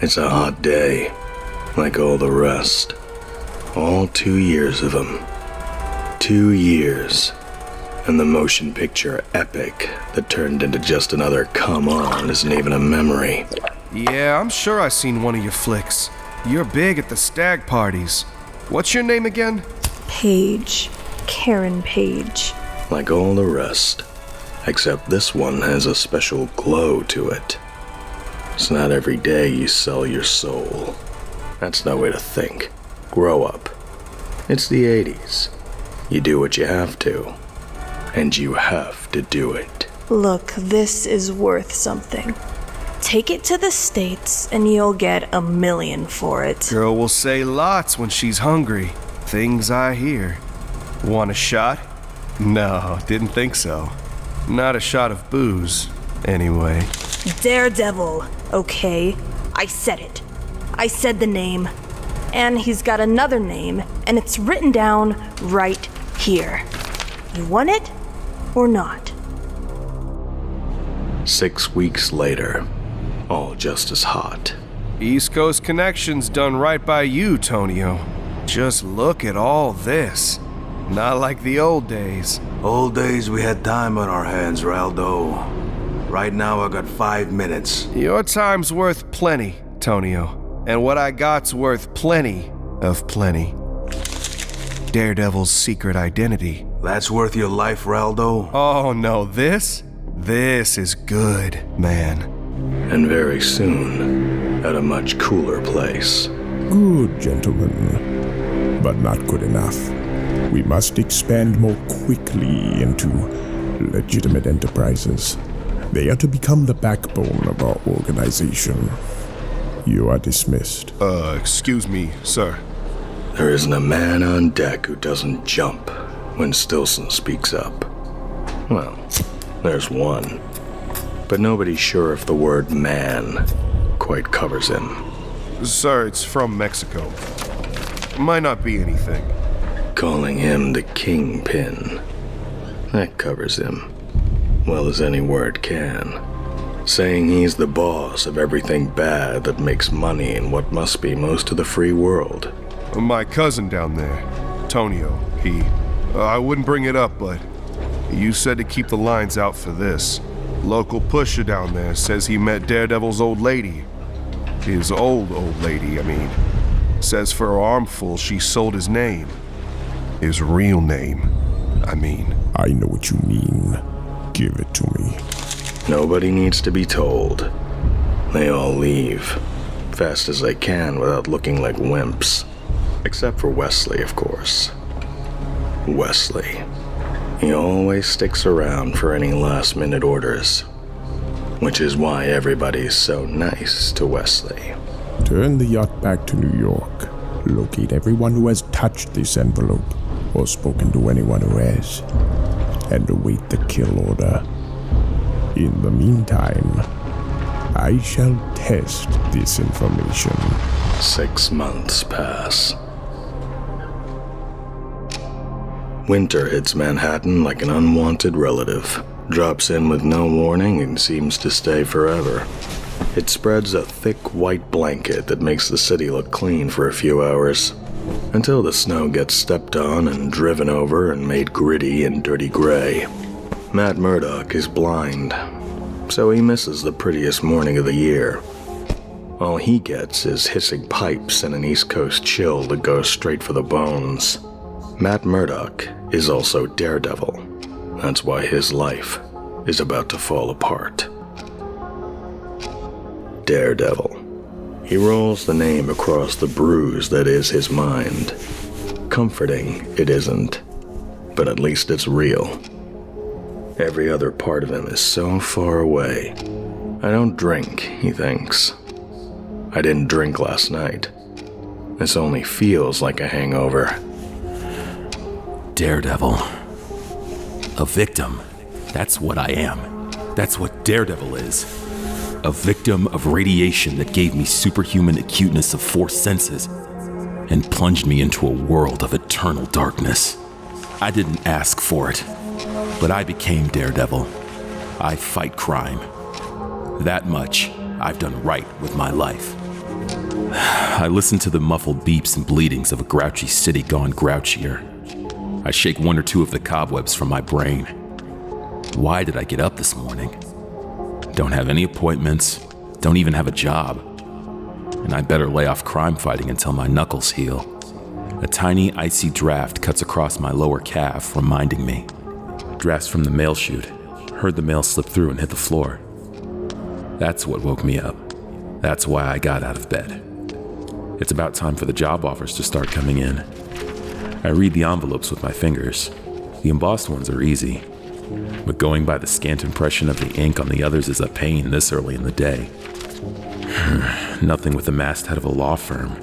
It's a hot day, like all the rest. All 2 years of them. 2 years. And the motion picture epic that turned into just another come on isn't even a memory. Yeah, I'm sure I've seen one of your flicks. You're big at the stag parties. What's your name again? Paige. Karen Page. Like all the rest. Except this one has a special glow to it. It's not every day you sell your soul. That's no way to think. Grow up. It's the 80s. You do what you have to. And you have to do it. Look, this is worth something. Take it to the States and you'll get $1 million for it. Girl will say lots when she's hungry. Things I hear. Want a shot? No, didn't think so. Not a shot of booze, anyway. Daredevil, okay? I said it. I said the name. And he's got another name, and it's written down right here. You want it or not? 6 weeks later, all just as hot. East Coast connection's done right by you, Tonio. Just look at all this. Not like the old days. Old days we had time on our hands, Raldo. Right now I got 5 minutes. Your time's worth plenty, Tonio. And what I got's worth plenty of plenty. Daredevil's secret identity. That's worth your life, Raldo? Oh no, this is good, man. And very soon, at a much cooler place. Good, gentlemen, but not good enough. We must expand more quickly into legitimate enterprises. They are to become the backbone of our organization. You are dismissed. Excuse me, sir. There isn't a man on deck who doesn't jump when Stilson speaks up. Well, there's one. But nobody's sure if the word man quite covers him. Sir, it's from Mexico. Might not be anything. Calling him the Kingpin. That covers him. Well as any word can. Saying he's the boss of everything bad that makes money in what must be most of the free world. My cousin down there, Tonio, I wouldn't bring it up, but you said to keep the lines out for this. Local pusher down there says he met Daredevil's old lady. His old lady, I mean. Says for her armful she sold his name. His real name, I mean. I know what you mean. Give it to me. Nobody needs to be told. They all leave, fast as they can without looking like wimps. Except for Wesley, of course. Wesley. He always sticks around for any last-minute orders. Which is why everybody's so nice to Wesley. Turn the yacht back to New York. Locate everyone who has touched this envelope, or spoken to anyone who has, and await the kill order. In the meantime, I shall test this information. 6 months pass. Winter hits Manhattan like an unwanted relative. Drops in with no warning and seems to stay forever. It spreads a thick white blanket that makes the city look clean for a few hours, until the snow gets stepped on and driven over and made gritty and dirty gray. Matt Murdock is blind, so he misses the prettiest morning of the year. All he gets is hissing pipes and an East Coast chill that goes straight for the bones. Matt Murdock is also Daredevil. That's why his life is about to fall apart. Daredevil. He rolls the name across the bruise that is his mind. Comforting, it isn't, but at least it's real. Every other part of him is so far away. I don't drink, he thinks. I didn't drink last night. This only feels like a hangover. Daredevil. A victim. That's what I am. That's what Daredevil is. A victim of radiation that gave me superhuman acuteness of 4 senses and plunged me into a world of eternal darkness. I didn't ask for it, but I became Daredevil. I fight crime. That much I've done right with my life. I listen to the muffled beeps and bleatings of a grouchy city gone grouchier. I shake one or two of the cobwebs from my brain. Why did I get up this morning? Don't have any appointments, don't even have a job. And I better lay off crime fighting until my knuckles heal. A tiny icy draft cuts across my lower calf, reminding me. Drafts from the mail chute. Heard the mail slip through and hit the floor. That's what woke me up. That's why I got out of bed. It's about time for the job offers to start coming in. I read the envelopes with my fingers. The embossed ones are easy, but going by the scant impression of the ink on the others is a pain this early in the day. Nothing with the masthead of a law firm.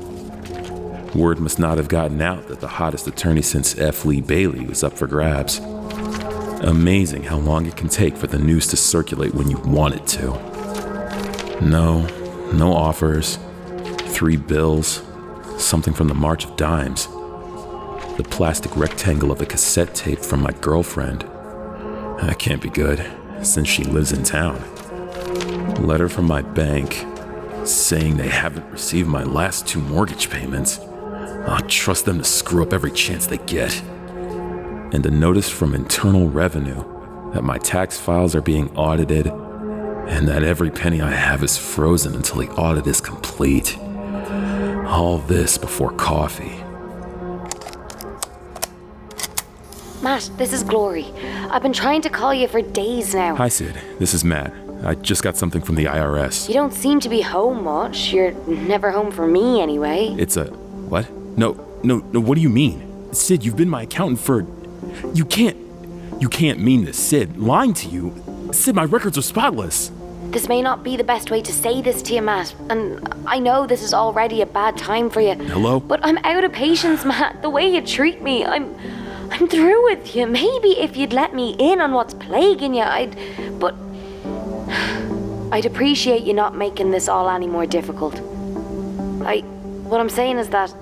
Word must not have gotten out that the hottest attorney since F. Lee Bailey was up for grabs. Amazing how long it can take for the news to circulate when you want it to. No offers. 3 bills. Something from the March of Dimes. The plastic rectangle of a cassette tape from my girlfriend. That can't be good, since she lives in town. Letter from my bank, saying they haven't received my last 2 mortgage payments. I'll trust them to screw up every chance they get. And a notice from Internal Revenue that my tax files are being audited and that every penny I have is frozen until the audit is complete. All this before coffee. Matt, this is Glori. I've been trying to call you for days now. Hi, Sid. This is Matt. I just got something from the IRS. You don't seem to be home much. You're never home for me anyway. It's a... what? No, what do you mean? Sid, you've been my accountant for... You can't mean this, Sid. Lying to you. Sid, my records are spotless. This may not be the best way to say this to you, Matt, and I know this is already a bad time for you. Hello? But I'm out of patience, Matt. The way you treat me, I'm through with you. Maybe if you'd let me in on what's plaguing you, I'd appreciate you not making this all any more difficult. What I'm saying is that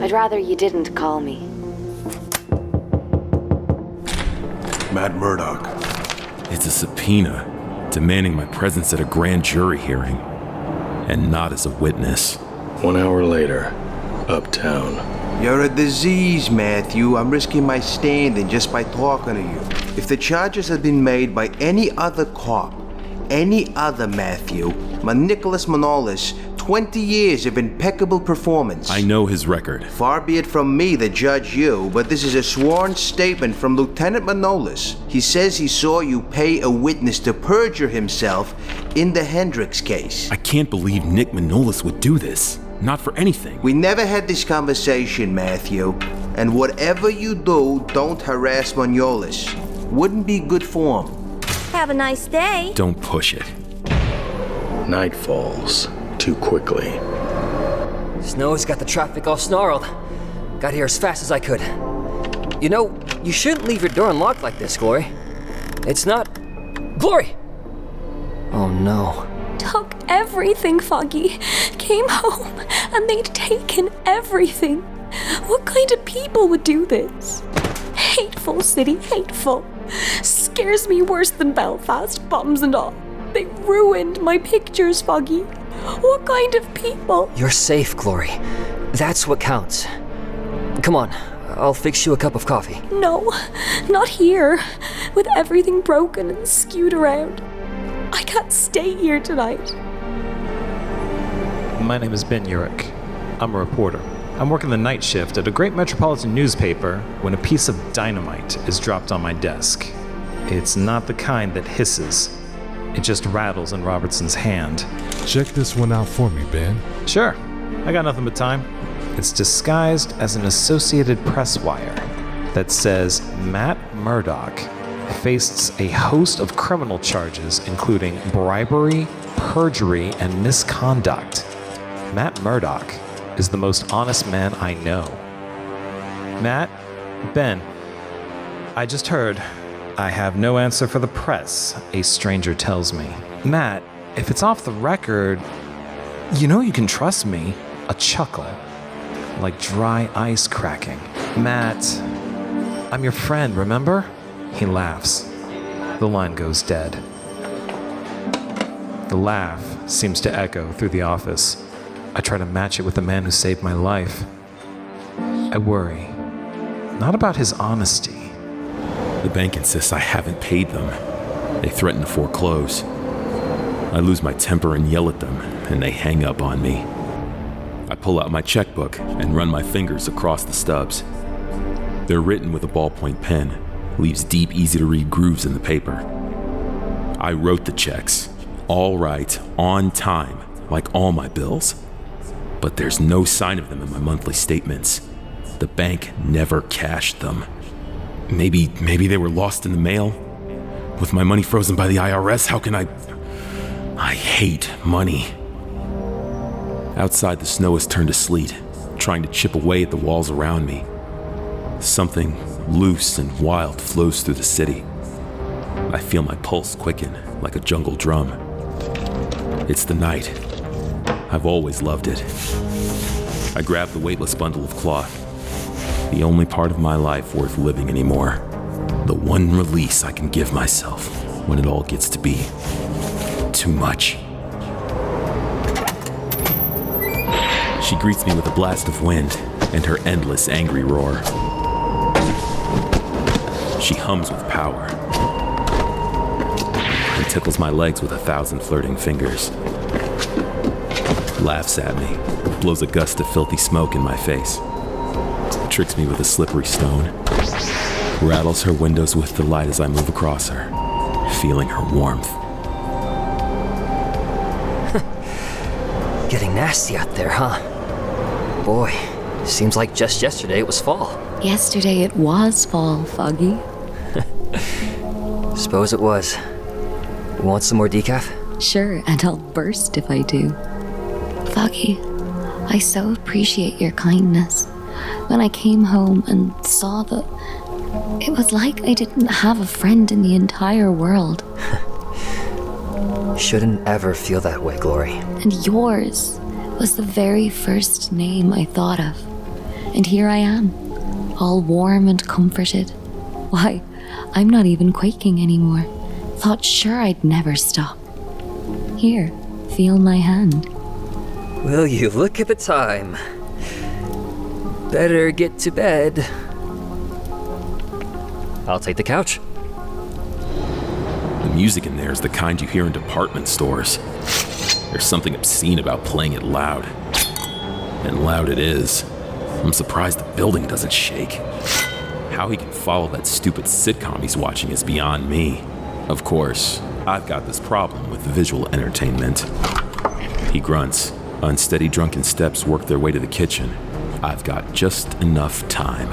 I'd rather you didn't call me. Matt Murdock. It's a subpoena, demanding my presence at a grand jury hearing, and not as a witness. 1 hour later, uptown. You're a disease, Matthew. I'm risking my standing just by talking to you. If the charges had been made by any other cop, any other Matthew, Nicholas Manolus, 20 years of impeccable performance. I know his record. Far be it from me to judge you, but this is a sworn statement from Lieutenant Manolus. He says he saw you pay a witness to perjure himself in the Hendricks case. I can't believe Nick Manolus would do this. Not for anything. We never had this conversation, Matthew. And whatever you do, don't harass Manolus. Wouldn't be good form. Have a nice day. Don't push it. Night falls too quickly. Snow's got the traffic all snarled. Got here as fast as I could. You know, you shouldn't leave your door unlocked like this, Glori. It's not... Glori! Oh no. Took everything, Foggy. Came home and they'd taken everything. What kind of people would do this? Hateful city, hateful. Scares me worse than Belfast, bombs and all. They ruined my pictures, Foggy. What kind of people? You're safe, Glori. That's what counts. Come on, I'll fix you a cup of coffee. No, not here. With everything broken and skewed around. I can't stay here tonight. My name is Ben Urich. I'm a reporter. I'm working the night shift at a great metropolitan newspaper when a piece of dynamite is dropped on my desk. It's not the kind that hisses. It just rattles in Robertson's hand. Check this one out for me, Ben. Sure. I got nothing but time. It's disguised as an Associated Press wire that says Matt Murdock faced a host of criminal charges, including bribery, perjury, and misconduct. Matt Murdock is the most honest man I know. Matt, Ben, I just heard I have no answer for the press, a stranger tells me. Matt, if it's off the record, you know you can trust me. A chuckle, like dry ice cracking. Matt, I'm your friend, remember? He laughs. The line goes dead. The laugh seems to echo through the office. I try to match it with the man who saved my life. I worry, not about his honesty. The bank insists I haven't paid them. They threaten to foreclose. I lose my temper and yell at them, and they hang up on me. I pull out my checkbook and run my fingers across the stubs. They're written with a ballpoint pen, leaves deep, easy-to-read grooves in the paper. I wrote the checks, all right, on time, like all my bills. But there's no sign of them in my monthly statements. The bank never cashed them. Maybe they were lost in the mail? With my money frozen by the IRS, how can I hate money. Outside, the snow has turned to sleet, trying to chip away at the walls around me. Something loose and wild flows through the city. I feel my pulse quicken like a jungle drum. It's the night. I've always loved it. I grab the weightless bundle of cloth. The only part of my life worth living anymore. The one release I can give myself when it all gets to be too much. She greets me with a blast of wind and her endless angry roar. She hums with power and tickles my legs with 1,000 flirting fingers. Laughs at me, blows a gust of filthy smoke in my face. Tricks me with a slippery stone. Rattles her windows with delight as I move across her, feeling her warmth. Getting nasty out there, huh? Boy, seems like just yesterday it was fall. Yesterday it was fall, Foggy. Suppose it was. You want some more decaf? Sure, and I'll burst if I do. Foggy, I so appreciate your kindness. When I came home and saw that, it was like I didn't have a friend in the entire world. Shouldn't ever feel that way, Glori. And yours was the very first name I thought of. And here I am, all warm and comforted. Why, I'm not even quaking anymore. Thought sure I'd never stop. Here, feel my hand. Will you look at the time? Better get to bed. I'll take the couch. The music in there is the kind you hear in department stores. There's something obscene about playing it loud. And loud it is. I'm surprised the building doesn't shake. How he can follow that stupid sitcom he's watching is beyond me. Of course, I've got this problem with visual entertainment. He grunts. Unsteady drunken steps work their way to the kitchen. I've got just enough time.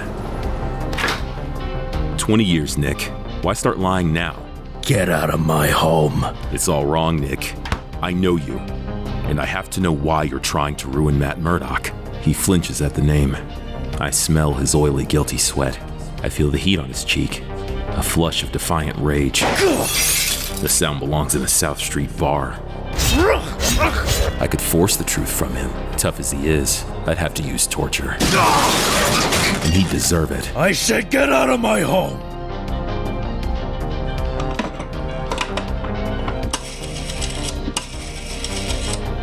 20 years, Nick. Why start lying now? Get out of my home. It's all wrong, Nick. I know you. And I have to know why you're trying to ruin Matt Murdock. He flinches at the name. I smell his oily, guilty sweat. I feel the heat on his cheek. A flush of defiant rage. The sound belongs in a South Street bar. I could force the truth from him. Tough as he is, I'd have to use torture. And he'd deserve it. I said get out of my home.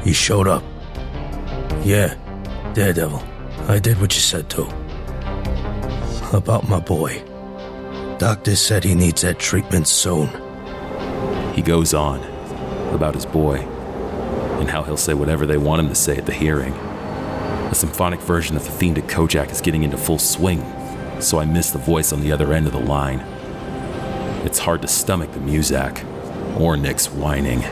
He showed up. Yeah, Daredevil. I did what you said to. About my boy. Doctor said he needs that treatment soon. He goes on about his boy and how he'll say whatever they want him to say at the hearing. A symphonic version of the theme to Kojak is getting into full swing, so I miss the voice on the other end of the line. It's hard to stomach the muzak or Nick's whining,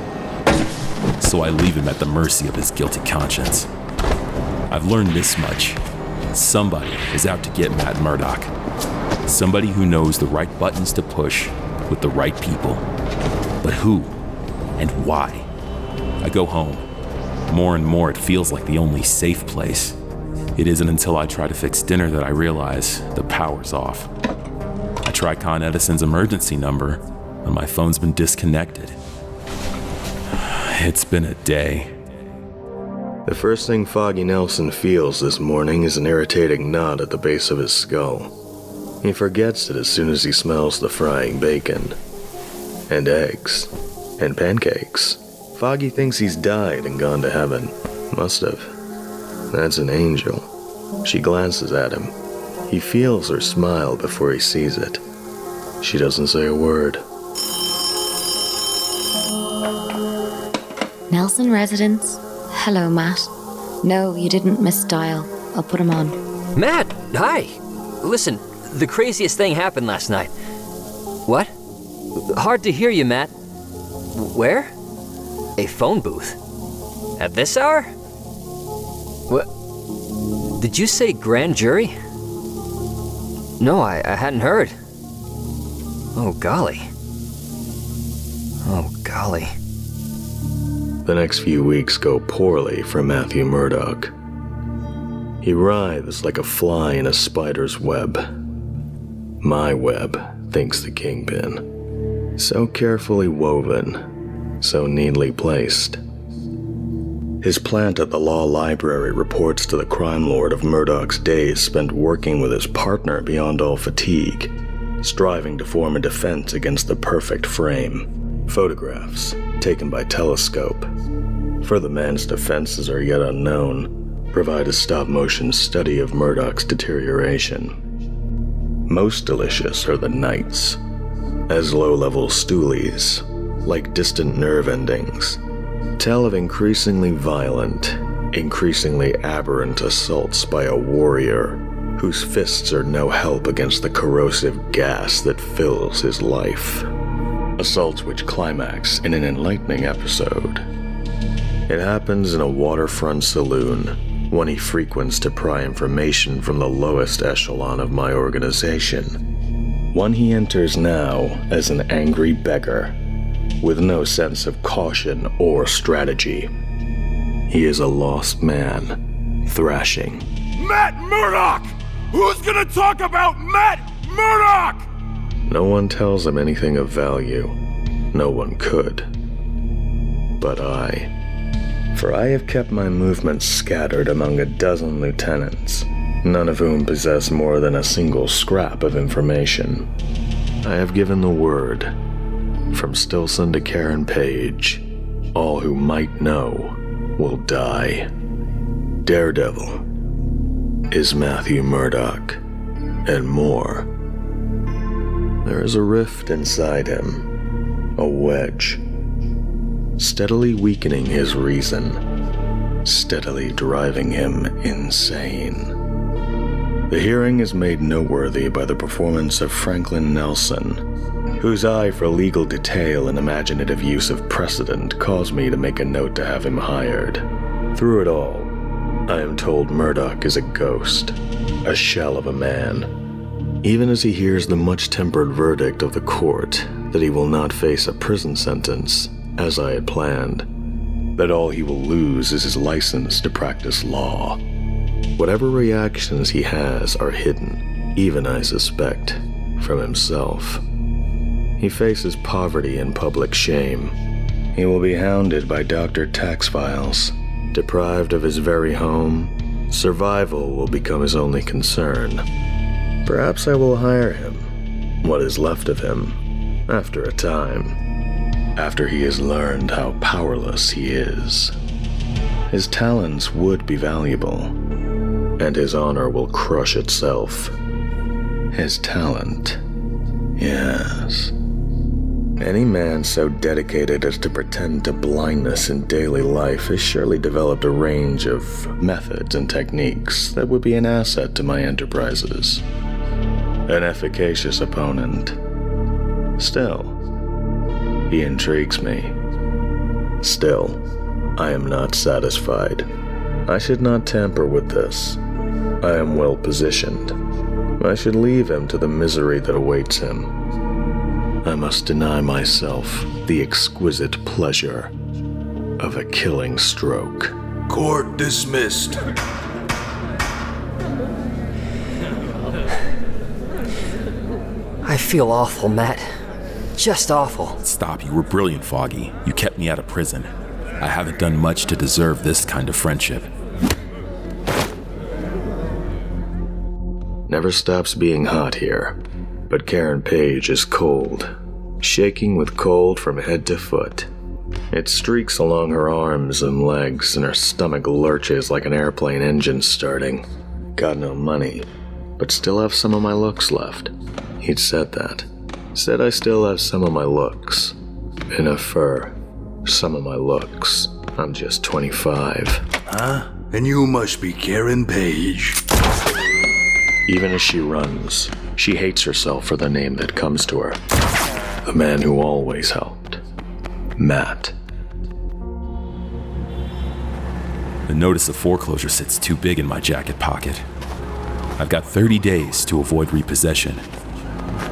so I leave him at the mercy of his guilty conscience. I've learned this much. Somebody is out to get Matt Murdock. Somebody who knows the right buttons to push with the right people. But who and why? I go home. More and more it feels like the only safe place. It isn't until I try to fix dinner that I realize the power's off. I try Con Edison's emergency number, and my phone's been disconnected. It's been a day. The first thing Foggy Nelson feels this morning is an irritating knot at the base of his skull. He forgets it as soon as he smells the frying bacon. And eggs. And pancakes. Foggy thinks he's died and gone to heaven. Must have. That's an angel. She glances at him. He feels her smile before he sees it. She doesn't say a word. Nelson Residence. Hello, Matt. No, you didn't misdial. I'll put him on. Matt, hi. Listen, the craziest thing happened last night. What? Hard to hear you, Matt. Where? A phone booth? At this hour? What? Did you say grand jury? No, I hadn't heard. Oh, golly. Oh, golly. The next few weeks go poorly for Matthew Murdock. He writhes like a fly in a spider's web. My web, thinks the Kingpin. So carefully woven, so neatly placed. His plant at the law library reports to the crime lord of Murdock's days spent working with his partner beyond all fatigue, striving to form a defense against the perfect frame. Photographs taken by telescope. For the man's defenses are yet unknown, provide a stop-motion study of Murdock's deterioration. Most delicious are the nights, as low-level stoolies, like distant nerve endings, tell of increasingly violent, increasingly aberrant assaults by a warrior whose fists are no help against the corrosive gas that fills his life. Assaults which climax in an enlightening episode. It happens in a waterfront saloon, one he frequents to pry information from the lowest echelon of my organization. One he enters now as an angry beggar, with no sense of caution or strategy. He is a lost man, thrashing. Matt Murdock! Who's gonna talk about Matt Murdock? No one tells him anything of value. No one could. But I. For I have kept my movements scattered among a dozen lieutenants, none of whom possess more than a single scrap of information. I have given the word, from Stilson to Karen Page, all who might know will die. Daredevil is Matthew Murdock, and more. There is a rift inside him, a wedge, steadily weakening his reason, steadily driving him insane. The hearing is made noteworthy by the performance of Franklin Nelson, whose eye for legal detail and imaginative use of precedent caused me to make a note to have him hired. Through it all, I am told Murdock is a ghost, a shell of a man, even as he hears the much-tempered verdict of the court that he will not face a prison sentence, as I had planned, that all he will lose is his license to practice law. Whatever reactions he has are hidden, even I suspect, from himself. He faces poverty and public shame. He will be hounded by Dr. Tax Files. Deprived of his very home, survival will become his only concern. Perhaps I will hire him, what is left of him, after a time, after he has learned how powerless he is. His talents would be valuable, and his honor will crush itself. His talent, yes. Any man so dedicated as to pretend to blindness in daily life has surely developed a range of methods and techniques that would be an asset to my enterprises. An efficacious opponent. Still, he intrigues me. Still, I am not satisfied. I should not tamper with this. I am well positioned. I should leave him to the misery that awaits him. I must deny myself the exquisite pleasure of a killing stroke. Court dismissed. I feel awful, Matt. Just awful. Stop, you were brilliant, Foggy. You kept me out of prison. I haven't done much to deserve this kind of friendship. Never stops being hot here, but Karen Page is cold, shaking with cold from head to foot. It streaks along her arms and legs, and her stomach lurches like an airplane engine starting. Got no money, but still have some of my looks left. He'd said that. Said I still have some of my looks. In a fur. Some of my looks. I'm just 25. Huh? And you must be Karen Page. Even as she runs, she hates herself for the name that comes to her. The man who always helped. Matt. The notice of foreclosure sits too big in my jacket pocket. I've got 30 days to avoid repossession.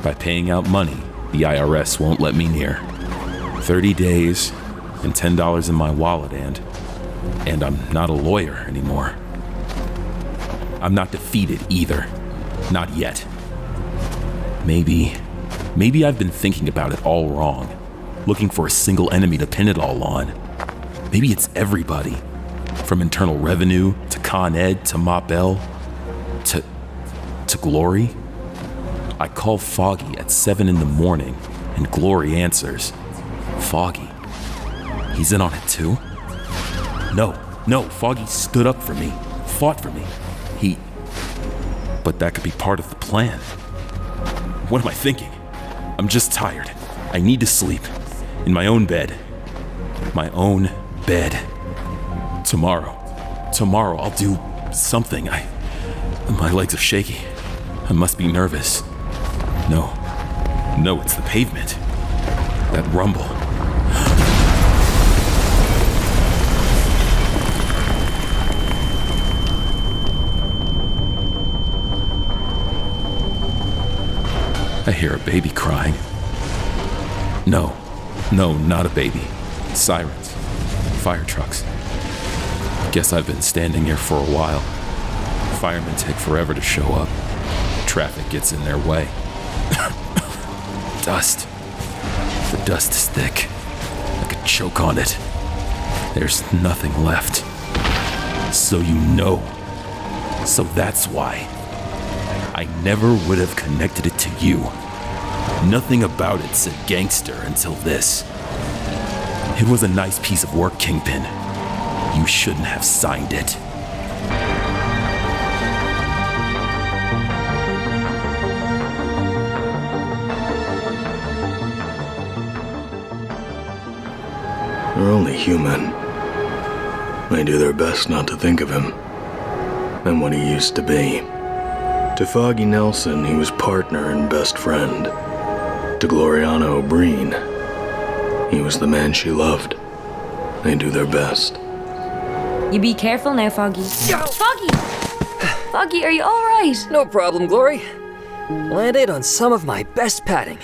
By paying out money, the IRS won't let me near. 30 days and $10 in my wallet and I'm not a lawyer anymore. I'm not defeated either. Not yet. Maybe I've been thinking about it all wrong, looking for a single enemy to pin it all on. Maybe it's everybody, from Internal Revenue to Con Ed to Mop L to Glori. I call Foggy at 7 in the morning, and Glori answers. Foggy? He's in on it too? No, Foggy stood up for me, fought for me. But that could be part of the plan. What am I thinking? I'm just tired. I need to sleep. In my own bed. My own bed. Tomorrow I'll do something. My legs are shaky. I must be nervous. No, it's the pavement. That rumble. I hear a baby crying. No, not a baby. Sirens. Fire trucks. Guess I've been standing here for a while. Firemen take forever to show up. Traffic gets in their way. Dust. The dust is thick. I could choke on it. There's nothing left. So you know. So that's why. I never would have connected it to you. Nothing about it said gangster until this. It was a nice piece of work, Kingpin. You shouldn't have signed it. They're only human. They do their best not to think of him and what he used to be. To Foggy Nelson, he was partner and best friend. To Gloriana O'Brien, he was the man she loved. They do their best. You be careful now, Foggy. Foggy! Foggy, are you alright? No problem, Glori. Landed on some of my best padding.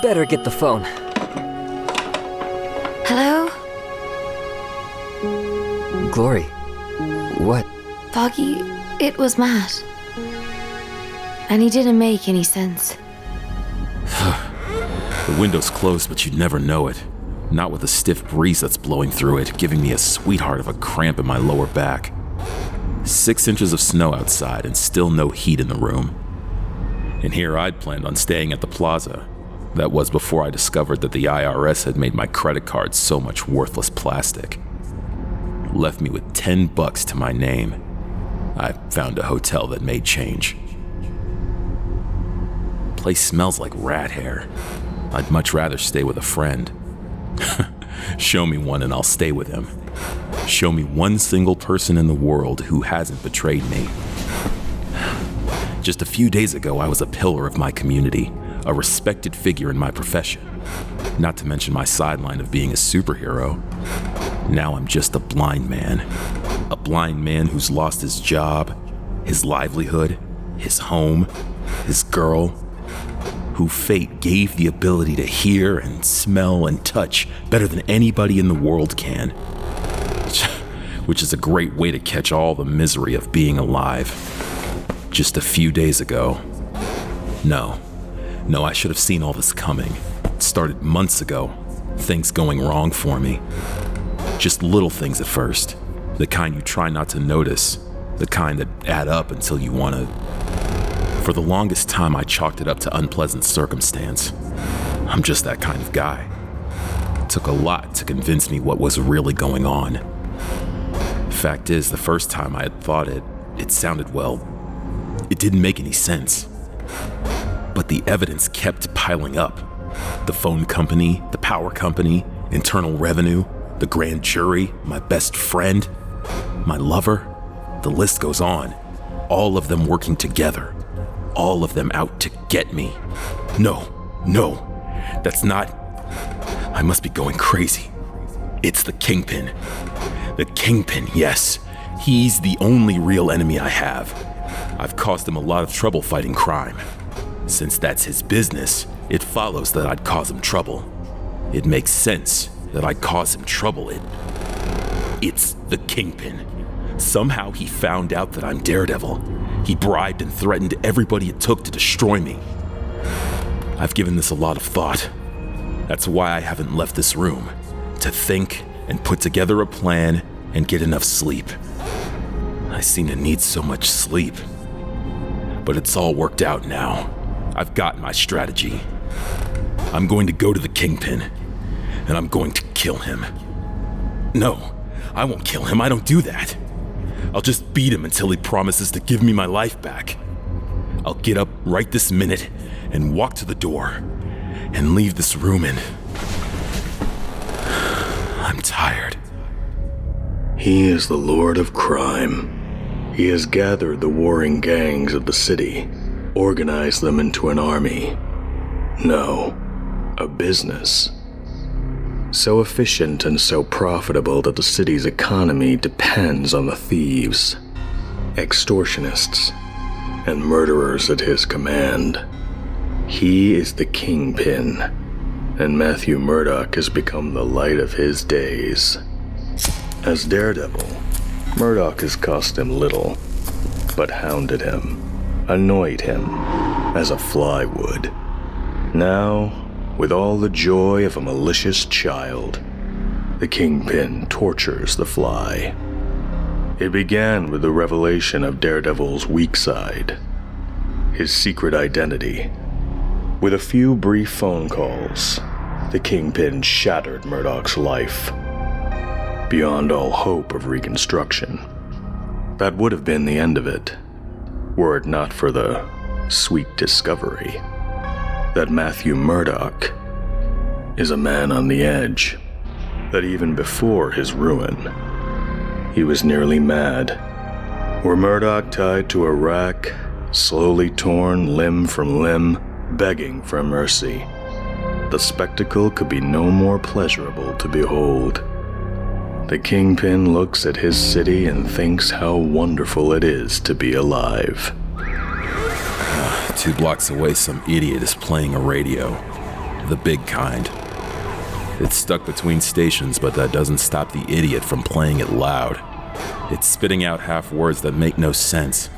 Better get the phone. Hello? Glori, what? Foggy, it was Matt. And he didn't make any sense. The window's closed, but you'd never know it. Not with the stiff breeze that's blowing through it, giving me a sweetheart of a cramp in my lower back. 6 inches of snow outside and still no heat in the room. And here I'd planned on staying at the plaza. That was before I discovered that the IRS had made my credit card so much worthless plastic. Left me with $10 to my name. I found a hotel that made change. Place smells like rat hair. I'd much rather stay with a friend. Show me one and I'll stay with him. Show me one single person in the world who hasn't betrayed me. Just a few days ago, I was a pillar of my community, a respected figure in my profession. Not to mention my sideline of being a superhero. Now I'm just a blind man. A blind man who's lost his job, his livelihood, his home, his girl, who fate gave the ability to hear and smell and touch better than anybody in the world can. Which is a great way to catch all the misery of being alive. Just a few days ago. No, I should have seen all this coming. It started months ago. Things going wrong for me. Just little things at first. The kind you try not to notice. The kind that add up until you want to. For the longest time, I chalked it up to unpleasant circumstance. I'm just that kind of guy. It took a lot to convince me what was really going on. Fact is, the first time I had thought it sounded, well, it didn't make any sense. But the evidence kept piling up. The phone company, the power company, Internal Revenue, the grand jury, my best friend, my lover. The list goes on. All of them working together. All of them out to get me. No, that's not... I must be going crazy. It's the Kingpin. The Kingpin, yes. He's the only real enemy I have. I've caused him a lot of trouble fighting crime. Since that's his business, it follows that I'd cause him trouble. It makes sense that I'd cause him trouble. It's the Kingpin. Somehow he found out that I'm Daredevil. He bribed and threatened everybody it took to destroy me. I've given this a lot of thought. That's why I haven't left this room. To think and put together a plan and get enough sleep. I seem to need so much sleep. But it's all worked out now. I've got my strategy. I'm going to go to the Kingpin, and I'm going to kill him. No, I won't kill him. I don't do that. I'll just beat him until he promises to give me my life back. I'll get up right this minute and walk to the door and leave this room and... I'm tired. He is the Lord of Crime. He has gathered the warring gangs of the city, organized them into an army. No, a business. So efficient and so profitable that the city's economy depends on the thieves, extortionists, and murderers at his command. He is the Kingpin, and Matthew Murdock has become the light of his days. As Daredevil, Murdock has cost him little, but hounded him, annoyed him, as a fly would. Now, with all the joy of a malicious child, the Kingpin tortures the fly. It began with the revelation of Daredevil's weak side, his secret identity. With a few brief phone calls, the Kingpin shattered Murdock's life, beyond all hope of reconstruction. That would have been the end of it, were it not for the sweet discovery that Matthew Murdock is a man on the edge, that even before his ruin, he was nearly mad. Were Murdock tied to a rack, slowly torn limb from limb, begging for mercy, the spectacle could be no more pleasurable to behold. The Kingpin looks at his city and thinks how wonderful it is to be alive. 2 blocks away, some idiot is playing a radio. The big kind. It's stuck between stations, but that doesn't stop the idiot from playing it loud. It's spitting out half words that make no sense,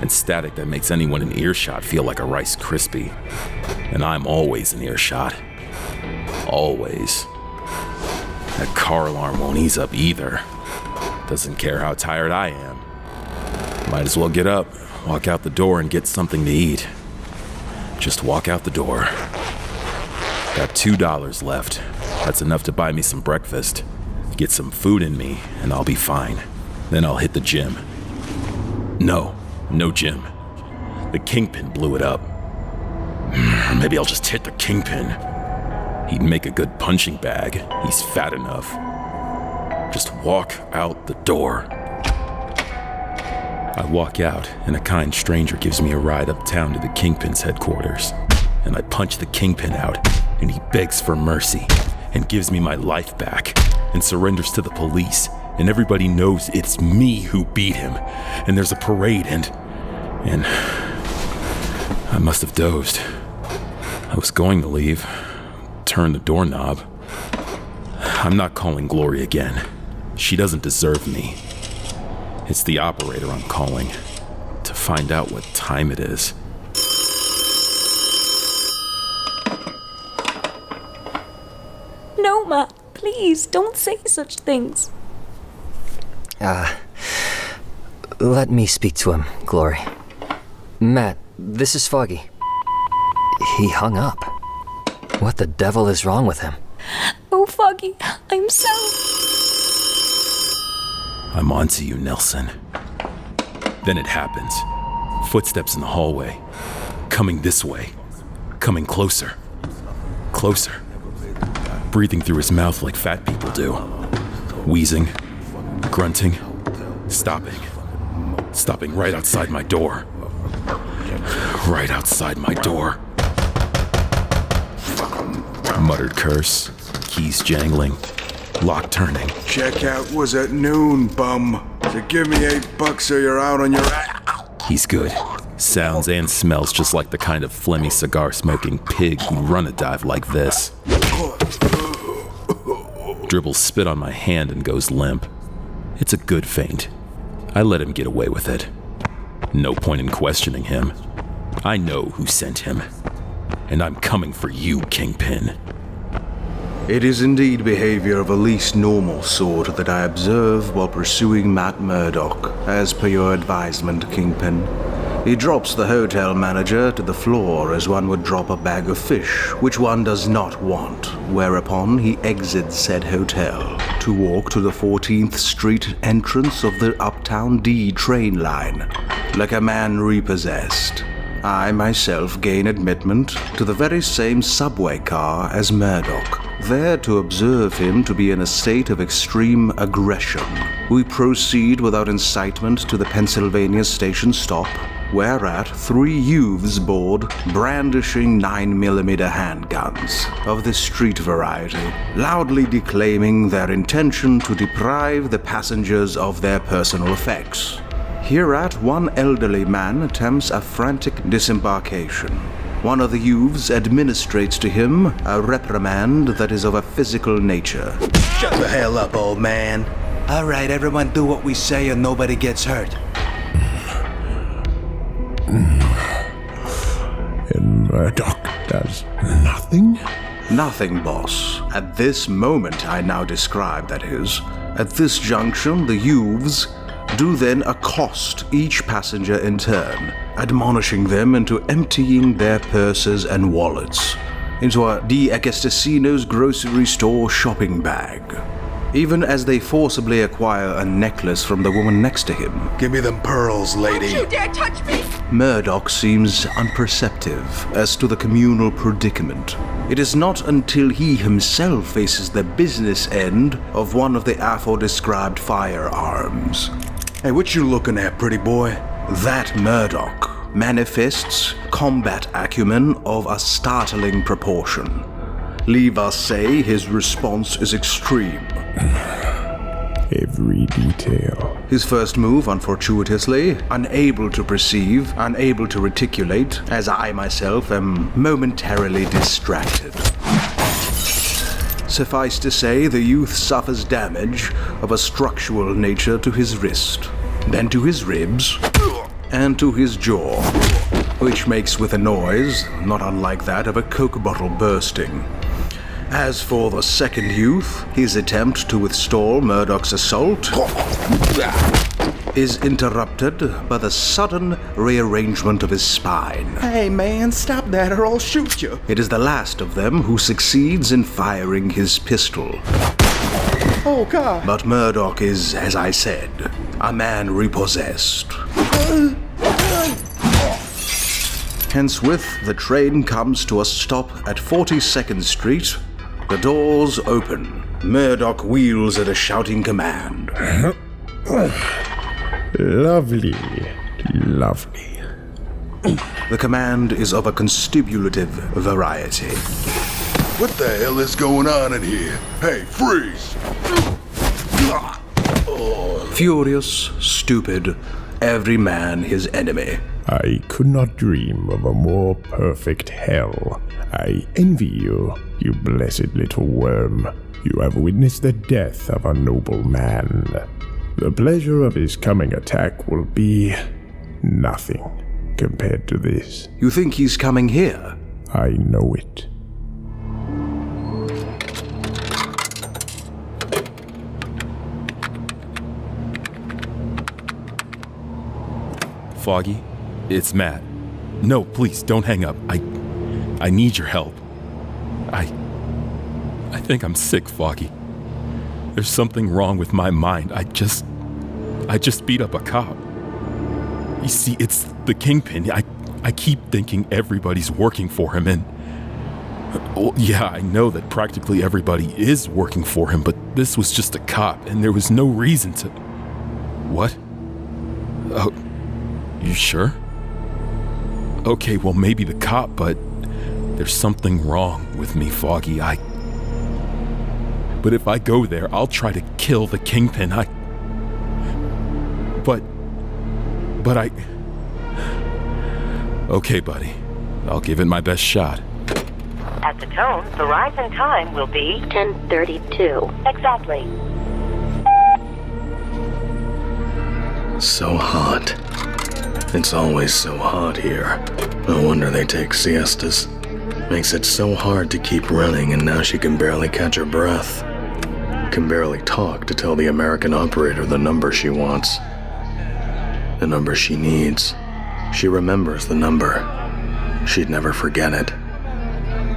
and static that makes anyone in earshot feel like a Rice Krispie. And I'm always in earshot. Always. That car alarm won't ease up either. Doesn't care how tired I am. Might as well get up, walk out the door, and get something to eat. Just walk out the door. Got $2 left. That's enough to buy me some breakfast. Get some food in me, and I'll be fine. Then I'll hit the gym. No gym. The Kingpin blew it up. Maybe I'll just hit the Kingpin. He'd make a good punching bag. He's fat enough. Just walk out the door. I walk out, and a kind stranger gives me a ride uptown to the Kingpin's headquarters. And I punch the Kingpin out, and he begs for mercy, and gives me my life back, and surrenders to the police, and everybody knows it's me who beat him, and there's a parade, and I must have dozed. I was going to leave, turn the doorknob. I'm not calling Glori again. She doesn't deserve me. It's the operator I'm calling to find out what time it is. No, Matt, please don't say such things. Let me speak to him, Glori. Matt, this is Foggy. He hung up. What the devil is wrong with him? Oh, No, Foggy. I'm so... I'm onto you, Nelson. Then it happens. Footsteps in the hallway. Coming this way. Coming closer. Closer. Breathing through his mouth like fat people do. Wheezing. Grunting. Stopping. Stopping right outside my door. Right outside my door. Muttered curse. Keys jangling. Lock turning. Checkout was at noon, bum. So give me $8 or you're out on your ass. He's good. Sounds and smells just like the kind of phlegmy cigar-smoking pig who'd run a dive like this. Dribbles spit on my hand and goes limp. It's a good feint. I let him get away with it. No point in questioning him. I know who sent him. And I'm coming for you, Kingpin. It is indeed behavior of a least normal sort that I observe while pursuing Matt Murdock, as per your advisement, Kingpin. He drops the hotel manager to the floor as one would drop a bag of fish, which one does not want, whereupon he exits said hotel to walk to the 14th Street entrance of the Uptown D train line, like a man repossessed. I myself gain admittance to the very same subway car as Murdock, there to observe him to be in a state of extreme aggression. We proceed without incitement to the Pennsylvania station stop, whereat 3 youths board brandishing 9mm handguns of the street variety, loudly declaiming their intention to deprive the passengers of their personal effects. Hereat one elderly man attempts a frantic disembarkation. One of the youths administrates to him a reprimand that is of a physical nature. Shut the hell up, old man. All right, everyone do what we say and nobody gets hurt. And Murdock does nothing? Nothing, boss. At this moment I now describe, that is. At this junction, the youths do then accost each passenger in turn, admonishing them into emptying their purses and wallets into a D. Agostino's grocery store shopping bag, even as they forcibly acquire a necklace from the woman next to him. Give me them pearls, lady. Don't you dare touch me! Murdock seems unperceptive as to the communal predicament. It is not until he himself faces the business end of one of the aforedescribed firearms. Hey, what you looking at, pretty boy? That Murdock manifests combat acumen of a startling proportion. Leave us say his response is extreme. Every detail. His first move, unfortuitously, unable to perceive, unable to reticulate, as I myself am momentarily distracted. Suffice to say, the youth suffers damage of a structural nature to his wrist, then to his ribs, and to his jaw, which makes with a noise not unlike that of a Coke bottle bursting. As for the second youth, his attempt to withstand Murdock's assault is interrupted by the sudden rearrangement of his spine. Hey man, stop that or I'll shoot you. It is the last of them who succeeds in firing his pistol. Oh God. But Murdock is, as I said, a man repossessed. Henceforth, the train comes to a stop at 42nd Street. The doors open. Murdock wheels at a shouting command. Lovely. Lovely. The command is of a constibulative variety. What the hell is going on in here? Hey, freeze! Furious, stupid, every man his enemy. I could not dream of a more perfect hell. I envy you, you blessed little worm. You have witnessed the death of a noble man. The pleasure of his coming attack will be nothing compared to this. You think he's coming here? I know it. Foggy, it's Matt. No, please, don't hang up. I need your help. I I think I'm sick, Foggy. There's something wrong with my mind. I just beat up a cop. You see, it's the Kingpin. I keep thinking everybody's working for him, and... Well, yeah, I know that practically everybody is working for him, but this was just a cop, and there was no reason to... What? Oh, you sure? Okay, well, maybe the cop, but there's something wrong with me, Foggy. But if I go there, I'll try to kill the Kingpin. But I... Okay, buddy. I'll give it my best shot. At the tone, the rise in time will be 10:32. Exactly. So hot. It's always so hot here. No wonder they take siestas. Makes it so hard to keep running, and now she can barely catch her breath. Can barely talk to tell the American operator the number she wants. The number she needs. She remembers the number. She'd never forget it.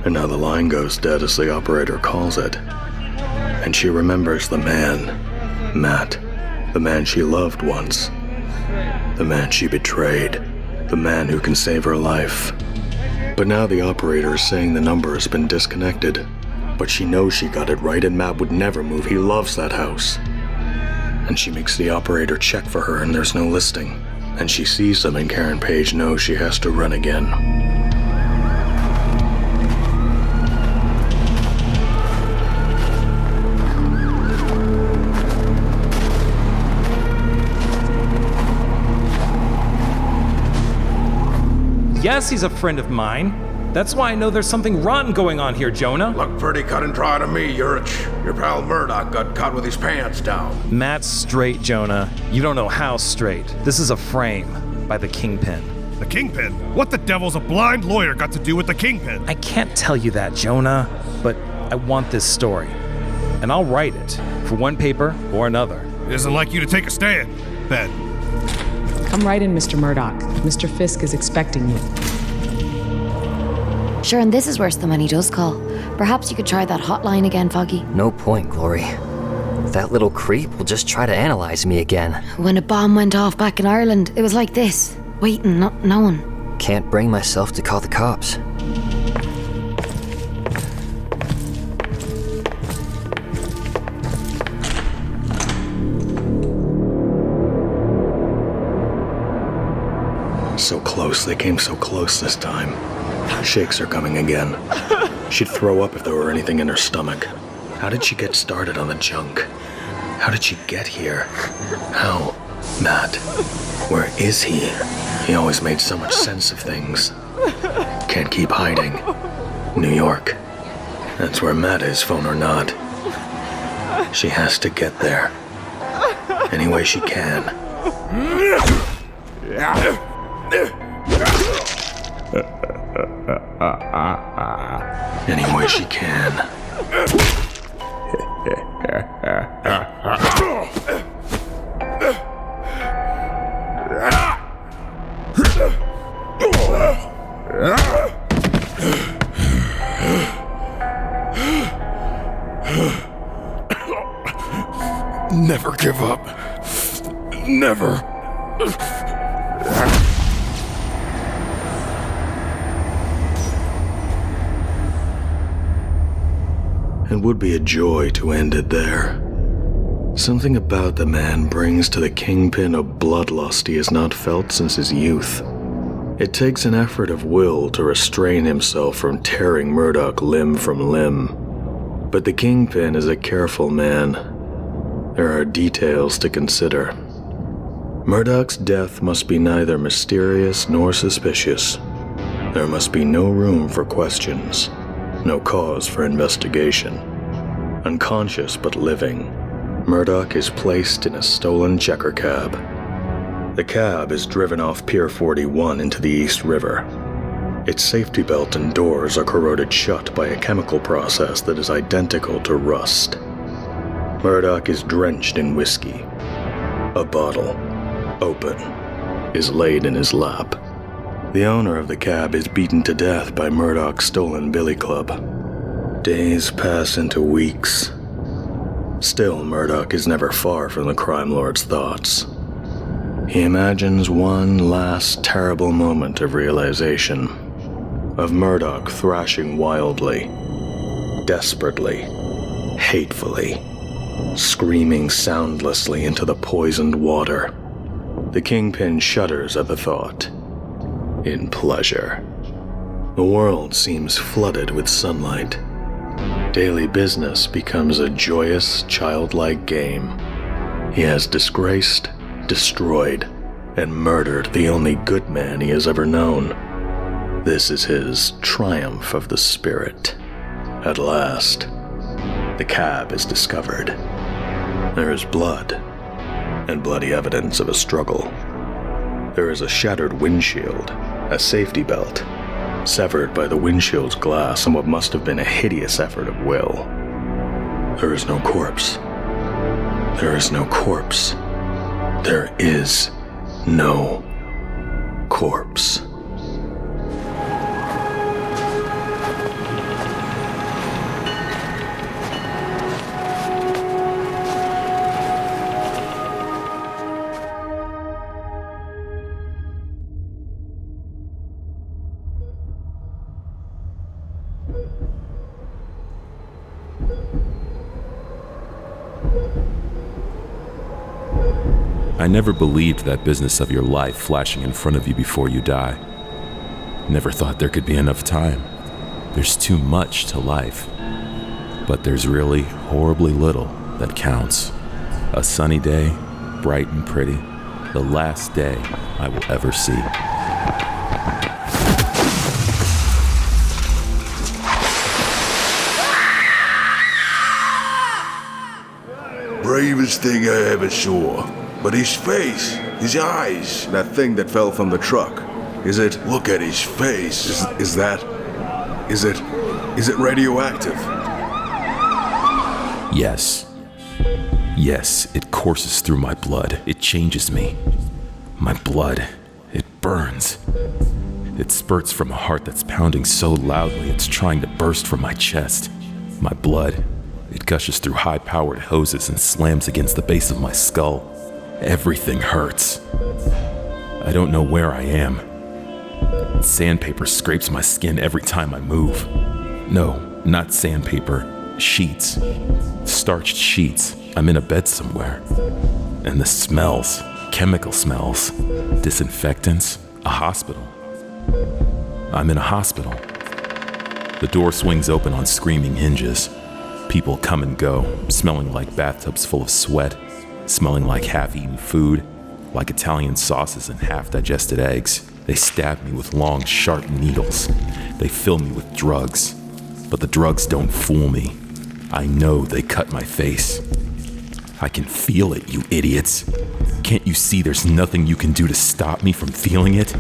And now the line goes dead as the operator calls it. And she remembers the man, Matt, the man she loved once, the man she betrayed, the man who can save her life. But now the operator is saying the number has been disconnected. But she knows she got it right and Matt would never move. He loves that house. And she makes the operator check for her and there's no listing. And she sees them and Karen Page knows she has to run again. Yes, he's a friend of mine. That's why I know there's something rotten going on here, Jonah. Looked pretty cut and dry to me, Urich. Your pal Murdock got caught with his pants down. Matt's straight, Jonah. You don't know how straight. This is a frame by the Kingpin. The Kingpin? What the devil's a blind lawyer got to do with the Kingpin? I can't tell you that, Jonah, but I want this story. And I'll write it, for one paper or another. It isn't like you to take a stand, Ben. Come right in, Mr. Murdock. Mr. Fisk is expecting you. Sure, and this is worse than when he does call. Perhaps you could try that hotline again, Foggy. No point, Glori. That little creep will just try to analyze me again. When a bomb went off back in Ireland, it was like this. Waiting, not knowing. Can't bring myself to call the cops. So close, they came so close this time. Shakes are coming again. She'd throw up if there were anything in her stomach. How did she get started on the junk? How did she get here? How? Matt, where is he? He always made so much sense of things. Can't keep hiding. New York. That's where Matt is, phone or not. She has to get there. Any way she can. Any way she can. Never give up. Never. It would be a joy to end it there. Something about the man brings to the Kingpin a bloodlust he has not felt since his youth. It takes an effort of will to restrain himself from tearing Murdock limb from limb. But the Kingpin is a careful man. There are details to consider. Murdock's death must be neither mysterious nor suspicious. There must be no room for questions. No cause for investigation. Unconscious but living, Murdock is placed in a stolen checker cab. The cab is driven off Pier 41 into the East River. Its safety belt and doors are corroded shut by a chemical process that is identical to rust. Murdock is drenched in whiskey. A bottle, open, is laid in his lap. The owner of the cab is beaten to death by Murdock's stolen billy club. Days pass into weeks. Still, Murdock is never far from the crime lord's thoughts. He imagines one last terrible moment of realization, of Murdock thrashing wildly, desperately, hatefully, screaming soundlessly into the poisoned water. The Kingpin shudders at the thought, in pleasure. The world seems flooded with sunlight. Daily business becomes a joyous, childlike game. He has disgraced, destroyed, and murdered the only good man he has ever known. This is his triumph of the spirit. At last, the cab is discovered. There is blood, and bloody evidence of a struggle. There is a shattered windshield, a safety belt, severed by the windshield's glass in what must have been a hideous effort of will. There is no corpse. There is no corpse. There is no corpse. I never believed that business of your life flashing in front of you before you die. Never thought there could be enough time. There's too much to life. But there's really horribly little that counts. A sunny day, bright and pretty, the last day I will ever see. Bravest thing I ever saw. But his face, his eyes, that thing that fell from the truck. Look at his face. Is it radioactive? Yes. Yes, it courses through my blood. It changes me. My blood, it burns. It spurts from a heart that's pounding so loudly it's trying to burst from my chest. My blood, it gushes through high-powered hoses and slams against the base of my skull. Everything hurts. I don't know where I am. Sandpaper scrapes my skin every time I move. No, not sandpaper. Sheets. Starched sheets. I'm in a bed somewhere. And the smells. Chemical smells. Disinfectants. A hospital. I'm in a hospital. The door swings open on screaming hinges. People come and go, smelling like bathtubs full of sweat. Smelling like half-eaten food, like Italian sauces and half-digested eggs. They stab me with long, sharp needles. They fill me with drugs. But the drugs don't fool me. I know they cut my face. I can feel it, you idiots. Can't you see there's nothing you can do to stop me from feeling it?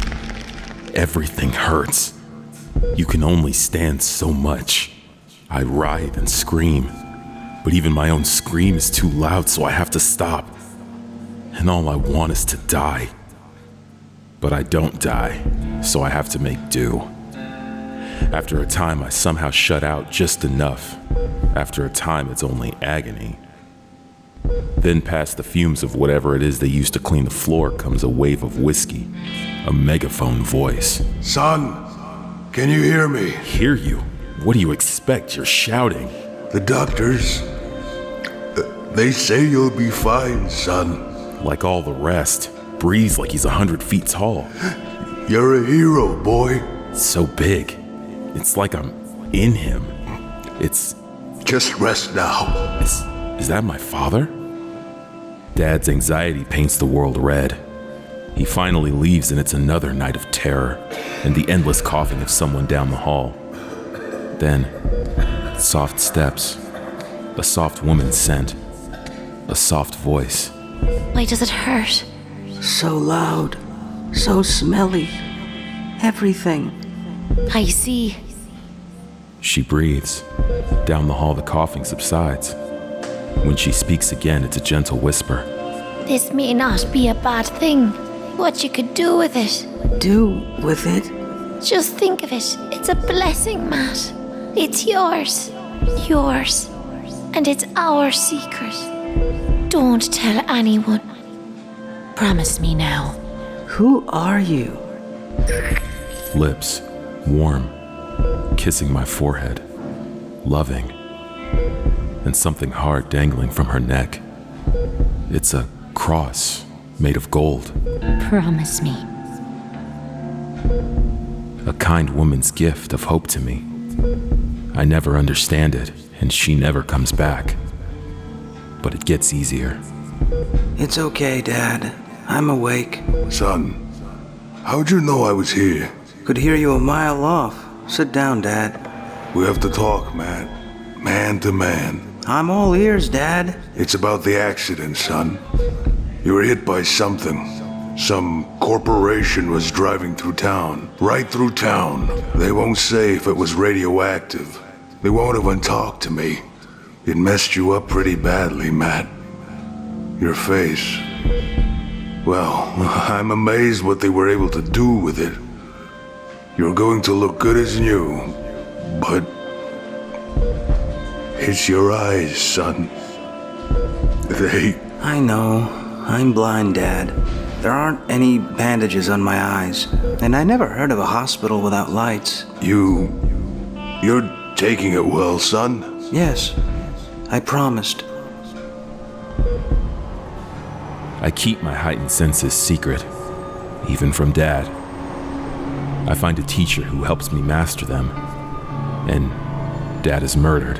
Everything hurts. You can only stand so much. I writhe and scream. But even my own scream is too loud, so I have to stop. And all I want is to die. But I don't die, so I have to make do. After a time, I somehow shut out just enough. After a time, it's only agony. Then past the fumes of whatever it is they used to clean the floor comes a wave of whiskey. A megaphone voice. Son, can you hear me? Hear you? What do you expect? You're shouting. The doctors, they say you'll be fine, son. Like all the rest. Breathes like he's 100 feet tall. You're a hero, boy. So big. It's like I'm in him. It's... Just rest now. Is that my father? Dad's anxiety paints the world red. He finally leaves and it's another night of terror and the endless coughing of someone down the hall. Then, soft steps, a soft woman's scent, a soft voice. Why does it hurt? So loud, so smelly, everything. I see. She breathes. Down the hall, the coughing subsides. When she speaks again, it's a gentle whisper. This may not be a bad thing. What you could do with it. Do with it? Just think of it. It's a blessing, Matt. It's yours. Yours. And it's our secret. Don't tell anyone. Promise me now. Who are you? Lips, warm, kissing my forehead, loving, and something hard dangling from her neck. It's a cross made of gold. Promise me. A kind woman's gift of hope to me. I never understand it, and she never comes back. But it gets easier. It's okay, Dad. I'm awake. Son, how'd you know I was here? Could hear you a mile off. Sit down, Dad. We have to talk, Matt. Man to man. I'm all ears, Dad. It's about the accident, son. You were hit by something. Some corporation was driving through town. Right through town. They won't say if it was radioactive. They won't even talk to me. It messed you up pretty badly, Matt. Your face. Well, I'm amazed what they were able to do with it. You're going to look good as new, but it's your eyes, son. I know. I'm blind, Dad. There aren't any bandages on my eyes, and I never heard of a hospital without lights. You're taking it well, son? Yes, I promised. I keep my heightened senses secret, even from Dad. I find a teacher who helps me master them, and Dad is murdered,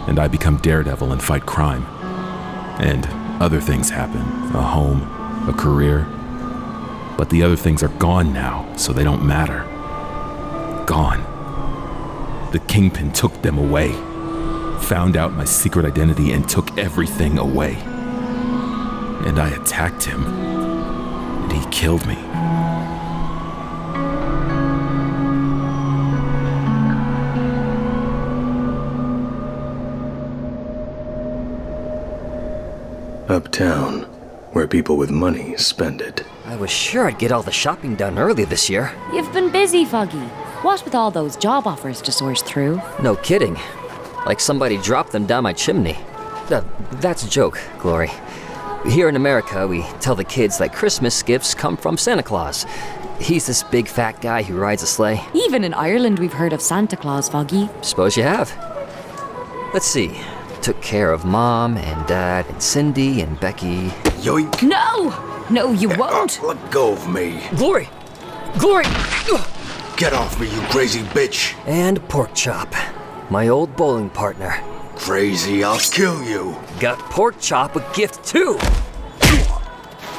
and I become Daredevil and fight crime. And other things happen, a home, a career. But the other things are gone now, so they don't matter. Gone. The Kingpin took them away, found out my secret identity and took everything away. And I attacked him, and he killed me. Uptown, where people with money spend it. I was sure I'd get all the shopping done early this year. You've been busy, Foggy. What with all those job offers to source through? No kidding. Like somebody dropped them down my chimney. That's a joke, Glori. Here in America, we tell the kids that Christmas gifts come from Santa Claus. He's this big fat guy who rides a sleigh. Even in Ireland, we've heard of Santa Claus, Foggy. Suppose you have. Let's see. Took care of Mom and Dad and Cindy and Becky. Yoink! No! No, you won't! Let go of me. Glori! Glori! Get off me, you crazy bitch! And Pork Chop, my old bowling partner. Crazy, I'll kill you. Got Pork Chop a gift too.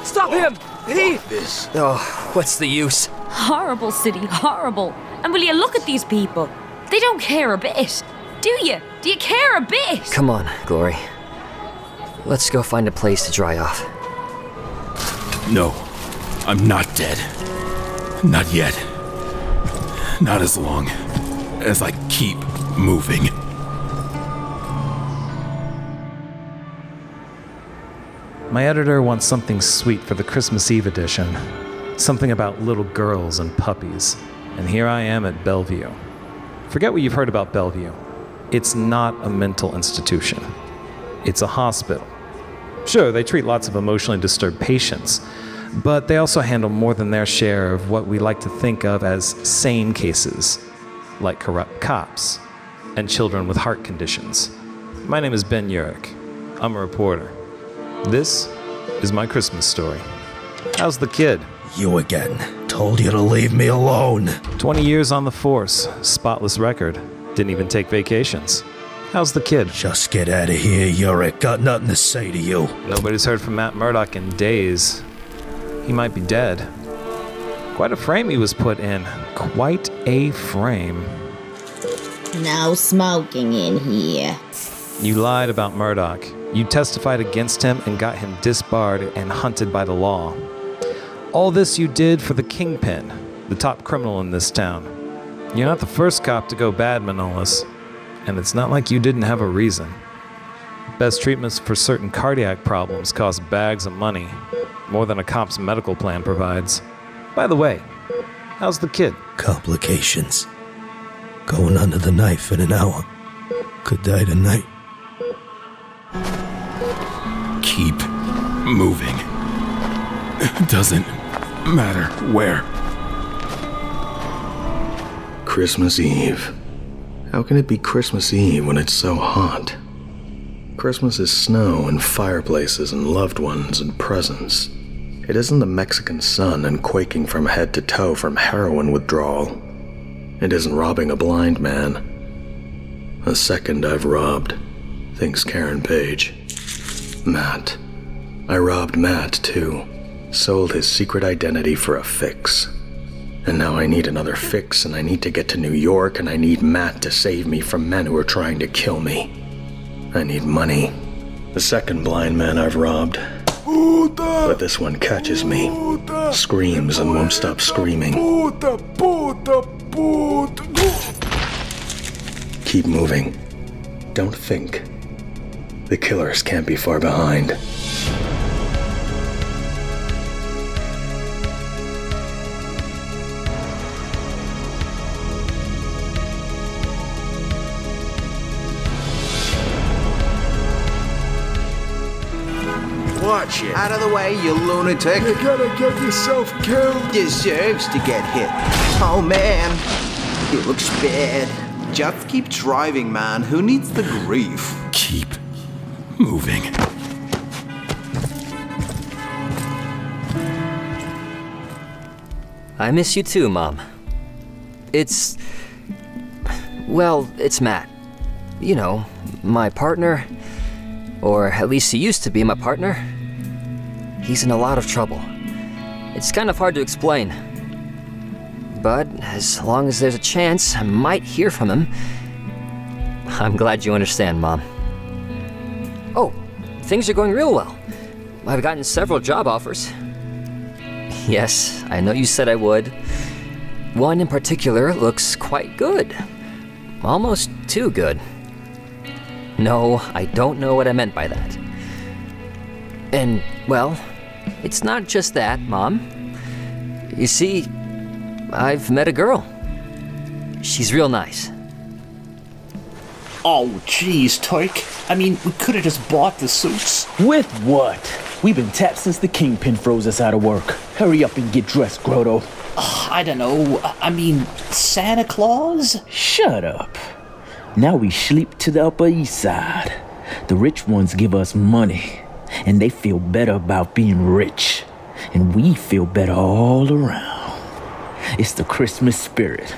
Stop him! This. Oh, what's the use? Horrible city, horrible. And will you look at these people? They don't care a bit. Do you? Do you care a bit? Come on, Glori. Let's go find a place to dry off. No, I'm not dead. Not yet. Not as long as I keep moving. My editor wants something sweet for the Christmas Eve edition. Something about little girls and puppies. And here I am at Bellevue. Forget what you've heard about Bellevue. It's not a mental institution. It's a hospital. Sure, they treat lots of emotionally disturbed patients, but they also handle more than their share of what we like to think of as sane cases, like corrupt cops and children with heart conditions. My name is Ben Urich. I'm a reporter. This is my Christmas story. How's the kid? You again. Told you to leave me alone. 20 years on the force, spotless record. Didn't even take vacations. How's the kid? Just get out of here, Urich. Got nothing to say to you. Nobody's heard from Matt Murdock in days. He might be dead. Quite a frame he was put in. Quite a frame. No smoking in here. You lied about Murdock. You testified against him and got him disbarred and hunted by the law. All this you did for the Kingpin, the top criminal in this town. You're not the first cop to go bad, Manolus. And it's not like you didn't have a reason. Best treatments for certain cardiac problems cost bags of money, more than a cop's medical plan provides. By the way, how's the kid? Complications. Going under the knife in an hour. Could die tonight. Keep moving. Doesn't matter where. Christmas Eve. How can it be Christmas Eve when it's so hot? Christmas is snow and fireplaces and loved ones and presents. It isn't the Mexican sun and quaking from head to toe from heroin withdrawal. It isn't robbing a blind man. A second I've robbed, thinks Karen Page. Matt. I robbed Matt, too. Sold his secret identity for a fix. And now I need another fix, and I need to get to New York, and I need Matt to save me from men who are trying to kill me. I need money. The second blind man I've robbed. But this one catches me, screams and won't stop screaming. Keep moving. Don't think. The killers can't be far behind. Watch it. Out of the way, you lunatic. You gotta get yourself killed. Deserves to get hit. Oh, man. It looks bad. Just keep driving, man. Who needs the grief? Keep moving. I miss you too, Mom. It's Matt. You know, my partner. Or at least he used to be my partner. He's in a lot of trouble. It's kind of hard to explain. But as long as there's a chance I might hear from him, I'm glad you understand, Mom. Oh, things are going real well. I've gotten several job offers. Yes, I know you said I would. One in particular looks quite good. Almost too good. No, I don't know what I meant by that. And, well, it's not just that, Mom. You see, I've met a girl. She's real nice. Oh, jeez, Toik. I mean, we could have just bought the suits. With what? We've been tapped since the Kingpin froze us out of work. Hurry up and get dressed, Grotto. I don't know. I mean, Santa Claus? Shut up. Now we sleep to the Upper East Side. The rich ones give us money, and they feel better about being rich. And we feel better all around. It's the Christmas spirit.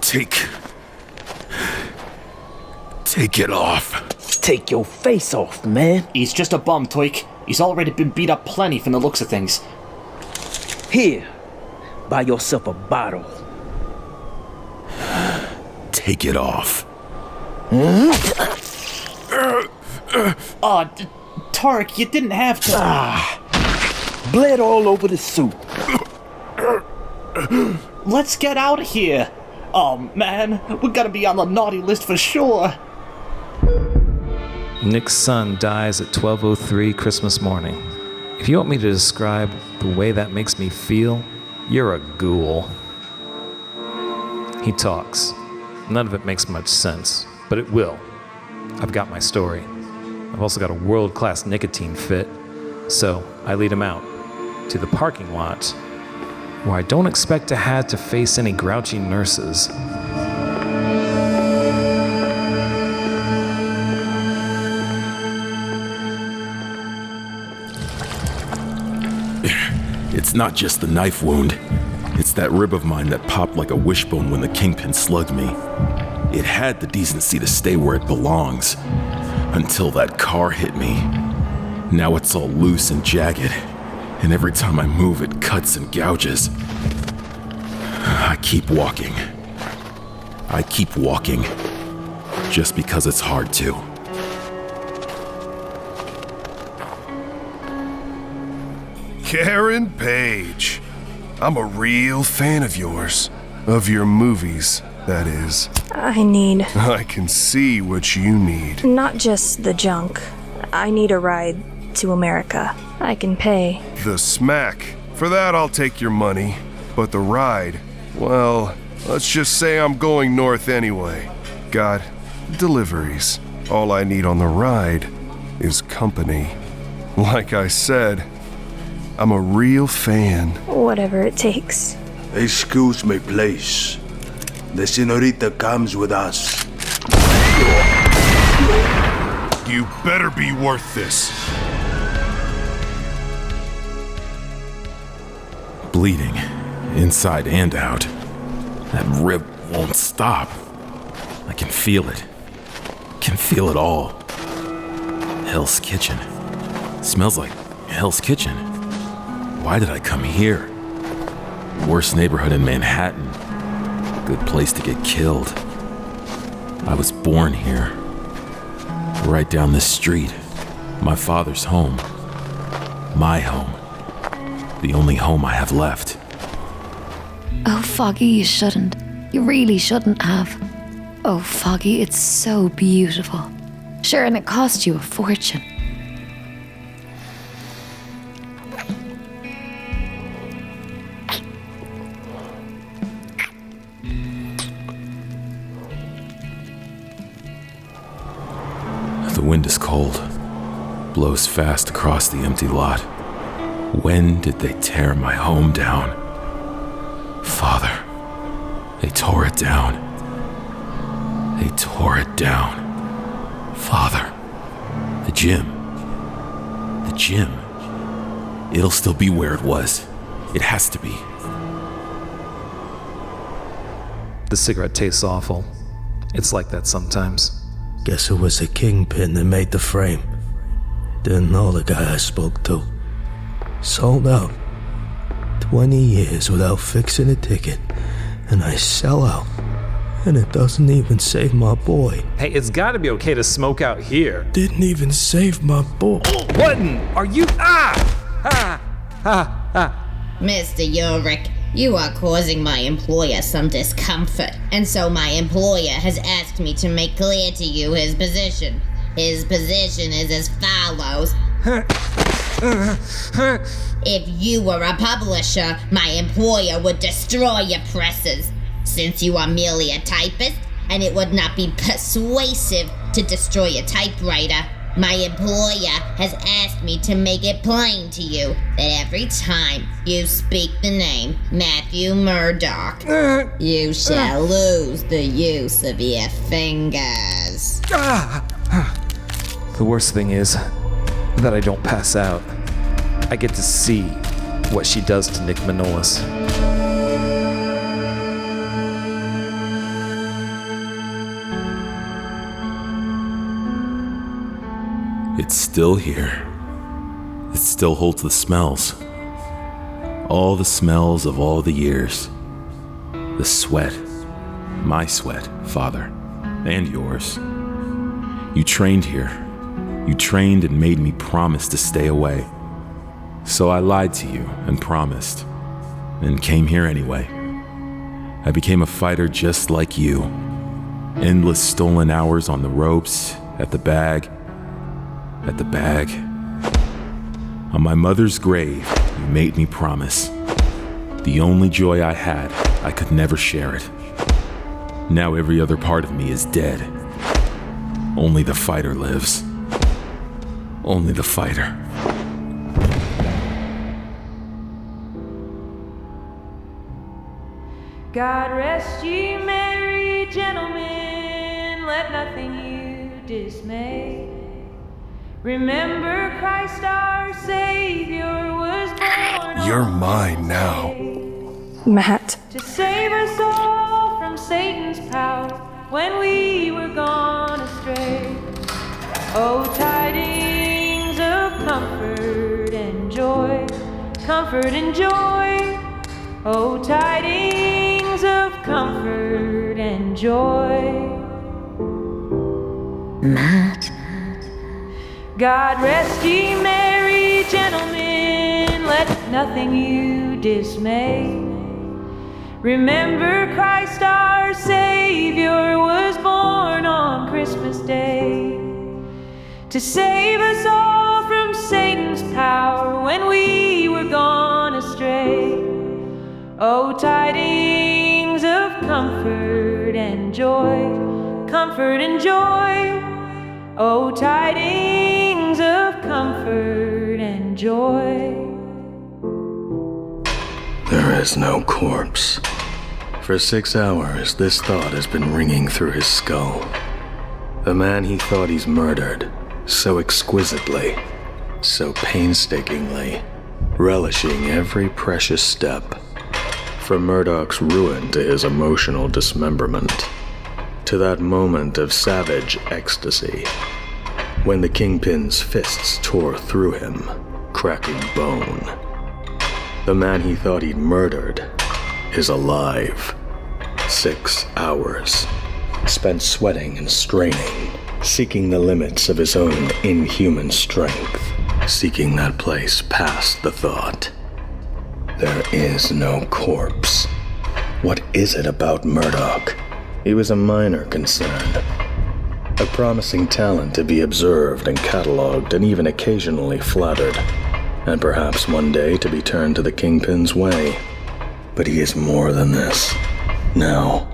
Take it off. Take your face off, man. He's just a bum, Toik. He's already been beat up plenty from the looks of things. Here, buy yourself a bottle. Take it off. Tarek, you didn't have to. Bled all over the suit. Let's get out of here. Oh, man, we're gonna be on the naughty list for sure. Nick's son dies at 12:03 Christmas morning. If you want me to describe the way that makes me feel, you're a ghoul. He talks. None of it makes much sense, but it will. I've got my story. I've also got a world-class nicotine fit, so I lead him out to the parking lot, where I don't expect to have to face any grouchy nurses. It's not just the knife wound. It's that rib of mine that popped like a wishbone when the Kingpin slugged me. It had the decency to stay where it belongs, until that car hit me. Now it's all loose and jagged, and every time I move it cuts and gouges. I keep walking. Just because it's hard to. Karen Page. I'm a real fan of yours. Of your movies, that is. I can see what you need. Not just the junk. I need a ride to America. I can pay. The smack. For that, I'll take your money. But the ride, well, Let's just say I'm going north anyway. Got deliveries. All I need on the ride is company. Like I said, I'm a real fan. Whatever it takes. Excuse me, please. The senorita comes with us. You better be worth this. Bleeding, inside and out. That rib won't stop. I can feel it. Can feel it all. Hell's Kitchen. Smells like Hell's Kitchen. Why did I come here? Worst neighborhood in Manhattan. Good place to get killed. I was born here. Right down this street. My father's home. My home. The only home I have left. Oh, Foggy, you shouldn't. You really shouldn't have. Oh, Foggy, it's so beautiful. Sure, and it cost you a fortune. The wind is cold. Blows fast across the empty lot. When did they tear my home down? Father, they tore it down. They tore it down. Father, the gym. The gym. It'll still be where it was. It has to be. The cigarette tastes awful. It's like that sometimes. Guess it was the Kingpin that made the frame. Didn't know the guy I spoke to. Sold out. 20 years without fixing a ticket. And I sell out. And it doesn't even save my boy. Hey, it's gotta be okay to smoke out here. Didn't even save my boy. What are you? Mr. Urich, you are causing my employer some discomfort, and so my employer has asked me to make clear to you his position. His position is as follows. If you were a publisher, my employer would destroy your presses. Since you are merely a typist, and it would not be persuasive to destroy a typewriter, my employer has asked me to make it plain to you that every time you speak the name Matthew Murdock, you shall lose the use of your fingers. The worst thing is that I don't pass out. I get to see what she does to Nick Manolus. It's still here. It still holds the smells. All the smells of all the years. The sweat. My sweat, Father. And yours. You trained here. You trained and made me promise to stay away. So I lied to you and promised. And came here anyway. I became a fighter just like you. Endless stolen hours on the ropes, at the bag. At the bag. On my mother's grave, you made me promise. The only joy I had, I could never share it. Now every other part of me is dead. Only the fighter lives. Only the fighter. God rest ye merry gentlemen, let nothing you dismay. Remember Christ our Savior was born. You're mine now. Matt. To save us all from Satan's power when we were gone astray. Oh, tidings of comfort and joy, comfort and joy. Oh, tidings of comfort and joy. Matt. God rest ye merry gentlemen, let nothing you dismay. Remember Christ our Savior was born on Christmas Day to save us all from Satan's power when we were gone astray. Oh, tidings of comfort and joy, comfort and joy. Oh, tidings of comfort and joy. There is no corpse. For 6 hours, this thought has been ringing through his skull. The man he thought he's murdered, so exquisitely, so painstakingly, relishing every precious step. From Murdock's ruin to his emotional dismemberment, to that moment of savage ecstasy, when the Kingpin's fists tore through him, cracking bone. The man he thought he'd murdered is alive. 6 hours, spent sweating and straining, seeking the limits of his own inhuman strength, seeking that place past the thought. There is no corpse. What is it about Murdock? He was a minor concern. A promising talent to be observed and catalogued and even occasionally flattered, and perhaps one day to be turned to the Kingpin's way. But he is more than this. Now,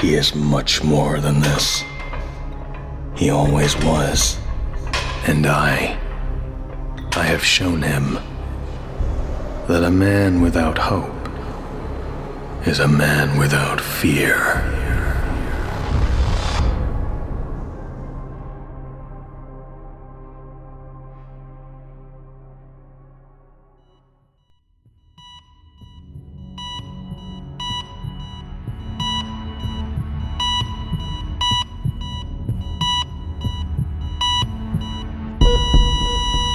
he is much more than this. He always was. And I have shown him that a man without hope is a man without fear.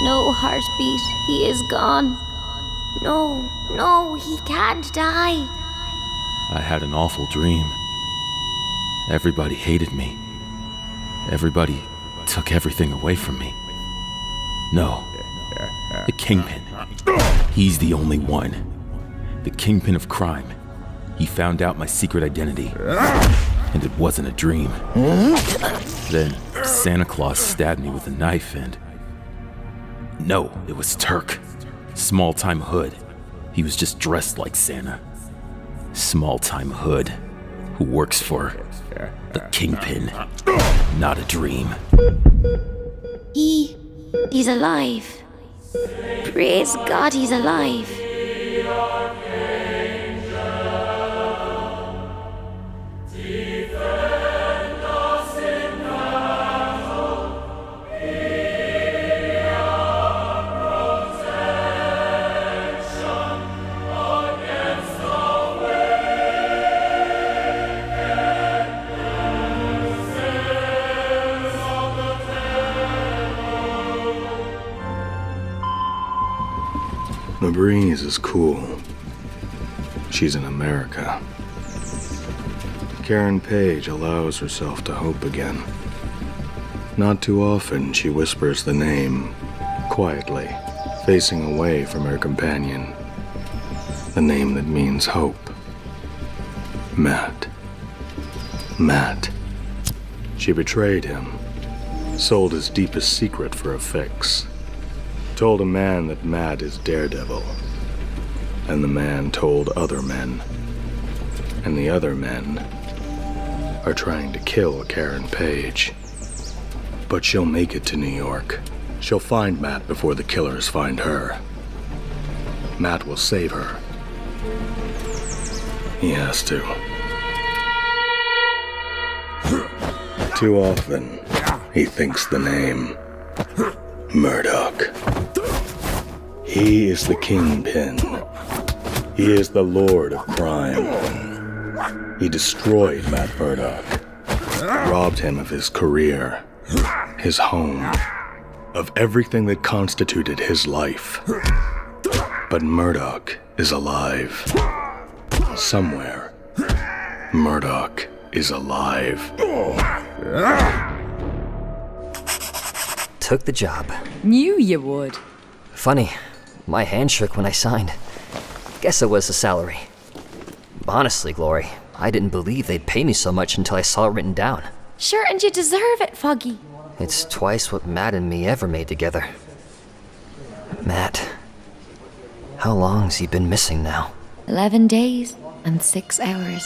No heartbeat. He is gone. No, he can't die. I had an awful dream. Everybody hated me. Everybody took everything away from me. No. The Kingpin. He's the only one. The Kingpin of crime. He found out my secret identity. And it wasn't a dream. Then Santa Claus stabbed me with a knife and... No, it was Turk. Small-time hood. He was just dressed like Santa. Small-time hood who works for the Kingpin. Not a dream. He's alive. Praise God, he's alive. The breeze is cool. She's in America. Karen Page allows herself to hope again. Not too often she whispers the name, quietly, facing away from her companion. The name that means hope. Matt. Matt. She betrayed him, sold his deepest secret for a fix. Told a man that Matt is Daredevil. And the man told other men. And the other men are trying to kill Karen Page. But she'll make it to New York. She'll find Matt before the killers find her. Matt will save her. He has to. Too often, he thinks the name Murdock. He is the Kingpin. He is the Lord of Crime. He destroyed Matt Murdock, robbed him of his career, his home, of everything that constituted his life. But Murdock is alive. Somewhere, Murdock is alive. Took the job. Knew you would. Funny, my hand shook when I signed. Guess it was the salary. Honestly, Glori, I didn't believe they'd pay me so much until I saw it written down. Sure, and you deserve it, Foggy. It's twice what Matt and me ever made together. Matt, how long's he been missing now? 11 days and 6 hours.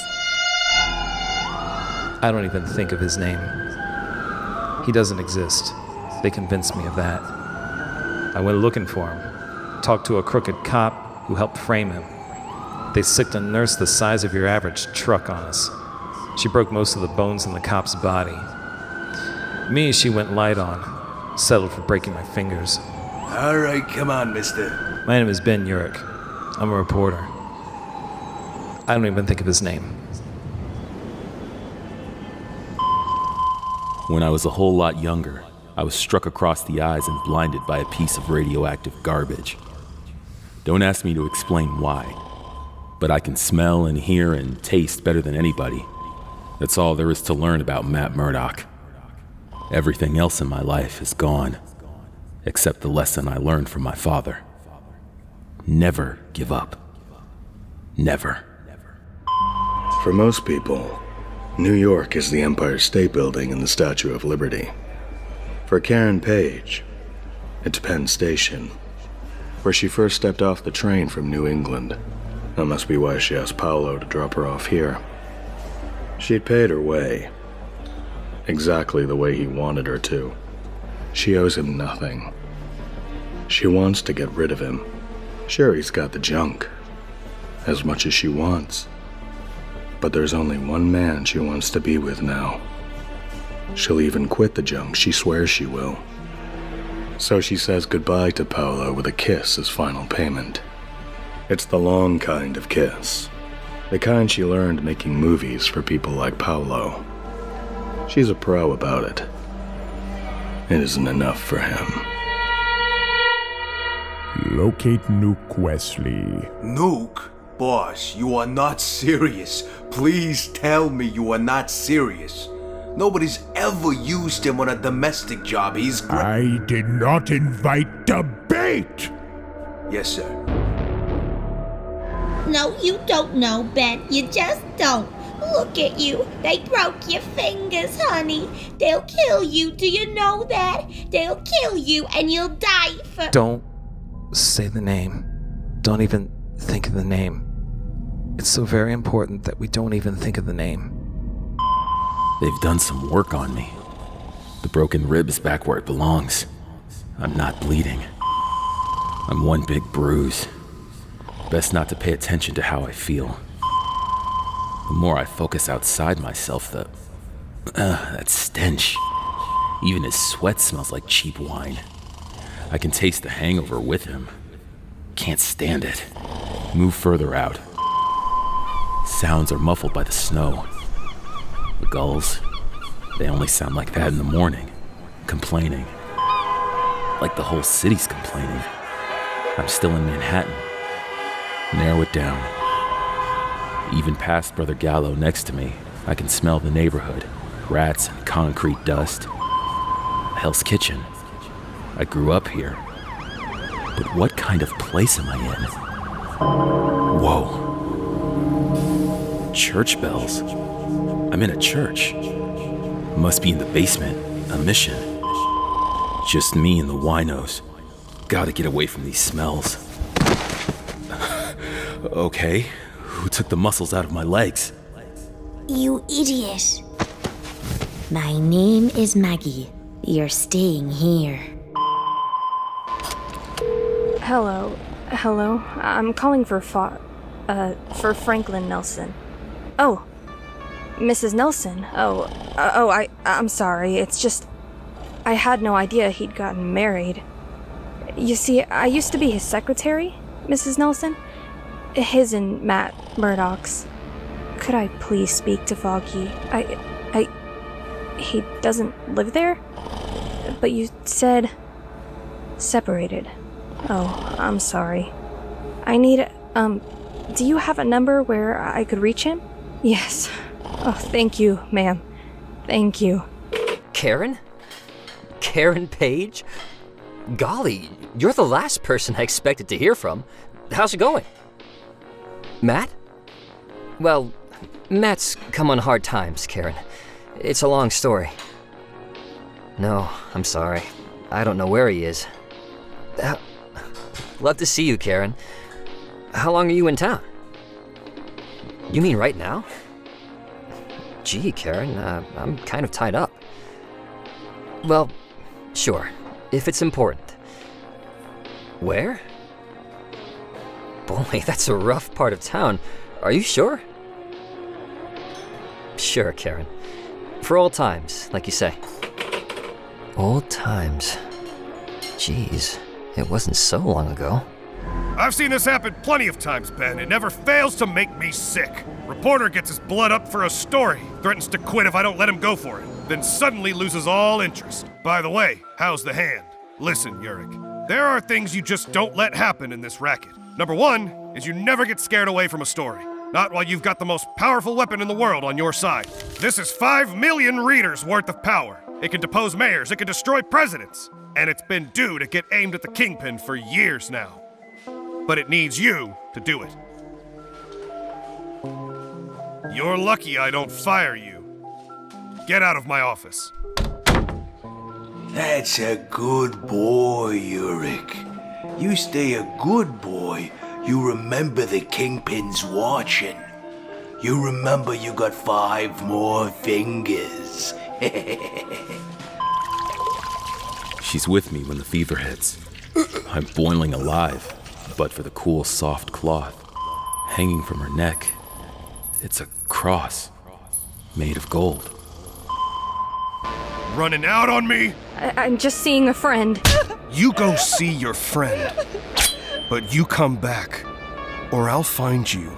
I don't even think of his name. He doesn't exist. They convinced me of that. I went looking for him, talked to a crooked cop who helped frame him. They sicked a nurse the size of your average truck on us. She broke most of the bones in the cop's body. Me, she went light on, settled for breaking my fingers. All right, come on, mister. My name is Ben Urich. I'm a reporter. I don't even think of his name. When I was a whole lot younger, I was struck across the eyes and blinded by a piece of radioactive garbage. Don't ask me to explain why, but I can smell and hear and taste better than anybody. That's all there is to learn about Matt Murdock. Everything else in my life is gone, except the lesson I learned from my father. Never give up. Never. For most people, New York is the Empire State Building and the Statue of Liberty. For Karen Page, it's Penn Station, where she first stepped off the train from New England. That must be why she asked Paolo to drop her off here. She'd paid her way, exactly the way he wanted her to. She owes him nothing. She wants to get rid of him. Sure, he's got the junk, as much as she wants. But there's only one man she wants to be with now. She'll even quit the junk, she swears she will. So she says goodbye to Paolo with a kiss as final payment. It's the long kind of kiss. The kind she learned making movies for people like Paolo. She's a pro about it. It isn't enough for him. Locate Nuke Wesley. Nuke? Boss, you are not serious. Please tell me you are not serious. Nobody's ever used him on a domestic job. He's great. I did not invite debate! Yes, sir. No, you don't know, Ben. You just don't. Look at you. They broke your fingers, honey. They'll kill you. Do you know that? They'll kill you and you'll die for... Don't say the name. Don't even think of the name. It's so very important that we don't even think of the name. They've done some work on me. The broken rib is back where it belongs. I'm not bleeding. I'm one big bruise. Best not to pay attention to how I feel. The more I focus outside myself, that stench. Even his sweat smells like cheap wine. I can taste the hangover with him. Can't stand it. Move further out. Sounds are muffled by the snow. The gulls, they only sound like that in the morning, complaining. Like the whole city's complaining. I'm still in Manhattan. Narrow it down. Even past Brother Gallo next to me, I can smell the neighborhood, rats and concrete dust. Hell's Kitchen. I grew up here. But what kind of place am I in? Whoa. Church bells. I'm in a church. Must be in the basement, a mission. Just me and the winos. Gotta get away from these smells. Okay, who took the muscles out of my legs? You idiot. My name is Maggie. You're staying here. Hello. I'm calling for Franklin Nelson. Oh, Mrs. Nelson. I'm sorry. It's just, I had no idea he'd gotten married. You see, I used to be his secretary, Mrs. Nelson. His and Matt Murdock's. Could I please speak to Foggy? He doesn't live there? But you said separated. Oh, I'm sorry. I need, do you have a number where I could reach him? Yes. Oh, thank you, ma'am. Thank you. Karen? Karen Page? Golly, you're the last person I expected to hear from. How's it going? Matt? Well, Matt's come on hard times, Karen. It's a long story. No, I'm sorry. I don't know where he is. Love to see you, Karen. How long are you in town? You mean right now? Gee, Karen, I'm kind of tied up. Well, sure, if it's important. Where? Boy, that's a rough part of town. Are you sure? Sure, Karen. For old times, like you say. Old times. Jeez, it wasn't so long ago. I've seen this happen plenty of times, Ben. It never fails to make me sick. Reporter gets his blood up for a story, threatens to quit if I don't let him go for it, then suddenly loses all interest. By the way, how's the hand? Listen, Urich, there are things you just don't let happen in this racket. Number one is you never get scared away from a story. Not while you've got the most powerful weapon in the world on your side. This is 5 million readers worth of power. It can depose mayors, it can destroy presidents. And it's been due to get aimed at the Kingpin for years now. But it needs you to do it. You're lucky I don't fire you. Get out of my office. That's a good boy, Urich. You stay a good boy. You remember the Kingpin's watching. You remember you got 5 more fingers. She's with me when the fever hits. I'm boiling alive, but for the cool, soft cloth hanging from her neck. It's a cross made of gold. Running out on me? I'm just seeing a friend. You go see your friend. But you come back, or I'll find you,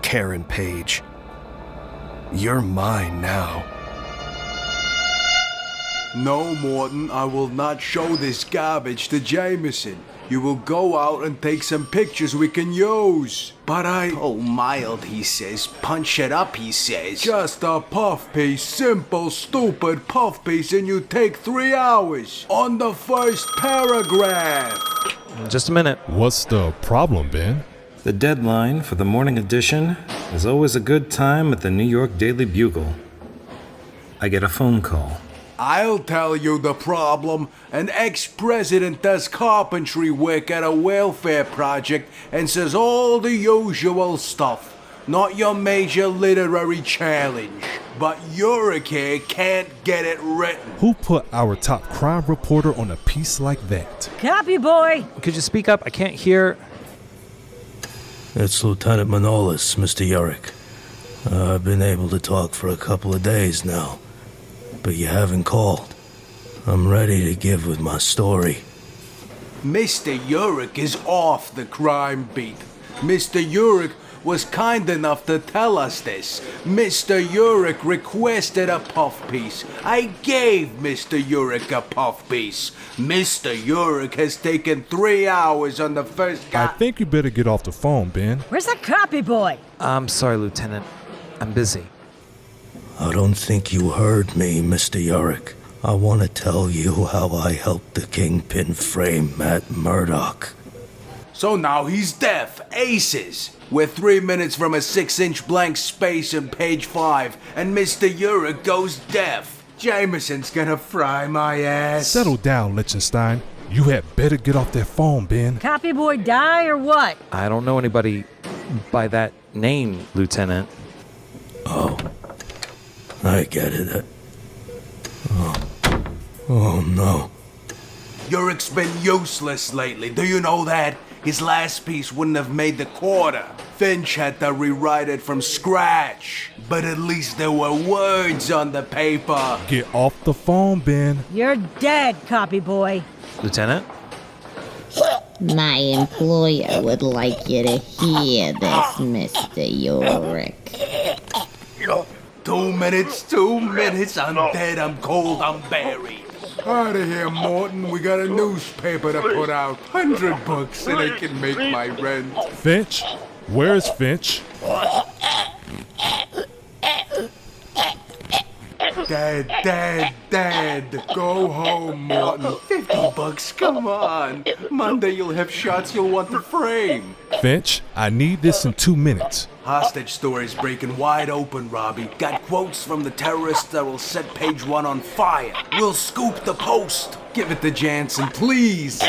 Karen Page. You're mine now. No, Morton, I will not show this garbage to Jameson. You will go out and take some pictures we can use. But Oh, mild, he says. Punch it up, he says. Just a puff piece, simple, stupid puff piece, and you take 3 hours. On the first paragraph. Just a minute. What's the problem, Ben? The deadline for the morning edition is always a good time at the New York Daily Bugle. I get a phone call. I'll tell you the problem. An ex-president does carpentry work at a welfare project and says all the usual stuff. Not your major literary challenge. But Urich here can't get it written. Who put our top crime reporter on a piece like that? Copyboy! Could you speak up? I can't hear. It's Lieutenant Manolus, Mr. Urich. I've been able to talk for a couple of days now, but you haven't called. I'm ready to give with my story. Mr. Urich is off the crime beat. Mr. Urich was kind enough to tell us this. Mr. Urich requested a puff piece. I gave Mr. Urich a puff piece. Mr. Urich has taken 3 hours on the first guy. I think you better get off the phone, Ben. Where's that Copyboy? I'm sorry, Lieutenant. I'm busy. I don't think you heard me, Mr. Urich. I want to tell you how I helped the Kingpin frame Matt Murdock. So now he's deaf. Aces. We're 3 minutes from a 6-inch blank space on page 5, and Mr. Urich goes deaf. Jameson's gonna fry my ass. Settle down, Lichtenstein. You had better get off that phone, Ben. Copyboy die or what? I don't know anybody by that name, Lieutenant. Oh, I get it. Oh no. Urich's been useless lately, do you know that? His last piece wouldn't have made the quarter. Finch had to rewrite it from scratch. But at least there were words on the paper. Get off the phone, Ben. You're dead, Copyboy. Lieutenant? My employer would like you to hear this, Mr. Urich. 2 minutes, 2 minutes. I'm dead, I'm cold, I'm buried. Out of here, Morton. We got a newspaper to put out. $100 and I can make my rent. Finch? Where's Finch? Dad. Go home, Morton. $50, come on. Monday you'll have shots you'll want to frame. Finch, I need this in 2 minutes. Hostage stories breaking wide open, Robbie. Got quotes from the terrorists that will set page 1 on fire. We'll scoop the Post. Give it to Jansen, please.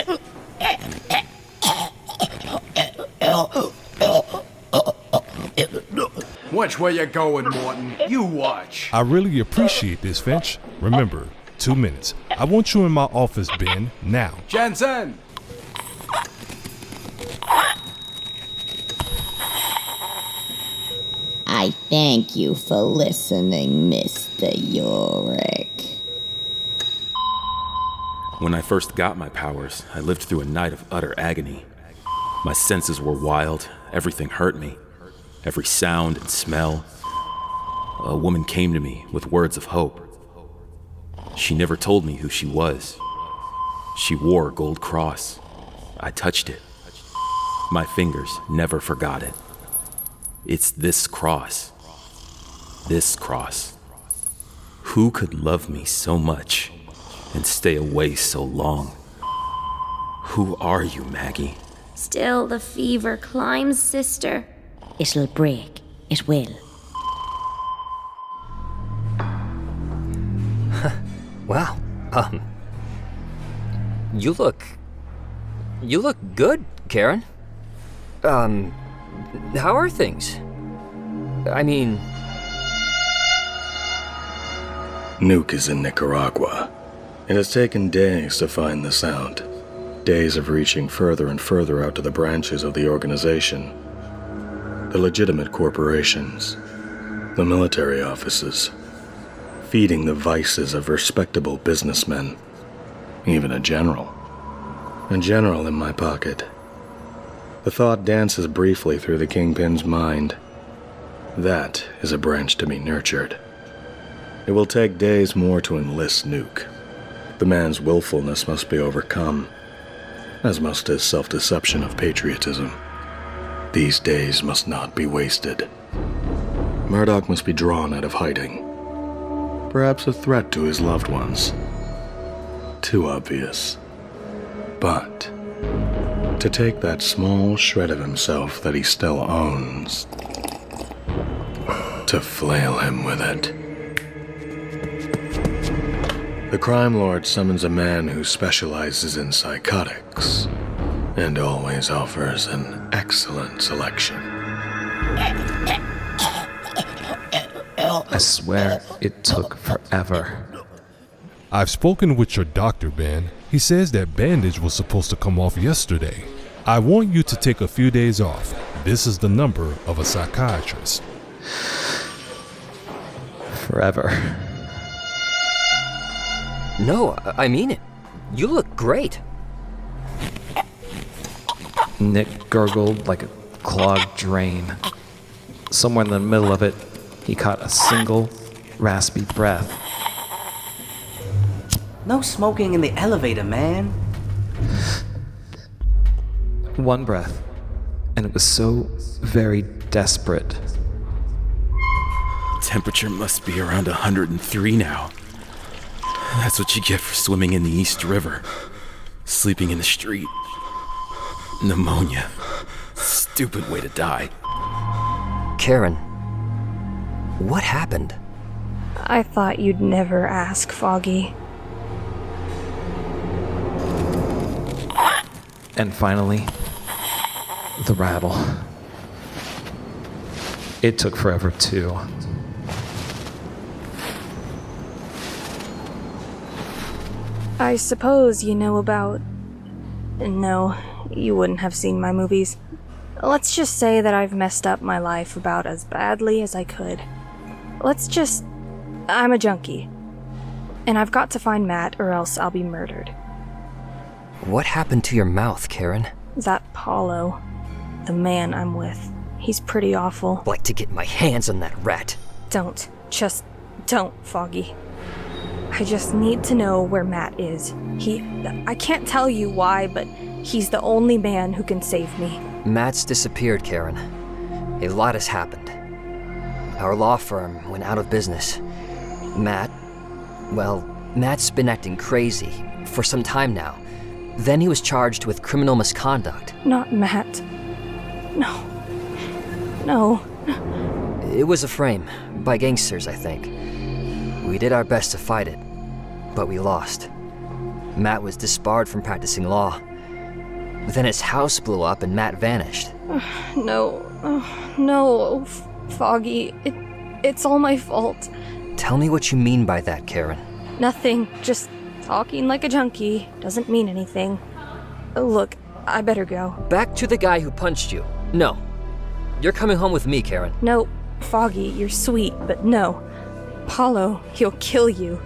Watch where you're going, Morton. You watch. I really appreciate this, Finch. Remember, 2 minutes. I want you in my office, Ben, now. Jensen! I thank you for listening, Mr. Urich. When I first got my powers, I lived through a night of utter agony. My senses were wild, everything hurt me. Every sound and smell. A woman came to me with words of hope. She never told me who she was. She wore a gold cross. I touched it. My fingers never forgot it. It's this cross. This cross. Who could love me so much and stay away so long? Who are you, Maggie? Still the fever climbs, sister. It'll break. It will. Wow. You look good, Karen. How are things? I mean... Nuke is in Nicaragua. It has taken days to find the sound. Days of reaching further and further out to the branches of the organization. The legitimate corporations. The military offices. Feeding the vices of respectable businessmen. Even a general. A general in my pocket. The thought dances briefly through the Kingpin's mind. That is a branch to be nurtured. It will take days more to enlist Nuke. The man's willfulness must be overcome, as must his self-deception of patriotism. These days must not be wasted. Murdock must be drawn out of hiding. Perhaps a threat to his loved ones. Too obvious. But to take that small shred of himself that he still owns, to flail him with it. The crime lord summons a man who specializes in psychotics and always offers an excellent selection. I swear it took forever. I've spoken with your doctor, Ben. He says that bandage was supposed to come off yesterday. I want you to take a few days off. This is the number of a psychiatrist. Forever. No, I mean it. You look great. Nick gurgled like a clogged drain. Somewhere in the middle of it, he caught a single, raspy breath. No smoking in the elevator, man. One breath, and it was so very desperate. Temperature must be around 103 now. That's what you get for swimming in the East River. Sleeping in the street. Pneumonia. Stupid way to die. Karen, what happened? I thought you'd never ask, Foggy. And finally, the rattle. It took forever too. I suppose you know about... No, you wouldn't have seen my movies. Let's just say that I've messed up my life about as badly as I could. I'm a junkie. And I've got to find Matt or else I'll be murdered. What happened to your mouth, Karen? That Paulo, the man I'm with, he's pretty awful. I'd like to get my hands on that rat. Don't. Just don't, Foggy. I just need to know where Matt is. I can't tell you why, but he's the only man who can save me. Matt's disappeared, Karen. A lot has happened. Our law firm went out of business. Matt's been acting crazy for some time now. Then he was charged with criminal misconduct. Not Matt. No. It was a frame, by gangsters, I think. We did our best to fight it, but we lost. Matt was disbarred from practicing law. Then his house blew up and Matt vanished. No. Foggy, it's all my fault. Tell me what you mean by that, Karen. Nothing, just talking like a junkie doesn't mean anything. Look, I better go. Back to the guy who punched you. No. You're coming home with me, Karen. No, Foggy, you're sweet, but no. Paulo, he'll kill you.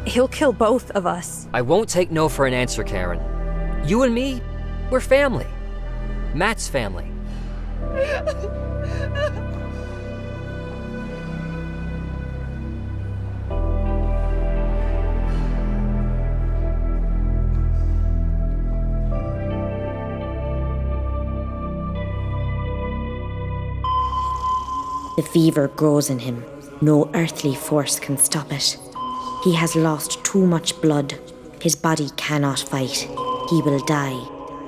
He'll kill both of us. I won't take no for an answer, Karen. You and me, we're family. Matt's family. The fever grows in him. No earthly force can stop it. He has lost too much blood. His body cannot fight. He will die,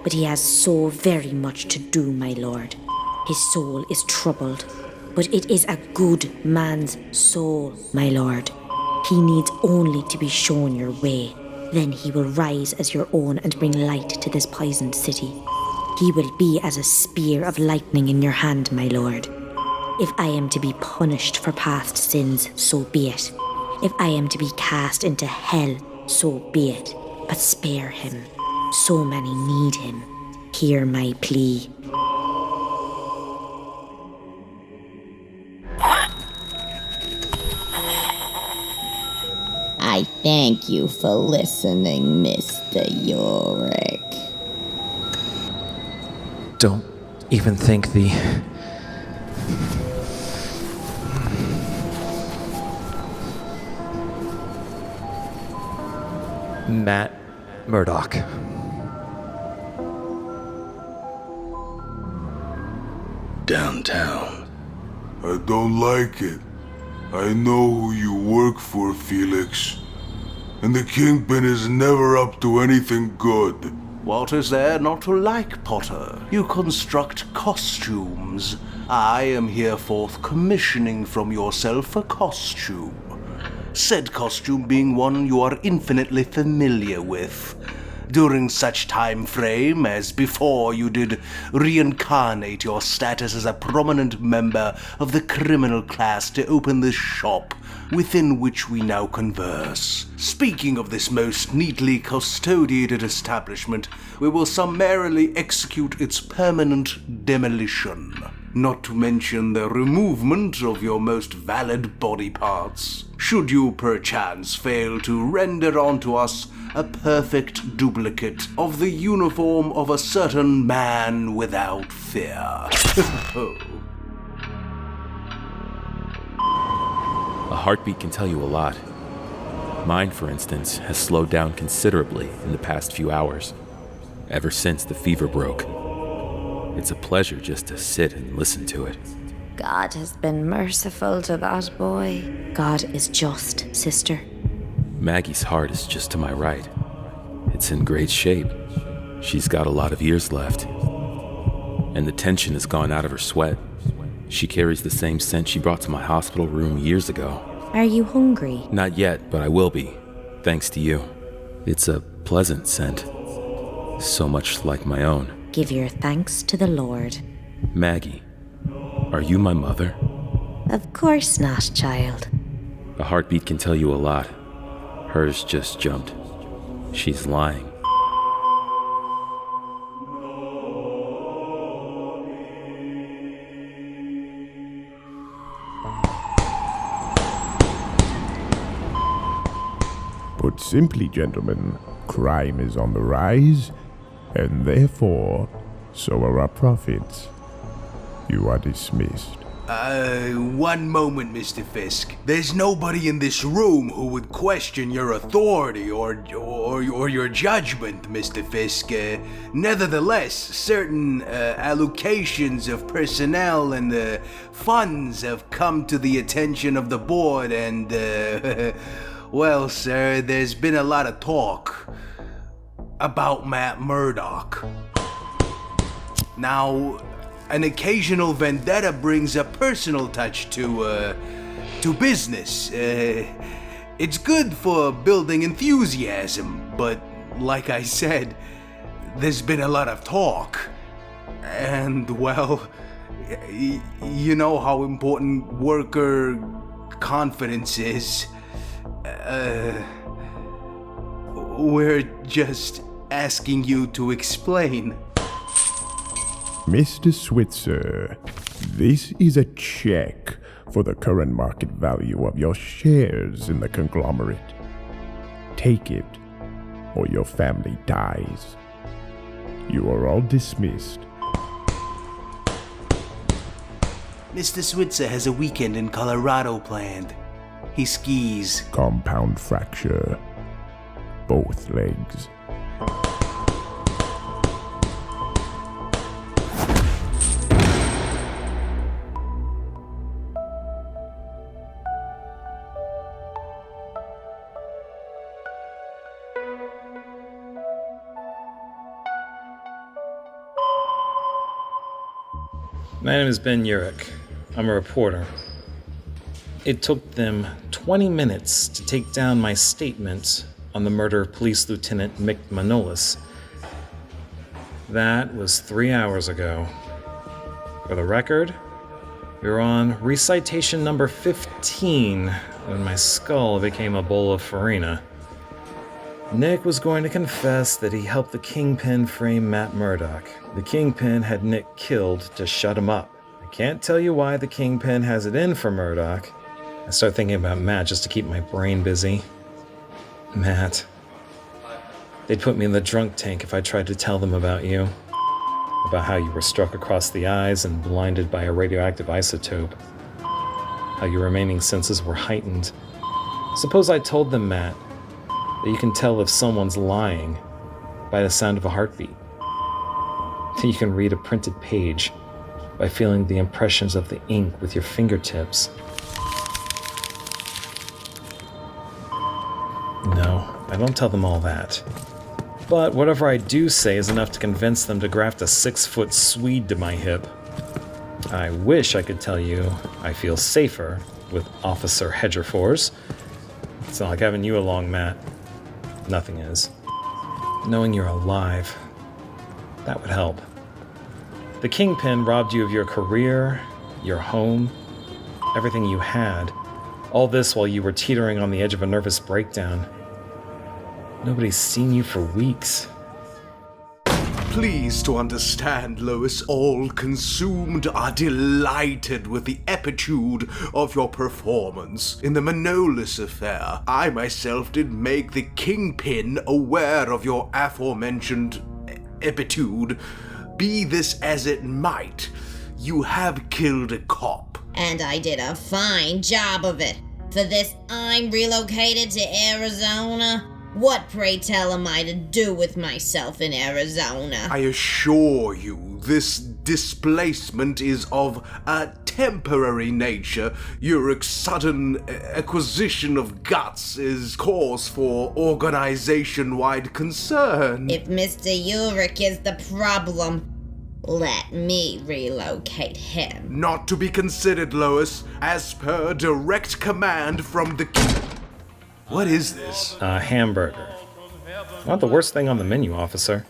but he has so very much to do, my lord. His soul is troubled, but it is a good man's soul, my lord. He needs only to be shown your way. Then he will rise as your own and bring light to this poisoned city. He will be as a spear of lightning in your hand, my lord. If I am to be punished for past sins, so be it. If I am to be cast into hell, so be it. But spare him. So many need him. Hear my plea. I thank you for listening, Mr. Urich. Don't even think the... Matt Murdock. Downtown. I don't like it. I know who you work for, Felix. And the Kingpin is never up to anything good. What is there not to like, Potter? You construct costumes. I am hereforth commissioning from yourself a costume. Said costume being one you are infinitely familiar with. During such time frame as before you did reincarnate your status as a prominent member of the criminal class to open this shop within which we now converse. Speaking of this most neatly custodiated establishment, we will summarily execute its permanent demolition. Not to mention the removement of your most valid body parts, should you perchance fail to render onto us a perfect duplicate of the uniform of a certain man without fear. A heartbeat can tell you a lot. Mine, for instance, has slowed down considerably in the past few hours, ever since the fever broke. It's a pleasure just to sit and listen to it. God has been merciful to that boy. God is just, sister. Maggie's heart is just to my right. It's in great shape. She's got a lot of years left. And the tension has gone out of her sweat. She carries the same scent she brought to my hospital room years ago. Are you hungry? Not yet, but I will be, thanks to you. It's a pleasant scent. So much like my own. Give your thanks to the Lord. Maggie, are you my mother? Of course not, child. A heartbeat can tell you a lot. Hers just jumped. She's lying. Put simply, gentlemen, crime is on the rise, and therefore, so are our profits. You are dismissed. One moment, Mr. Fisk. There's nobody in this room who would question your authority or your judgment, Mr. Fisk. Nevertheless, certain allocations of personnel and funds have come to the attention of the board and, well, sir, there's been a lot of talk about Matt Murdock. Now, an occasional vendetta brings a personal touch to business. It's good for building enthusiasm, but like I said, there's been a lot of talk. And, well, You know how important worker confidence is. We're just asking you to explain. Mr. Switzer, this is a check for the current market value of your shares in the conglomerate. Take it, or your family dies. You are all dismissed. Mr. Switzer has a weekend in Colorado planned. He skis. Compound fracture. Both legs. My name is Ben Urich. I'm a reporter. It took them 20 minutes to take down my statement on the murder of Police Lieutenant Mick Manolus. That was 3 hours ago. For the record, we were on recitation number 15 when my skull became a bowl of farina. Nick was going to confess that he helped the Kingpin frame Matt Murdock. The Kingpin had Nick killed to shut him up. I can't tell you why the Kingpin has it in for Murdock. I start thinking about Matt just to keep my brain busy. Matt. They'd put me in the drunk tank if I tried to tell them about you. About how you were struck across the eyes and blinded by a radioactive isotope. How your remaining senses were heightened. Suppose I told them, Matt, that you can tell if someone's lying by the sound of a heartbeat. That you can read a printed page by feeling the impressions of the ink with your fingertips. No, I don't tell them all that. But whatever I do say is enough to convince them to graft a 6-foot Swede to my hip. I wish I could tell you I feel safer with Officer Hedgerfors. It's not like having you along, Matt. Nothing is. Knowing you're alive, that would help. The Kingpin robbed you of your career, your home, everything you had. All this while you were teetering on the edge of a nervous breakdown. Nobody's seen you for weeks. Please to understand, Lois, all consumed are delighted with the epitude of your performance. In the Manolus affair, I myself did make the Kingpin aware of your aforementioned epitude. Be this as it might, you have killed a cop. And I did a fine job of it. For this, I'm relocated to Arizona. What, pray tell, am I to do with myself in Arizona? I assure you, this displacement is of a temporary nature. Urich's sudden acquisition of guts is cause for organization-wide concern. If Mr. Urich is the problem, let me relocate him. Not to be considered, Lois, as per direct command from the What is this? A hamburger. Not the worst thing on the menu, officer.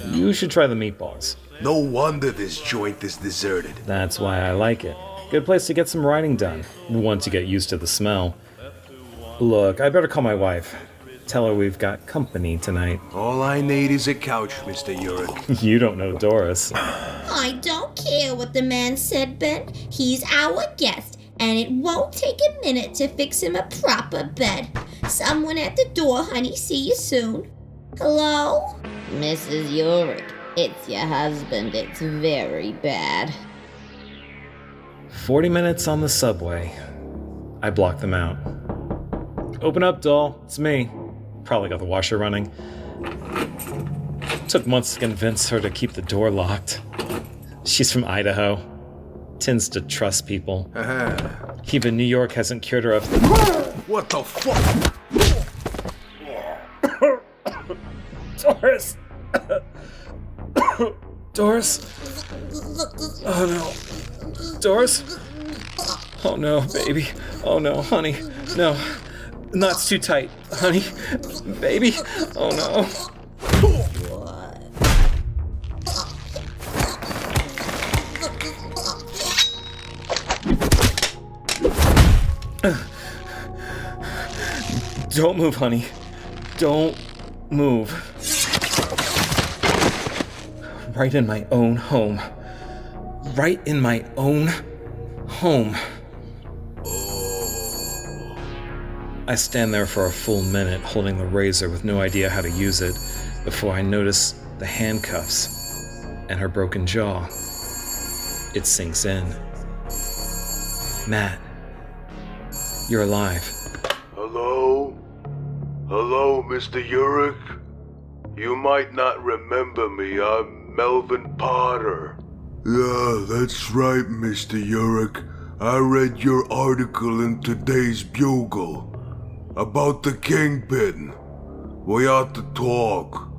You should try the meatballs. No wonder this joint is deserted. That's why I like it. Good place to get some writing done, once you get used to the smell. Look, I better call my wife. Tell her we've got company tonight. All I need is a couch, Mr. Urich. You don't know Doris. I don't care what the man said, Ben. He's our guest, and it won't take a minute to fix him a proper bed. Someone at the door, honey. See you soon. Hello? Mrs. Urich, it's your husband. It's very bad. 40 minutes on the subway. I blocked them out. Open up, doll. It's me. Probably got the washer running. Took months to convince her to keep the door locked. She's from Idaho. Tends to trust people. Even New York hasn't cured her of... What the fuck? Doris! Doris? Oh no. Doris? Oh no, baby. Oh no, honey. No. Knots too tight. Honey. Baby. Oh no. Don't move, honey. Don't move. Right in my own home. Right in my own home. I stand there for a full minute holding the razor with no idea how to use it before I notice the handcuffs and her broken jaw. It sinks in. Matt, you're alive. Hello? Hello, Mr. Urich? You might not remember me. I'm Melvin Potter. Yeah, that's right, Mr. Urich. I read your article in today's Bugle about the Kingpin. We ought to talk.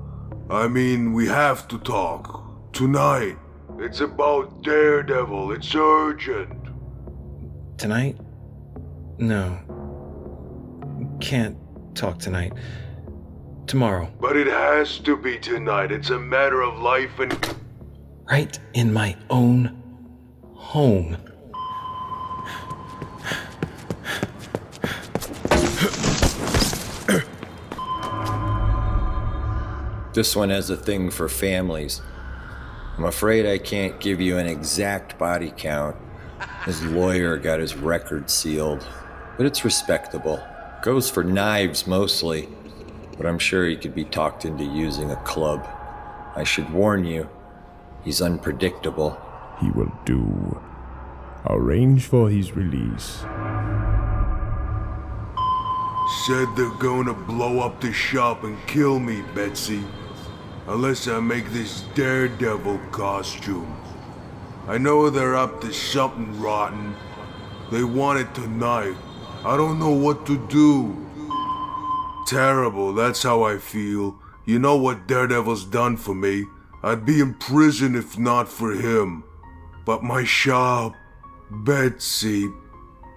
I mean, we have to talk. Tonight. It's about Daredevil. It's urgent. Tonight? No. Can't talk tonight. Tomorrow. But it has to be tonight. It's a matter of life and... Right in my own home. This one has a thing for families. I'm afraid I can't give you an exact body count. His lawyer got his record sealed, but it's respectable. Goes for knives mostly, but I'm sure he could be talked into using a club. I should warn you, he's unpredictable. He will do. Arrange for his release. Said they're gonna blow up the shop and kill me, Betsy. Unless I make this Daredevil costume. I know they're up to something rotten. They want it tonight. I don't know what to do. Terrible, that's how I feel. You know what Daredevil's done for me. I'd be in prison if not for him. But my shop... Betsy,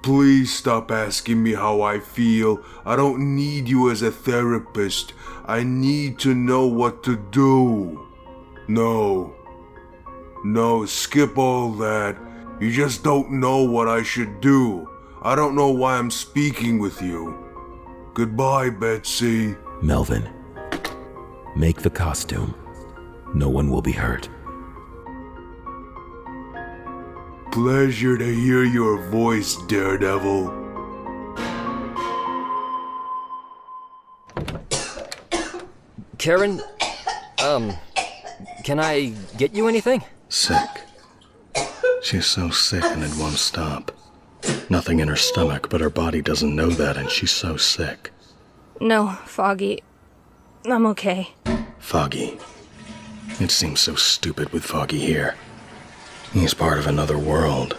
please stop asking me how I feel. I don't need you as a therapist. I need to know what to do. No, skip all that. You just don't know what I should do. I don't know why I'm speaking with you. Goodbye, Betsy. Melvin, make the costume. No one will be hurt. Pleasure to hear your voice, Daredevil. Karen, can I get you anything? Sick. She's so sick and it won't stop. Nothing in her stomach, but her body doesn't know that, and she's so sick. No, Foggy. I'm okay. Foggy. It seems so stupid with Foggy here. He's part of another world.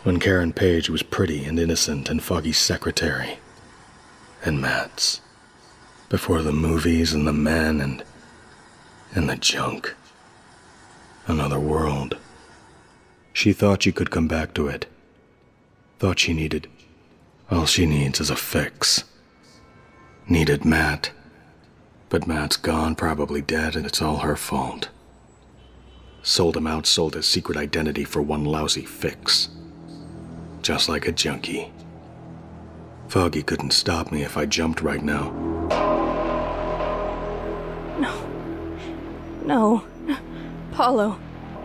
When Karen Page was pretty and innocent and Foggy's secretary. And Matt's. Before the movies and the men and the junk. Another world. She thought she could come back to it. Thought she needed... All she needs is a fix. Needed Matt. But Matt's gone, probably dead, and it's all her fault. Sold him out, sold his secret identity for one lousy fix. Just like a junkie. Foggy couldn't stop me if I jumped right now. No. Paulo.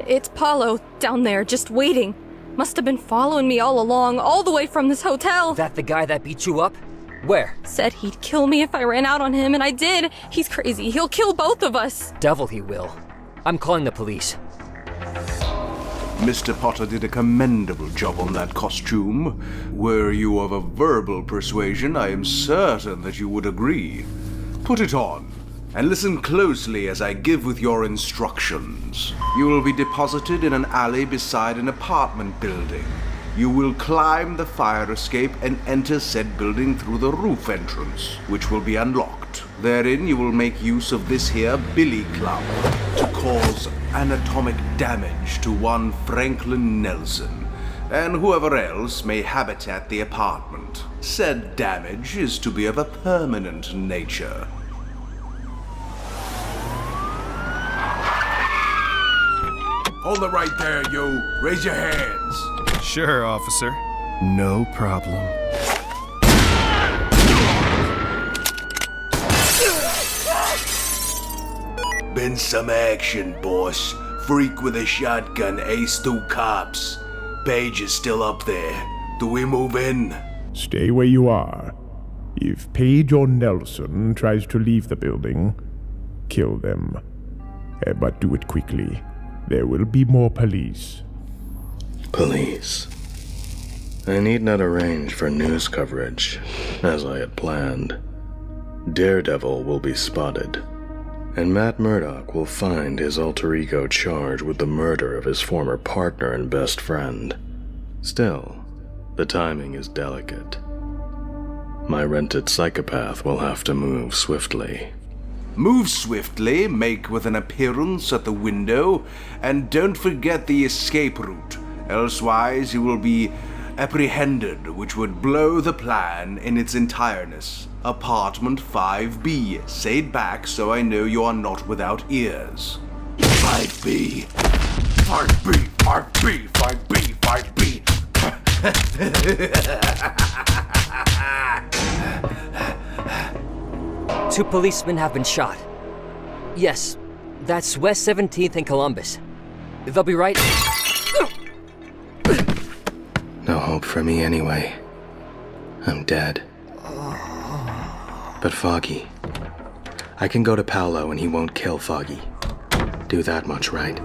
It's Paulo down there, just waiting. Must have been following me all along, all the way from this hotel. That the guy that beat you up? Where? Said he'd kill me if I ran out on him, and I did. He's crazy. He'll kill both of us. Devil he will. I'm calling the police. Mr. Potter did a commendable job on that costume. Were you of a verbal persuasion, I am certain that you would agree. Put it on, and listen closely as I give with your instructions. You will be deposited in an alley beside an apartment building. You will climb the fire escape and enter said building through the roof entrance, which will be unlocked. Therein you will make use of this here billy club to cause anatomic damage to one Franklin Nelson, and whoever else may habitat the apartment. Said damage is to be of a permanent nature. Hold it right there, you. Raise your hands. Sure, officer. No problem. Been some action, boss. Freak with a shotgun, ace 2 cops. Page is still up there. Do we move in? Stay where you are. If Page or Nelson tries to leave the building, kill them. But do it quickly. There will be more police. Police. I need not arrange for news coverage, as I had planned. Daredevil will be spotted, and Matt Murdock will find his alter ego charged with the murder of his former partner and best friend. Still, the timing is delicate. My rented psychopath will have to move swiftly. Move swiftly, make with an appearance at the window, and don't forget the escape route. Elsewise, you will be apprehended, which would blow the plan in its entireness. Apartment 5B. Say it back so I know you are not without ears. 5B. 5B. 5B. 5B. 5B. 2 policemen have been shot. Yes, that's West 17th and Columbus. They'll be right. No hope for me anyway. I'm dead. But Foggy. I can go to Paolo and he won't kill Foggy. Do that much, right?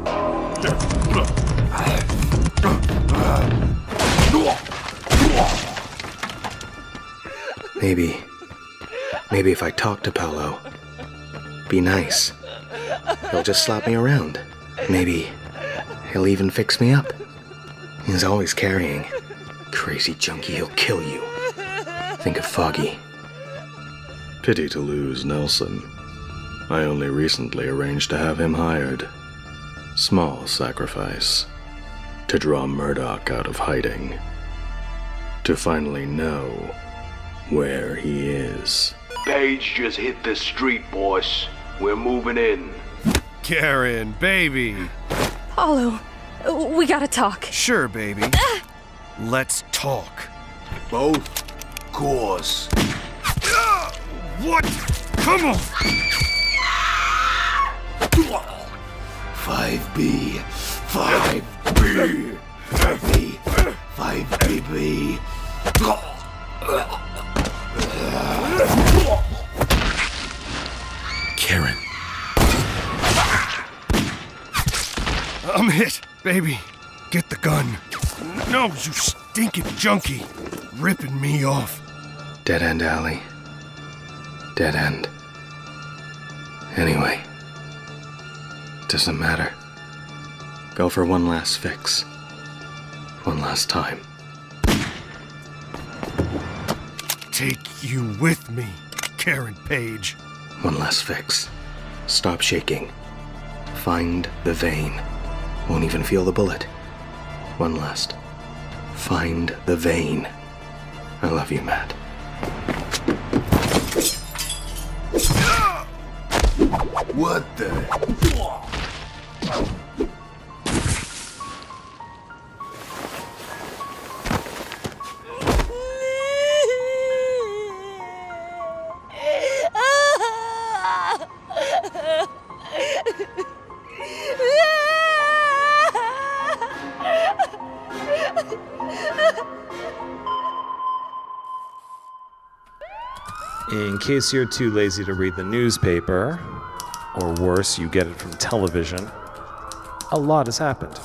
Maybe if I talk to Paolo, be nice, he'll just slap me around. Maybe he'll even fix me up. He's always carrying. Crazy junkie, he'll kill you. Think of Foggy. Pity to lose Nelson. I only recently arranged to have him hired. Small sacrifice. To draw Murdock out of hiding. To finally know where he is. Page just hit the street, boss. We're moving in. Karen, baby. Paulo, we gotta talk. Sure, baby. Let's talk. Both? Course. What? Come on! 5B. 5B. 5B. 5B. Karen. I'm hit, baby. Get the gun. No, you stinking junkie. Ripping me off. Dead end alley. Dead end. Anyway. Doesn't matter. Go for one last fix. One last time. Take you with me, Karen Page. One last fix. Stop shaking. Find the vein. Won't even feel the bullet. One last. Find the vein. I love you, Matt. What the? In case you're too lazy to read the newspaper, or worse, you get it from television, a lot has happened.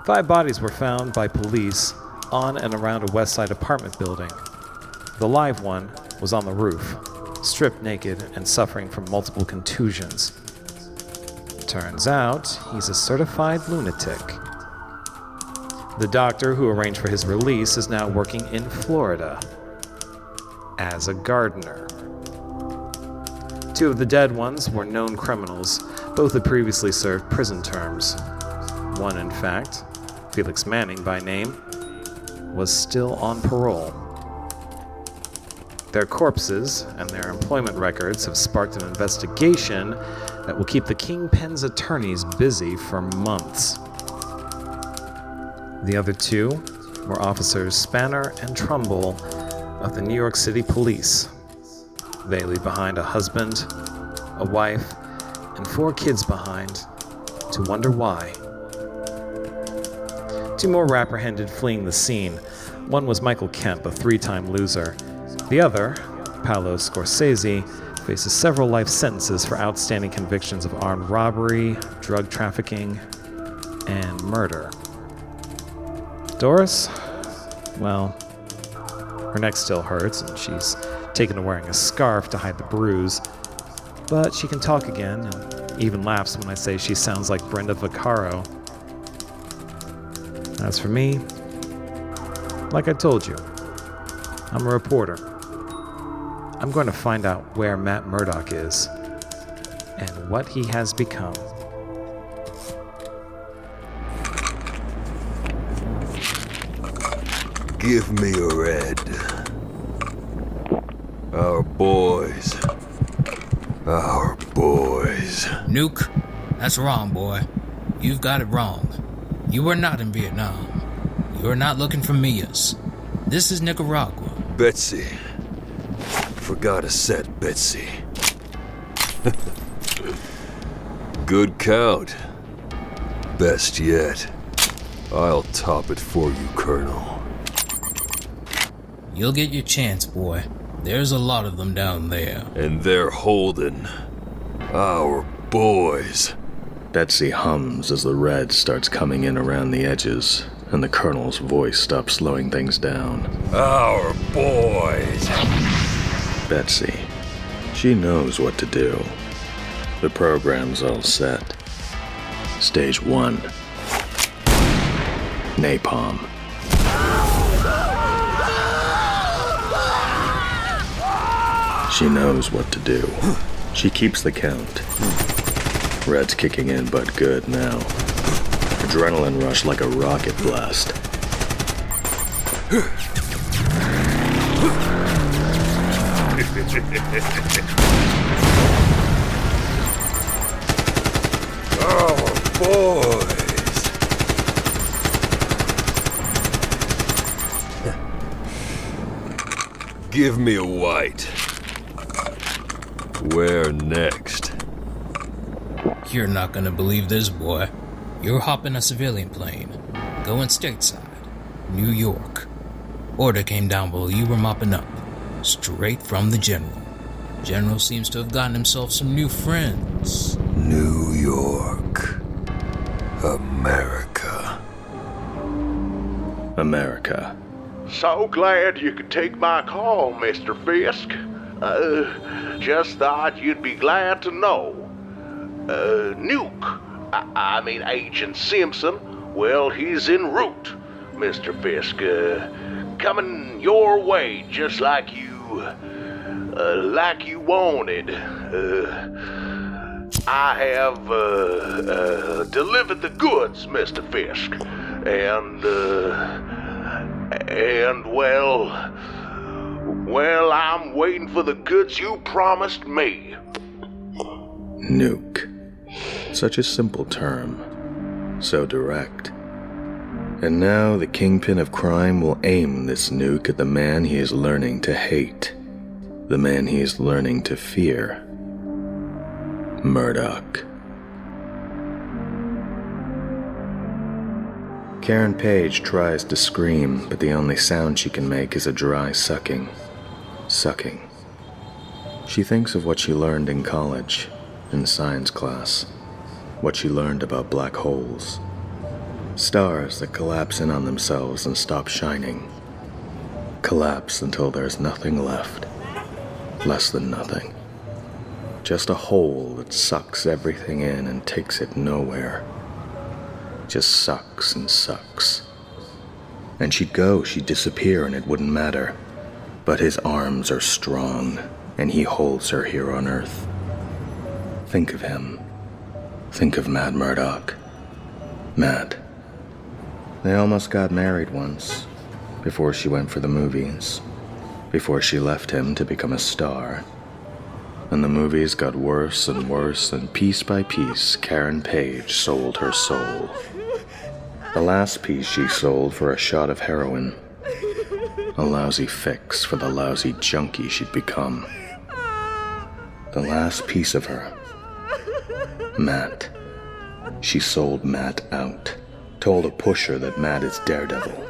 5 bodies were found by police on and around a West Side apartment building. The live one was on the roof, stripped naked and suffering from multiple contusions. Turns out, he's a certified lunatic. The doctor who arranged for his release is now working in Florida as a gardener. 2 of the dead ones were known criminals. Both had previously served prison terms. One, in fact, Felix Manning by name, was still on parole. Their corpses and their employment records have sparked an investigation that will keep the Kingpin's attorneys busy for months. The other 2 were Officers Spanner and Trumbull of the New York City Police. They leave behind a husband, a wife, and 4 kids behind to wonder why. 2 more were apprehended fleeing the scene. One was Michael Kemp, a 3-time loser. The other, Paolo Scorsese, faces several life sentences for outstanding convictions of armed robbery, drug trafficking, and murder. Doris? Well, her neck still hurts, and she's taken to wearing a scarf to hide the bruise. But she can talk again, and even laughs when I say she sounds like Brenda Vaccaro. As for me, like I told you, I'm a reporter. I'm going to find out where Matt Murdock is, and what he has become. Give me a red. Our boys. Our boys. Nuke, that's wrong, boy. You've got it wrong. You are not in Vietnam. You are not looking for Mias. This is Nicaragua. Betsy. Forgot a set, Betsy. Good count. Best yet. I'll top it for you, Colonel. You'll get your chance, boy. There's a lot of them down there. And they're holding our boys. Betsy hums as the red starts coming in around the edges, and the Colonel's voice stops slowing things down. Our boys. Betsy. She knows what to do. The program's all set. Stage 1. Napalm. She knows what to do. She keeps the count. Red's kicking in, but good now. Adrenaline rush like a rocket blast. Our boys. Give me a white. Where next? You're not gonna believe this, boy. You're hopping a civilian plane, going stateside, New York. Order came down while you were mopping up, straight from the General. General seems to have gotten himself some new friends. New York. America. America. So glad you could take my call, Mr. Fisk. Just thought you'd be glad to know. Nuke, I mean Agent Simpson, well, he's en route, Mr. Fisk. Coming your way, just like you wanted. I have, delivered the goods, Mr. Fisk. And well, I'm waiting for the goods you promised me. Nuke. Such a simple term. So direct. And now the Kingpin of crime will aim this nuke at the man he is learning to hate. The man he is learning to fear. Murdock. Karen Page tries to scream, but the only sound she can make is a dry sucking. Sucking. She thinks of what she learned in college, in science class. What she learned about black holes. Stars that collapse in on themselves and stop shining. Collapse until there's nothing left. Less than nothing. Just a hole that sucks everything in and takes it nowhere. Just sucks and sucks. And she'd disappear, and it wouldn't matter. But his arms are strong, and he holds her here on Earth. Think of him. Think of Matt Murdock. Matt. They almost got married once, before she went for the movies, before she left him to become a star. And the movies got worse and worse, and piece by piece, Karen Page sold her soul. The last piece she sold for a shot of heroin. A lousy fix for the lousy junkie she'd become. The last piece of her. Matt. She sold Matt out. Told a pusher that Matt is Daredevil.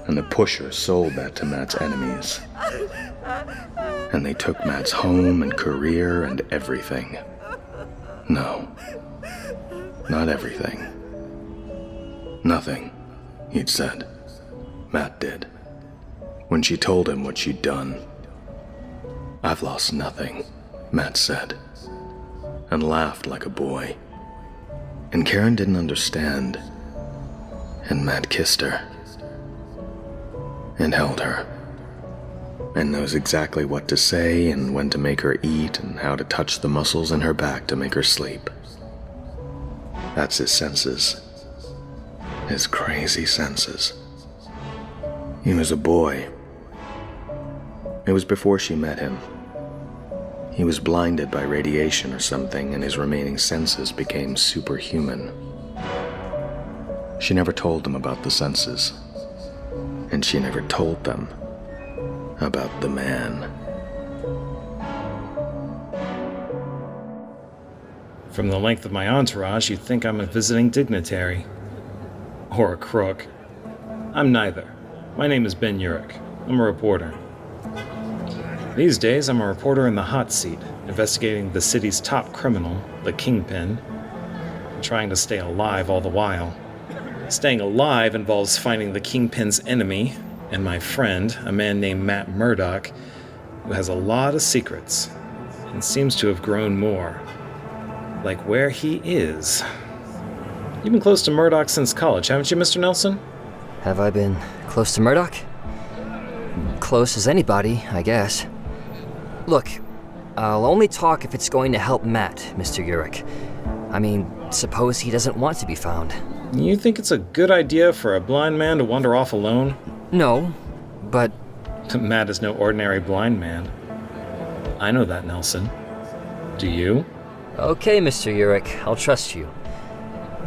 And the pusher sold that to Matt's enemies. And they took Matt's home and career and everything. No. Not everything. Nothing, he'd said. Matt did. When she told him what she'd done. I've lost nothing, Matt said. And laughed like a boy. And Karen didn't understand. And Matt kissed her. And held her. And knows exactly what to say and when to make her eat and how to touch the muscles in her back to make her sleep. That's his senses. His crazy senses. He was a boy. It was before she met him. He was blinded by radiation or something, and his remaining senses became superhuman. She never told them about the senses. And she never told them about the man. From the length of my entourage, you'd think I'm a visiting dignitary. Or a crook. I'm neither. My name is Ben Urich. I'm a reporter. These days, I'm a reporter in the hot seat, investigating the city's top criminal, the Kingpin, trying to stay alive all the while. Staying alive involves finding the Kingpin's enemy, and my friend, a man named Matt Murdock, who has a lot of secrets, and seems to have grown more. Like where he is. You've been close to Murdock since college, haven't you, Mr. Nelson? Have I been close to Murdock? Close as anybody, I guess. Look, I'll only talk if it's going to help Matt, Mr. Urich. I mean, suppose he doesn't want to be found. You think it's a good idea for a blind man to wander off alone? No, but... Matt is no ordinary blind man. I know that, Nelson. Do you? Okay, Mr. Urich, I'll trust you.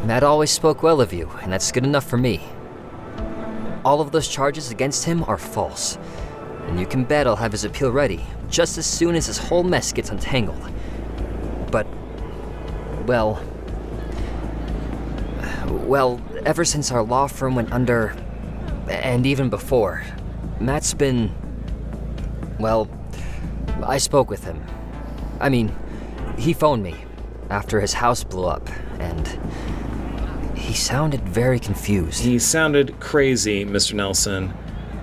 Matt always spoke well of you, and that's good enough for me. All of those charges against him are false, and you can bet I'll have his appeal ready just as soon as this whole mess gets untangled. But, well, ever since our law firm went under, and even before, Matt's been, well, I spoke with him. I mean, he phoned me after his house blew up, and he sounded very confused. He sounded crazy, Mr. Nelson.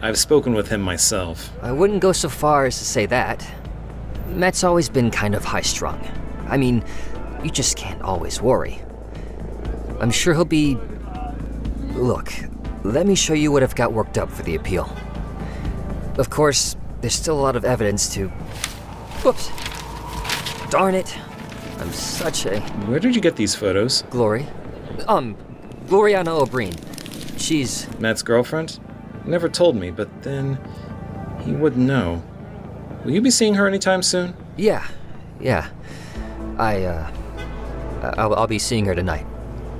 I've spoken with him myself. I wouldn't go so far as to say that. Matt's always been kind of high-strung. I mean, you just can't always worry. I'm sure he'll be... Look, let me show you what I've got worked up for the appeal. Of course, there's still a lot of evidence to... Whoops. Darn it. I'm such a... Where did you get these photos? Glori. Gloriana O'Brien. She's... Matt's girlfriend? Never told me, but then... he wouldn't know. Will you be seeing her anytime soon? Yeah. I'll be seeing her tonight.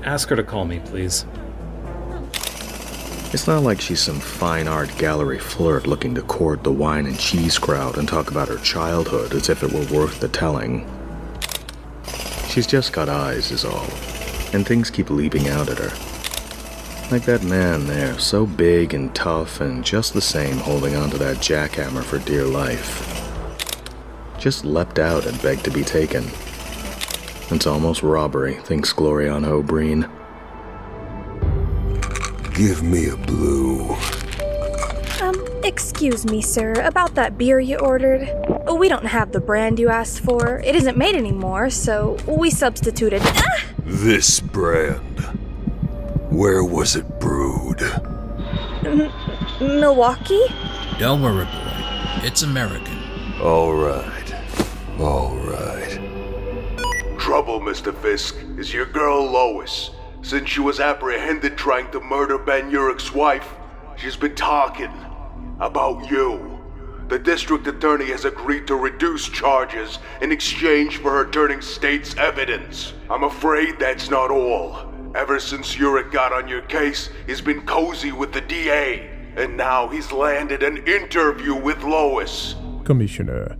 Ask her to call me, please. It's not like she's some fine art gallery flirt looking to court the wine and cheese crowd and talk about her childhood as if it were worth the telling. She's just got eyes, is all, and things keep leaping out at her. Like that man there, so big and tough and just the same holding onto that jackhammer for dear life. Just leapt out and begged to be taken. It's almost robbery, thinks Gloriana O'Brien. Give me a blue. Excuse me, sir, about that beer you ordered. We don't have the brand you asked for. It isn't made anymore, so we substituted. This brand. Where was it brewed? Milwaukee? Don't worry, boy. It's American. All right. Trouble, Mr. Fisk, is your girl Lois. Since she was apprehended trying to murder Ben Urich's wife, she's been talking about you. The district attorney has agreed to reduce charges in exchange for her turning state's evidence. I'm afraid that's not all. Ever since Urich got on your case, he's been cozy with the DA, and now he's landed an interview with Lois. Commissioner,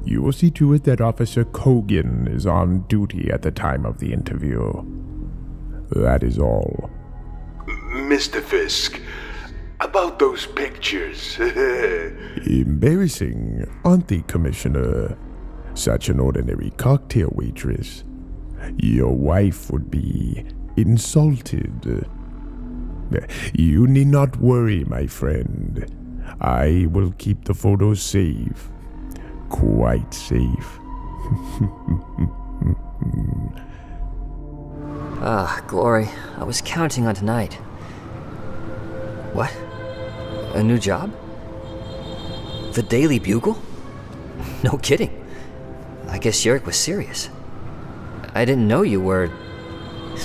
You will see to it that Officer Kogan is on duty at the time of the interview. That is all. Mr. Fisk, about those pictures. Embarrassing, aren't they, Commissioner? Such an ordinary cocktail waitress. Your wife would be insulted. You need not worry, my friend. I will keep the photos safe. Quite safe. Glori, I was counting on tonight. What? A new job? The Daily Bugle? No kidding. I guess Urich was serious. I didn't know you were...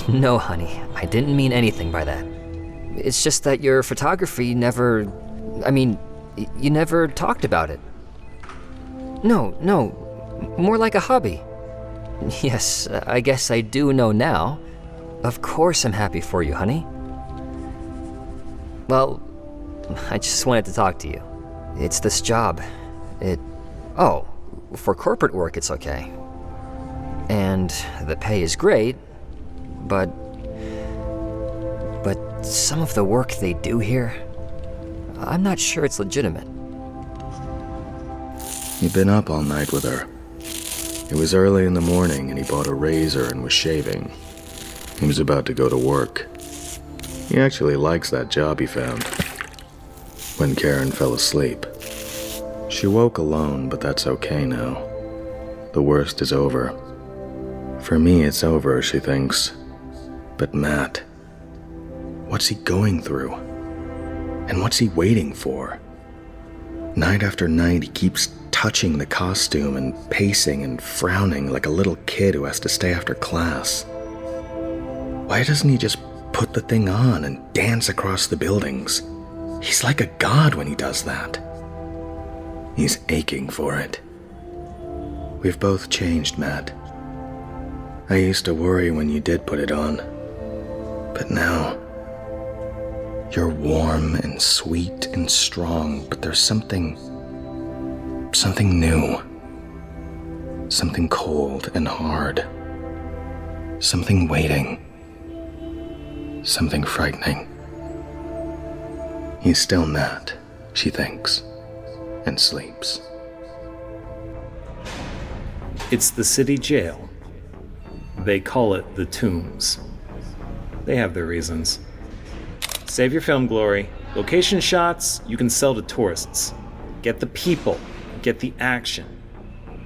No, honey, I didn't mean anything by that. It's just that your photography never... you never talked about it. No, more like a hobby. Yes, I guess I do know now. Of course I'm happy for you, honey. Well, I just wanted to talk to you. It's this job. For corporate work it's okay. And the pay is great, but some of the work they do here, I'm not sure it's legitimate. He'd been up all night with her. It was early in the morning and he bought a razor and was shaving. He was about to go to work. He actually likes that job he found. When Karen fell asleep. She woke alone, but that's okay now. The worst is over. For me, it's over, she thinks. But Matt, what's he going through? And what's he waiting for? Night after night, he keeps touching the costume and pacing and frowning like a little kid who has to stay after class. Why doesn't he just put the thing on and dance across the buildings? He's like a god when he does that. He's aching for it. We've both changed, Matt. I used to worry when you did put it on. But now, you're warm and sweet and strong, but there's something new. Something cold and hard. Something waiting. Something frightening. He's still Matt, she thinks, and sleeps. It's the city jail. They call it the Tombs. They have their reasons. Save your film, Glori. Location shots you can sell to tourists. Get the people. Get the action.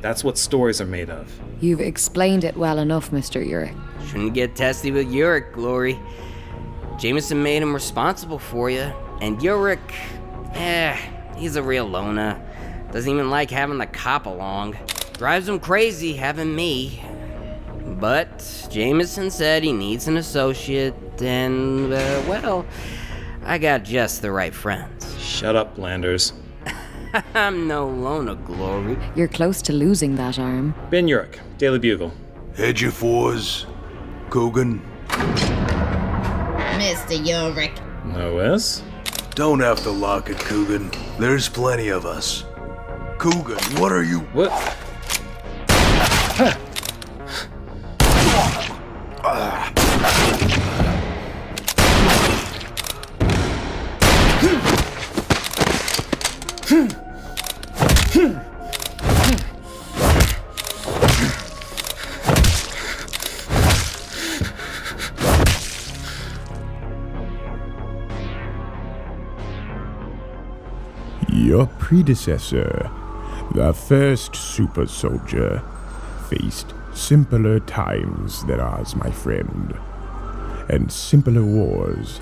That's what stories are made of. You've explained it well enough, Mr. Urich. Shouldn't get testy with Urich, Glori. Jameson made him responsible for you. And Urich, he's a real loner. Doesn't even like having the cop along. Drives him crazy having me. But Jameson said he needs an associate, and, I got just the right friends. Shut up, Landers. I'm no loner, Glori. You're close to losing that arm. Ben Urich, Daily Bugle. Edgefords, Coogan. Mr. Urich. No S? Don't have to lock it, Coogan. There's plenty of us. Coogan, what are you... What? Your predecessor, the first super soldier, faced simpler times than ours, my friend, and simpler wars.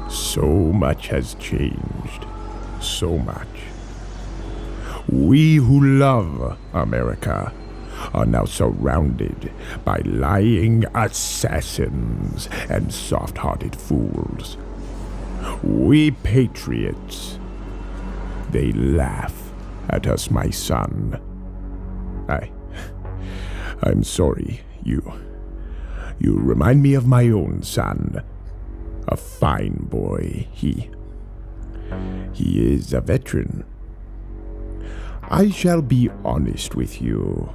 So much has changed. So much. We who love America are now surrounded by lying assassins and soft-hearted fools. We patriots, they laugh at us, my son. I'm sorry, you remind me of my own son. A fine boy, he is a veteran. I shall be honest with you.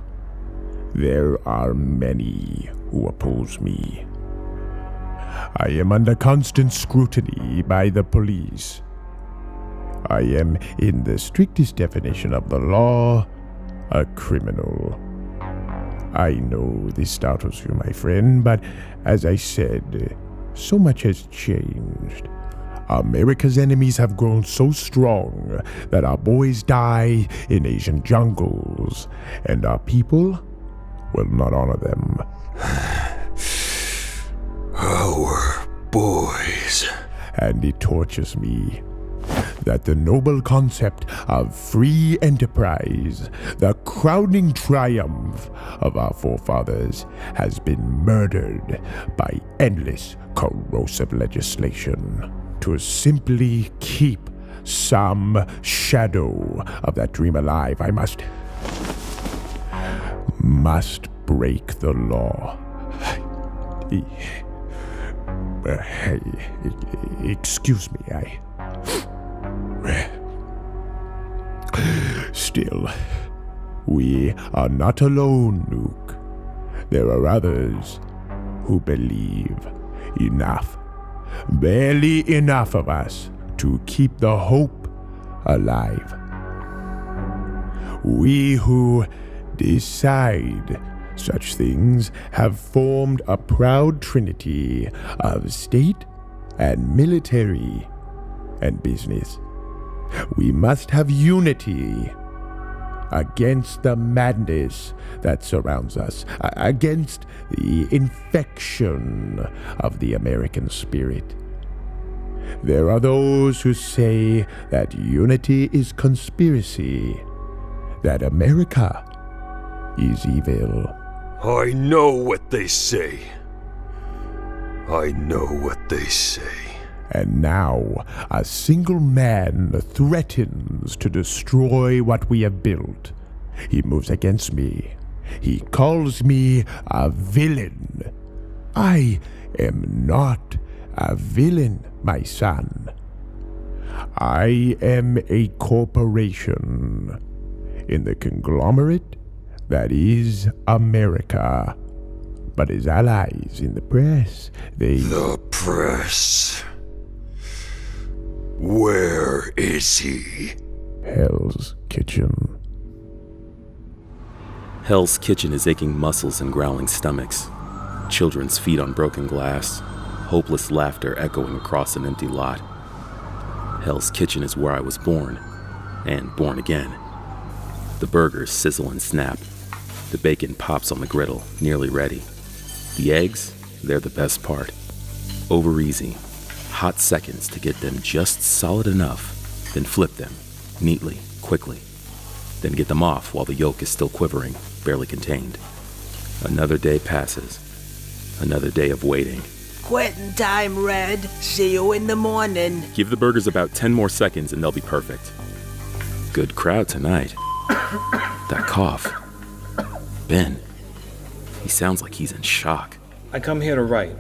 There are many who oppose me. I am under constant scrutiny by the police. I am, in the strictest definition of the law, a criminal. I know this startles you, my friend, but as I said, so much has changed. America's enemies have grown so strong that our boys die in Asian jungles, and our people will not honor them. Our boys. And it tortures me that the noble concept of free enterprise, the crowning triumph of our forefathers, has been murdered by endless corrosive legislation to simply keep some shadow of that dream alive. I must break the law. Excuse me, Still, we are not alone, Nuke. There are others who believe enough, barely enough of us to keep the hope alive. We who decide such things have formed a proud trinity of state and military and business. We must have unity against the madness that surrounds us, against the infection of the American spirit. There are those who say that unity is conspiracy, that America is evil. I know what they say. I know what they say. And now, a single man threatens to destroy what we have built. He moves against me. He calls me a villain. I am not a villain, my son. I am a corporation in the conglomerate that is America. But his allies in the press, The press. Where is he? Hell's Kitchen. Hell's Kitchen is aching muscles and growling stomachs. Children's feet on broken glass. Hopeless laughter echoing across an empty lot. Hell's Kitchen is where I was born. And born again. The burgers sizzle and snap. The bacon pops on the griddle, nearly ready. The eggs, they're the best part. Over easy. Hot seconds to get them just solid enough, then flip them, neatly, quickly. Then get them off while the yolk is still quivering, barely contained. Another day passes. Another day of waiting. Quitting time, Red. See you in the morning. Give the burgers about 10 more seconds and they'll be perfect. Good crowd tonight. That cough. Ben. He sounds like he's in shock. I come here to write.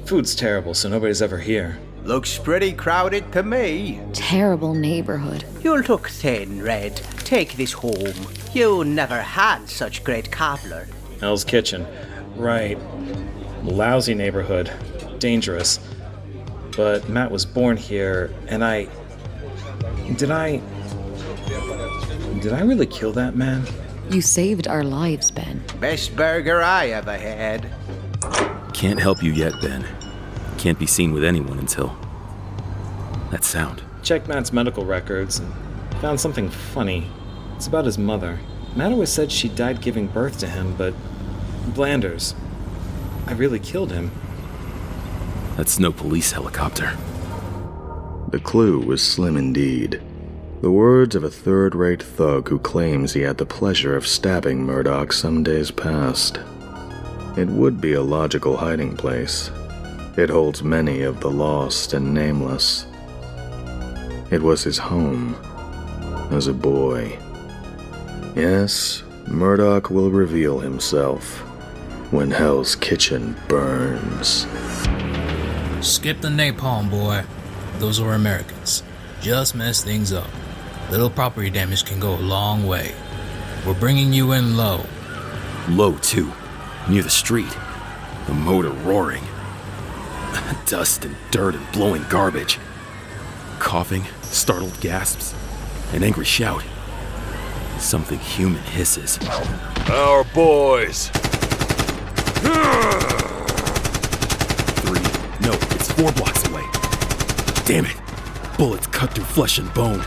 Food's terrible, so nobody's ever here. Looks pretty crowded to me. Terrible neighborhood. You look thin, Red. Take this home. You never had such great cobbler. Hell's Kitchen. Right. Lousy neighborhood. Dangerous. But Matt was born here, and Did I really kill that man? You saved our lives, Ben. Best burger I ever had. Can't help you yet, Ben. Can't be seen with anyone until... that sound. Checked Matt's medical records and found something funny. It's about his mother. Matt always said she died giving birth to him, but... Blanders. I really killed him. That's no police helicopter. The clue was slim indeed. The words of a third-rate thug who claims he had the pleasure of stabbing Murdock some days past. It would be a logical hiding place. It holds many of the lost and nameless. It was his home as a boy. Yes, Murdock will reveal himself when Hell's Kitchen burns. Skip the napalm, boy. Those were Americans. Just mess things up. Little property damage can go a long way. We're bringing you in low. Low, too. Near the street. The motor roaring. Dust and dirt and blowing garbage. Coughing, startled gasps, an angry shout. Something human hisses. Our boys! 3. No, it's 4 blocks away. Damn it! Bullets cut through flesh and bone.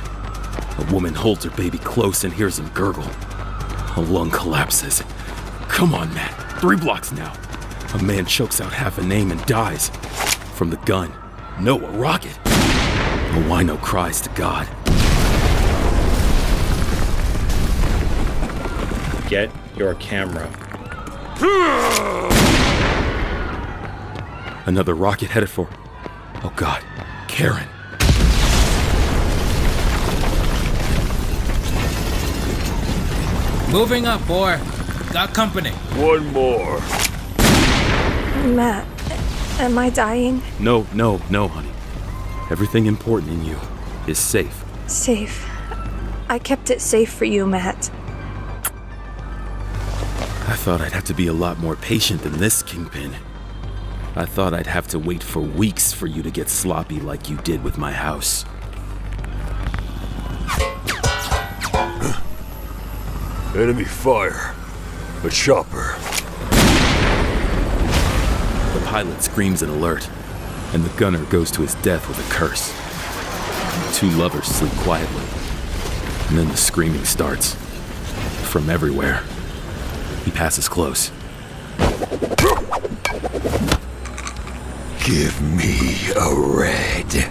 A woman holds her baby close and hears him gurgle. A lung collapses. Come on, Matt. 3 blocks now. A man chokes out half a name and dies. From the gun. No, a rocket. A wino cries to God. Get your camera. Another rocket headed for... Oh God, Karen. Moving up, boy. Got company. One more. Matt, am I dying? No, honey. Everything important in you is safe. Safe. I kept it safe for you, Matt. I thought I'd have to be a lot more patient than this, Kingpin. I thought I'd have to wait for weeks for you to get sloppy like you did with my house. Enemy fire. A chopper. The pilot screams an alert, and the gunner goes to his death with a curse. 2 lovers sleep quietly, and then the screaming starts. From everywhere. He passes close. Give me a red.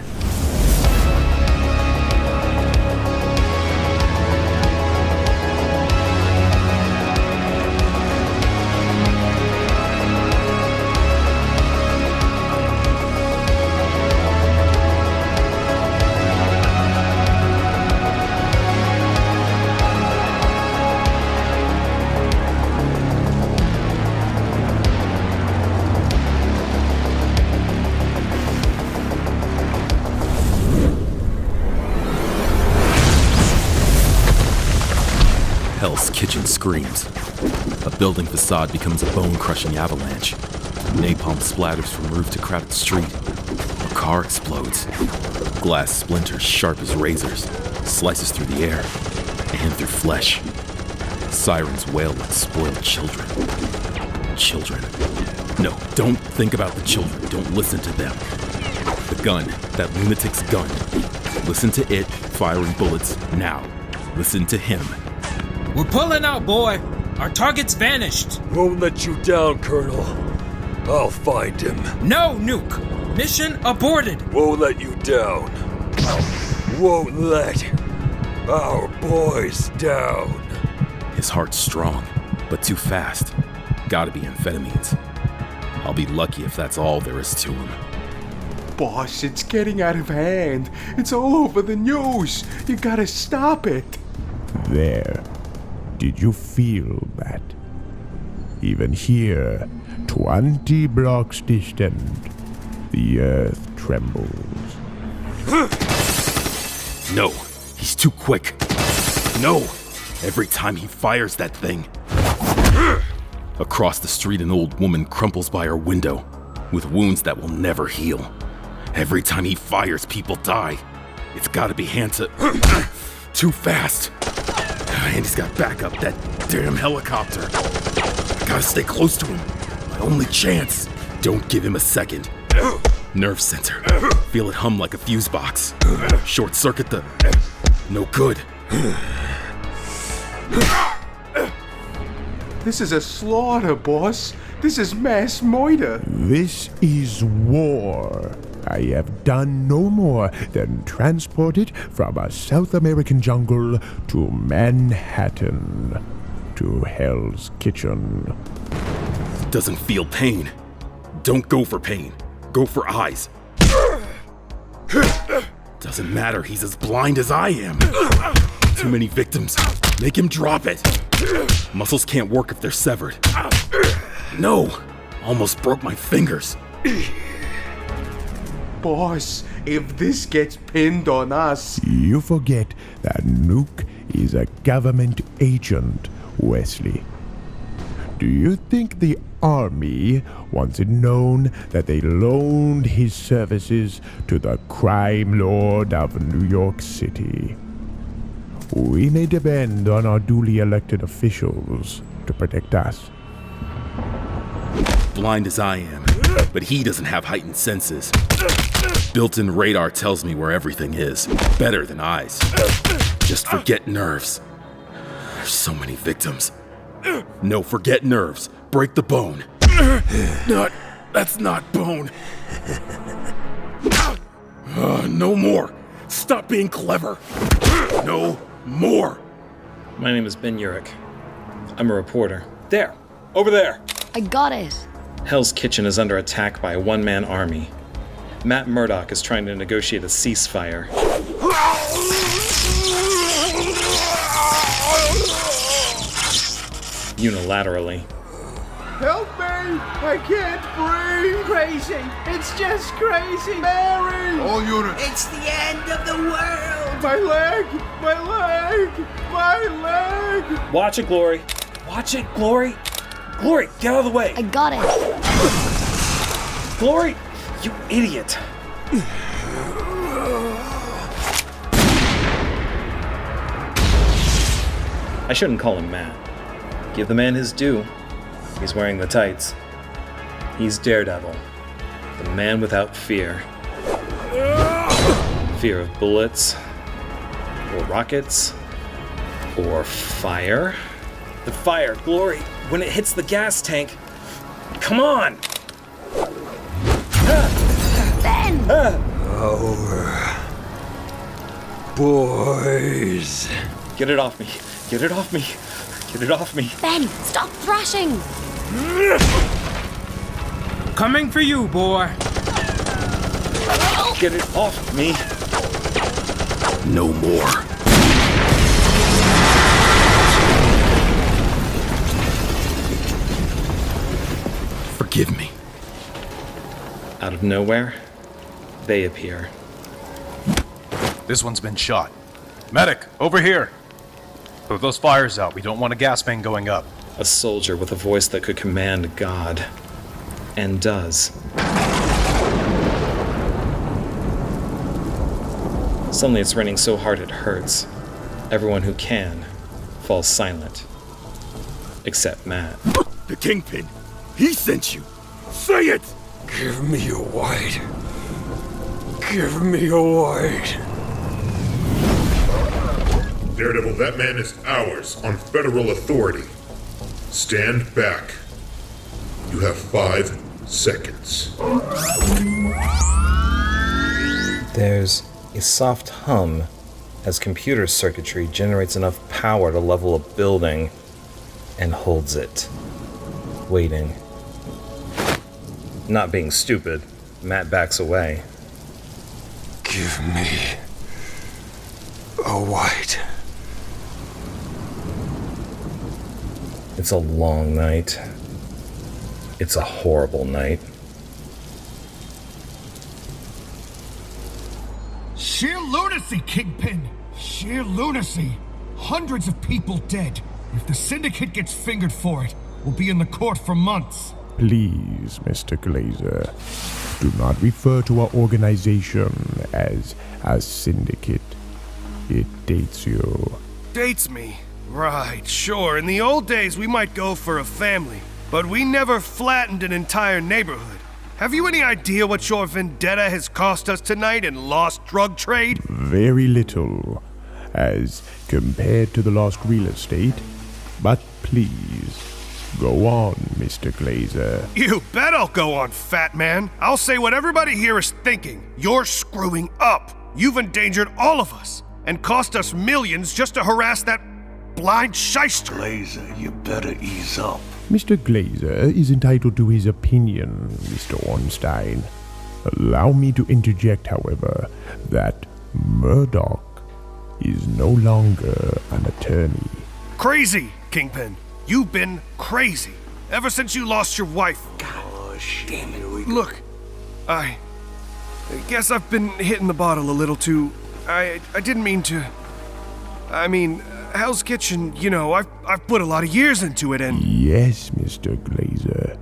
Hell's Kitchen screams. A building facade becomes a bone-crushing avalanche. Napalm splatters from roof to crowded street. A car explodes. Glass splinters sharp as razors, slices through the air and through flesh. Sirens wail like spoiled children. Children. No, don't think about the children. Don't listen to them. The gun, that lunatic's gun. Listen to it firing bullets now. Listen to him. We're pulling out, boy. Our target's vanished. Won't let you down, Colonel. I'll find him. No, Nuke. Mission aborted. Won't let you down. Won't let our boys down. His heart's strong, but too fast. Gotta be amphetamines. I'll be lucky if that's all there is to him. Boss, it's getting out of hand. It's all over the news. You gotta stop it. There. Did you feel that? Even here, 20 blocks distant, the earth trembles. No, he's too quick. No, every time he fires that thing. Across the street, an old woman crumples by her window with wounds that will never heal. Every time he fires, people die. It's gotta be Hanta. Too fast. And he's got backup, that damn helicopter. I gotta stay close to him. My only chance. Don't give him a second. Nerve center. Feel it hum like a fuse box. Short circuit the... No good. This is a slaughter, boss. This is mass murder. This is war. I have done no more than transport it from a South American jungle to Manhattan, to Hell's Kitchen. Doesn't feel pain. Don't go for pain. Go for eyes. Doesn't matter, he's as blind as I am. Too many victims. Make him drop it. Muscles can't work if they're severed. No! Almost broke my fingers. Boss, if this gets pinned on us... You forget that Nuke is a government agent, Wesley. Do you think the Army wants it known that they loaned his services to the crime lord of New York City? We may depend on our duly elected officials to protect us. Blind as I am, but he doesn't have heightened senses. Built-in radar tells me where everything is, better than eyes. Just forget nerves. There's so many victims. No, forget nerves. Break the bone. That's not bone. No more. Stop being clever. No more. My name is Ben Urich. I'm a reporter. There. Over there. I got it. Hell's Kitchen is under attack by a one-man army. Matt Murdock is trying to negotiate a ceasefire. Unilaterally. Help me! I can't breathe! Crazy! It's just crazy! Mary! All units! It's the end of the world! My leg! My leg! My leg! Watch it, Glori! Watch it, Glori! Glori, get out of the way! I got it! Glori! You idiot! I shouldn't call him Matt. Give the man his due. He's wearing the tights. He's Daredevil, the man without fear. Fear of bullets, or rockets, or fire. The fire, Glori, when it hits the gas tank. Come on! Ben! Our boys. Get it off me. Get it off me. Get it off me. Ben, stop thrashing! Coming for you, boy. Get it off me. No more. Forgive me. Out of nowhere, they appear. This one's been shot. Medic, over here! Put those fires out. We don't want a gas main going up. A soldier with a voice that could command God. And does. Suddenly it's raining so hard it hurts. Everyone who can falls silent. Except Matt. The Kingpin! He sent you! Say it! Give me a white. Give me a white. Daredevil, that man is ours on federal authority. Stand back. You have 5 seconds. There's a soft hum as computer circuitry generates enough power to level a building and holds it, waiting. Not being stupid, Matt backs away. Give me a white. It's a long night. It's a horrible night. Sheer lunacy, Kingpin! Sheer lunacy! Hundreds of people dead. If the Syndicate gets fingered for it, we'll be in the court for months. Please, Mr. Glazer, do not refer to our organization as a syndicate. It dates you. Dates me? Right, sure. In the old days, we might go for a family, but we never flattened an entire neighborhood. Have you any idea what your vendetta has cost us tonight in lost drug trade? Very little, as compared to the lost real estate. But please, go on, Mr. Glazer. You bet I'll go on, fat man. I'll say what everybody here is thinking. You're screwing up. You've endangered all of us, and cost us millions just to harass that blind shyster. Glazer, you better ease up. Mr. Glazer is entitled to his opinion, Mr. Ornstein. Allow me to interject, however, that Murdock is no longer an attorney. Crazy, Kingpin. You've been crazy ever since you lost your wife. Gosh, damn it. Look, Guess I've been hitting the bottle a little too. I didn't mean to. I mean, Hell's Kitchen, you know, I've put a lot of years into it and... Yes, Mr. Glazer.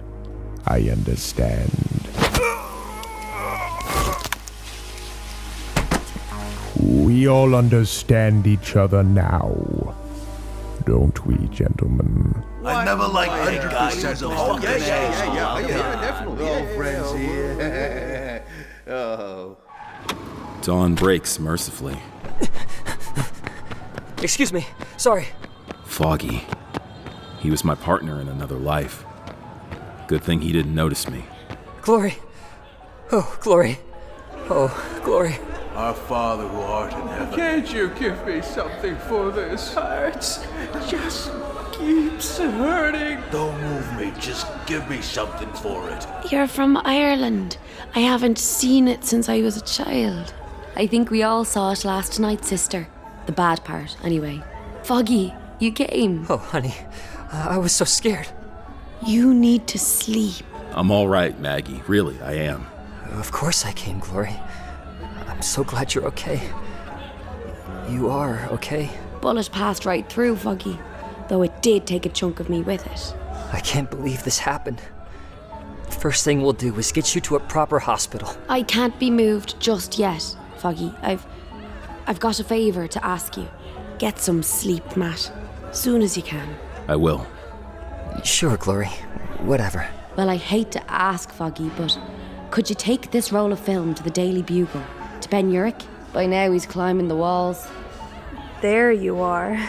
I understand. We all understand each other now. Don't we, gentlemen? I never liked that guy. He's a fucking Yeah, definitely. All friends here. Oh. Dawn breaks mercifully. Excuse me. Sorry. Foggy. He was my partner in another life. Good thing he didn't notice me. Glori. Oh, Glori. Oh, Glori. Our Father who art in heaven. Can't you give me something for this? Hurts. Just keeps hurting. Don't move me, just give me something for it. You're from Ireland. I haven't seen it since I was a child. I think we all saw it last night, sister. The bad part, anyway. Foggy, you came. Oh, honey. I was so scared. You need to sleep. I'm all right, Maggie. Really, I am. Of course I came, Glori. I'm so glad you're okay. You are okay? Bullet passed right through, Foggy, though it did take a chunk of me with it. I can't believe this happened. The first thing we'll do is get you to a proper hospital. I can't be moved just yet, Foggy. I've got a favor to ask you. Get some sleep, Matt. Soon as you can. I will. Sure, Glori. Whatever. Well, I hate to ask, Foggy, but could you take this roll of film to the Daily Bugle? To Ben Urich? By now he's climbing the walls. There you are.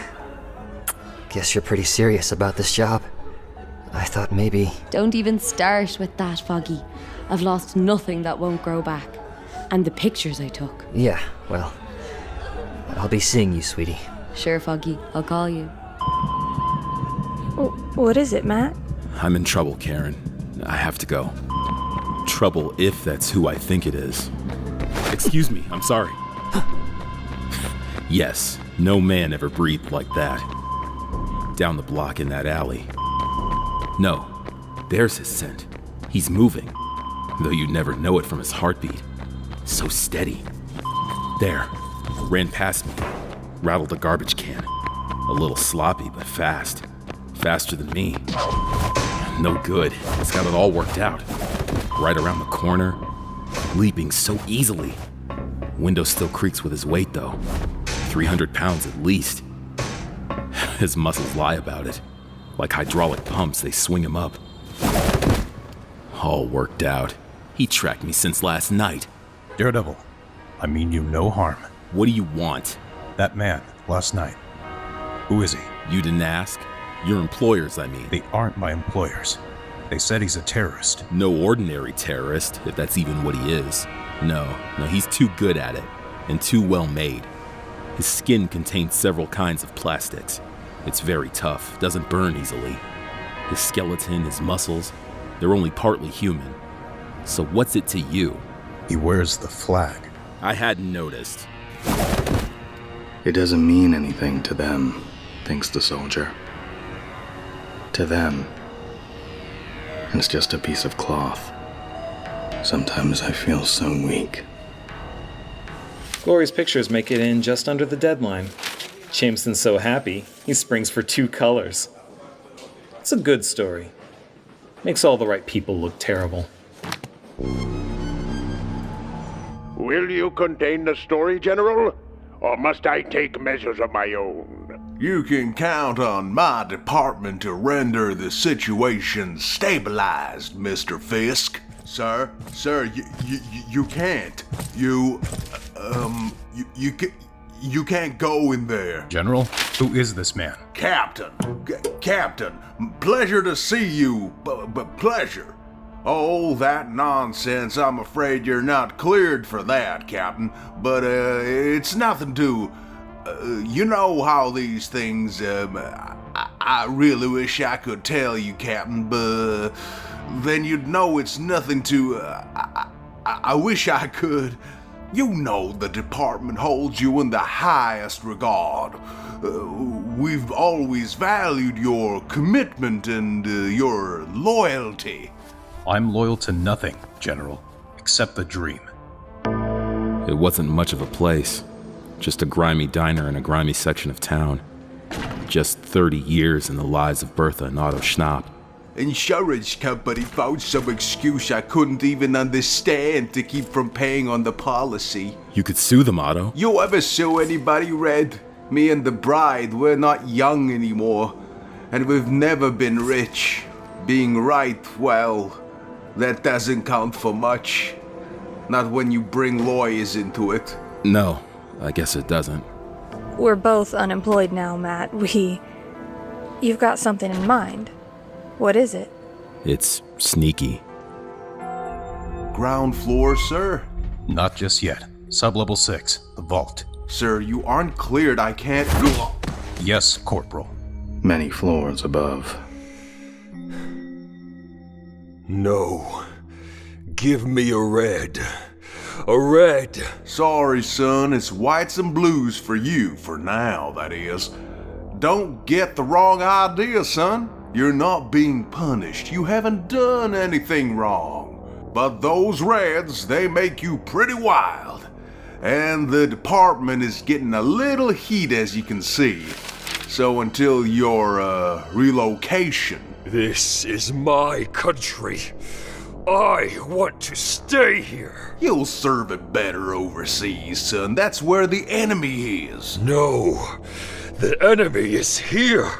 Guess you're pretty serious about this job. I thought maybe... Don't even start with that, Foggy. I've lost nothing that won't grow back. And the pictures I took. Yeah, well... I'll be seeing you, sweetie. Sure, Foggy. I'll call you. What is it, Matt? I'm in trouble, Karen. I have to go. Trouble if that's who I think it is. Excuse me, I'm sorry. Yes, no man ever breathed like that. Down the block in that alley. No, there's his scent. He's moving, though you'd never know it from his heartbeat. So steady. There, ran past me, rattled a garbage can. A little sloppy, but fast. Faster than me. No good, it's got it all worked out. Right around the corner, leaping so easily. Window still creaks with his weight, though. 300 pounds at least. His muscles lie about it. Like hydraulic pumps, they swing him up. All worked out. He tracked me since last night. Daredevil, I mean you no harm. What do you want? That man, last night. Who is he? You didn't ask? Your employers, I mean. They aren't my employers. They said he's a terrorist. No ordinary terrorist, if that's even what he is. No, he's too good at it, and too well made. His skin contains several kinds of plastics. It's very tough, doesn't burn easily. His skeleton, his muscles, they're only partly human. So what's it to you? He wears the flag. I hadn't noticed. It doesn't mean anything to them, thinks the soldier. To them, it's just a piece of cloth. Sometimes I feel so weak. Glori's pictures make it in just under the deadline. Jameson's so happy, he springs for 2 colors. It's a good story. Makes all the right people look terrible. Will you contain the story, General? Or must I take measures of my own? You can count on my department to render the situation stabilized, Mr. Fisk. Sir, you can't. You can't go in there. General, who is this man? Captain, pleasure to see you, but pleasure. Oh, that nonsense, I'm afraid you're not cleared for that, Captain, but it's nothing to... you know how these things... I really wish I could tell you, Captain, but then you'd know it's nothing to... I wish I could. You know the department holds you in the highest regard. We've always valued your commitment and your loyalty. I'm loyal to nothing, General, except the dream. It wasn't much of a place. Just a grimy diner in a grimy section of town. Just 30 years in the lives of Bertha and Otto Schnapp. Insurance company found some excuse I couldn't even understand to keep from paying on the policy. You could sue them, Otto. You ever sue anybody, Red? Me and the bride, we're not young anymore. And we've never been rich. Being right, well, that doesn't count for much. Not when you bring lawyers into it. No, I guess it doesn't. We're both unemployed now, Matt. You've got something in mind. What is it? It's sneaky. Ground floor, sir? Not just yet. Sublevel 6, the vault. Sir, you aren't cleared. I can't... Yes, Corporal. Many floors above. No. Give me a red. A red. Sorry, son. It's whites and blues for you, for now, that is. Don't get the wrong idea, son. You're not being punished. You haven't done anything wrong. But those reds, they make you pretty wild. And the department is getting a little heat, as you can see. So until your, relocation... This is my country. I want to stay here. You'll serve it better overseas, son. That's where the enemy is. No, the enemy is here.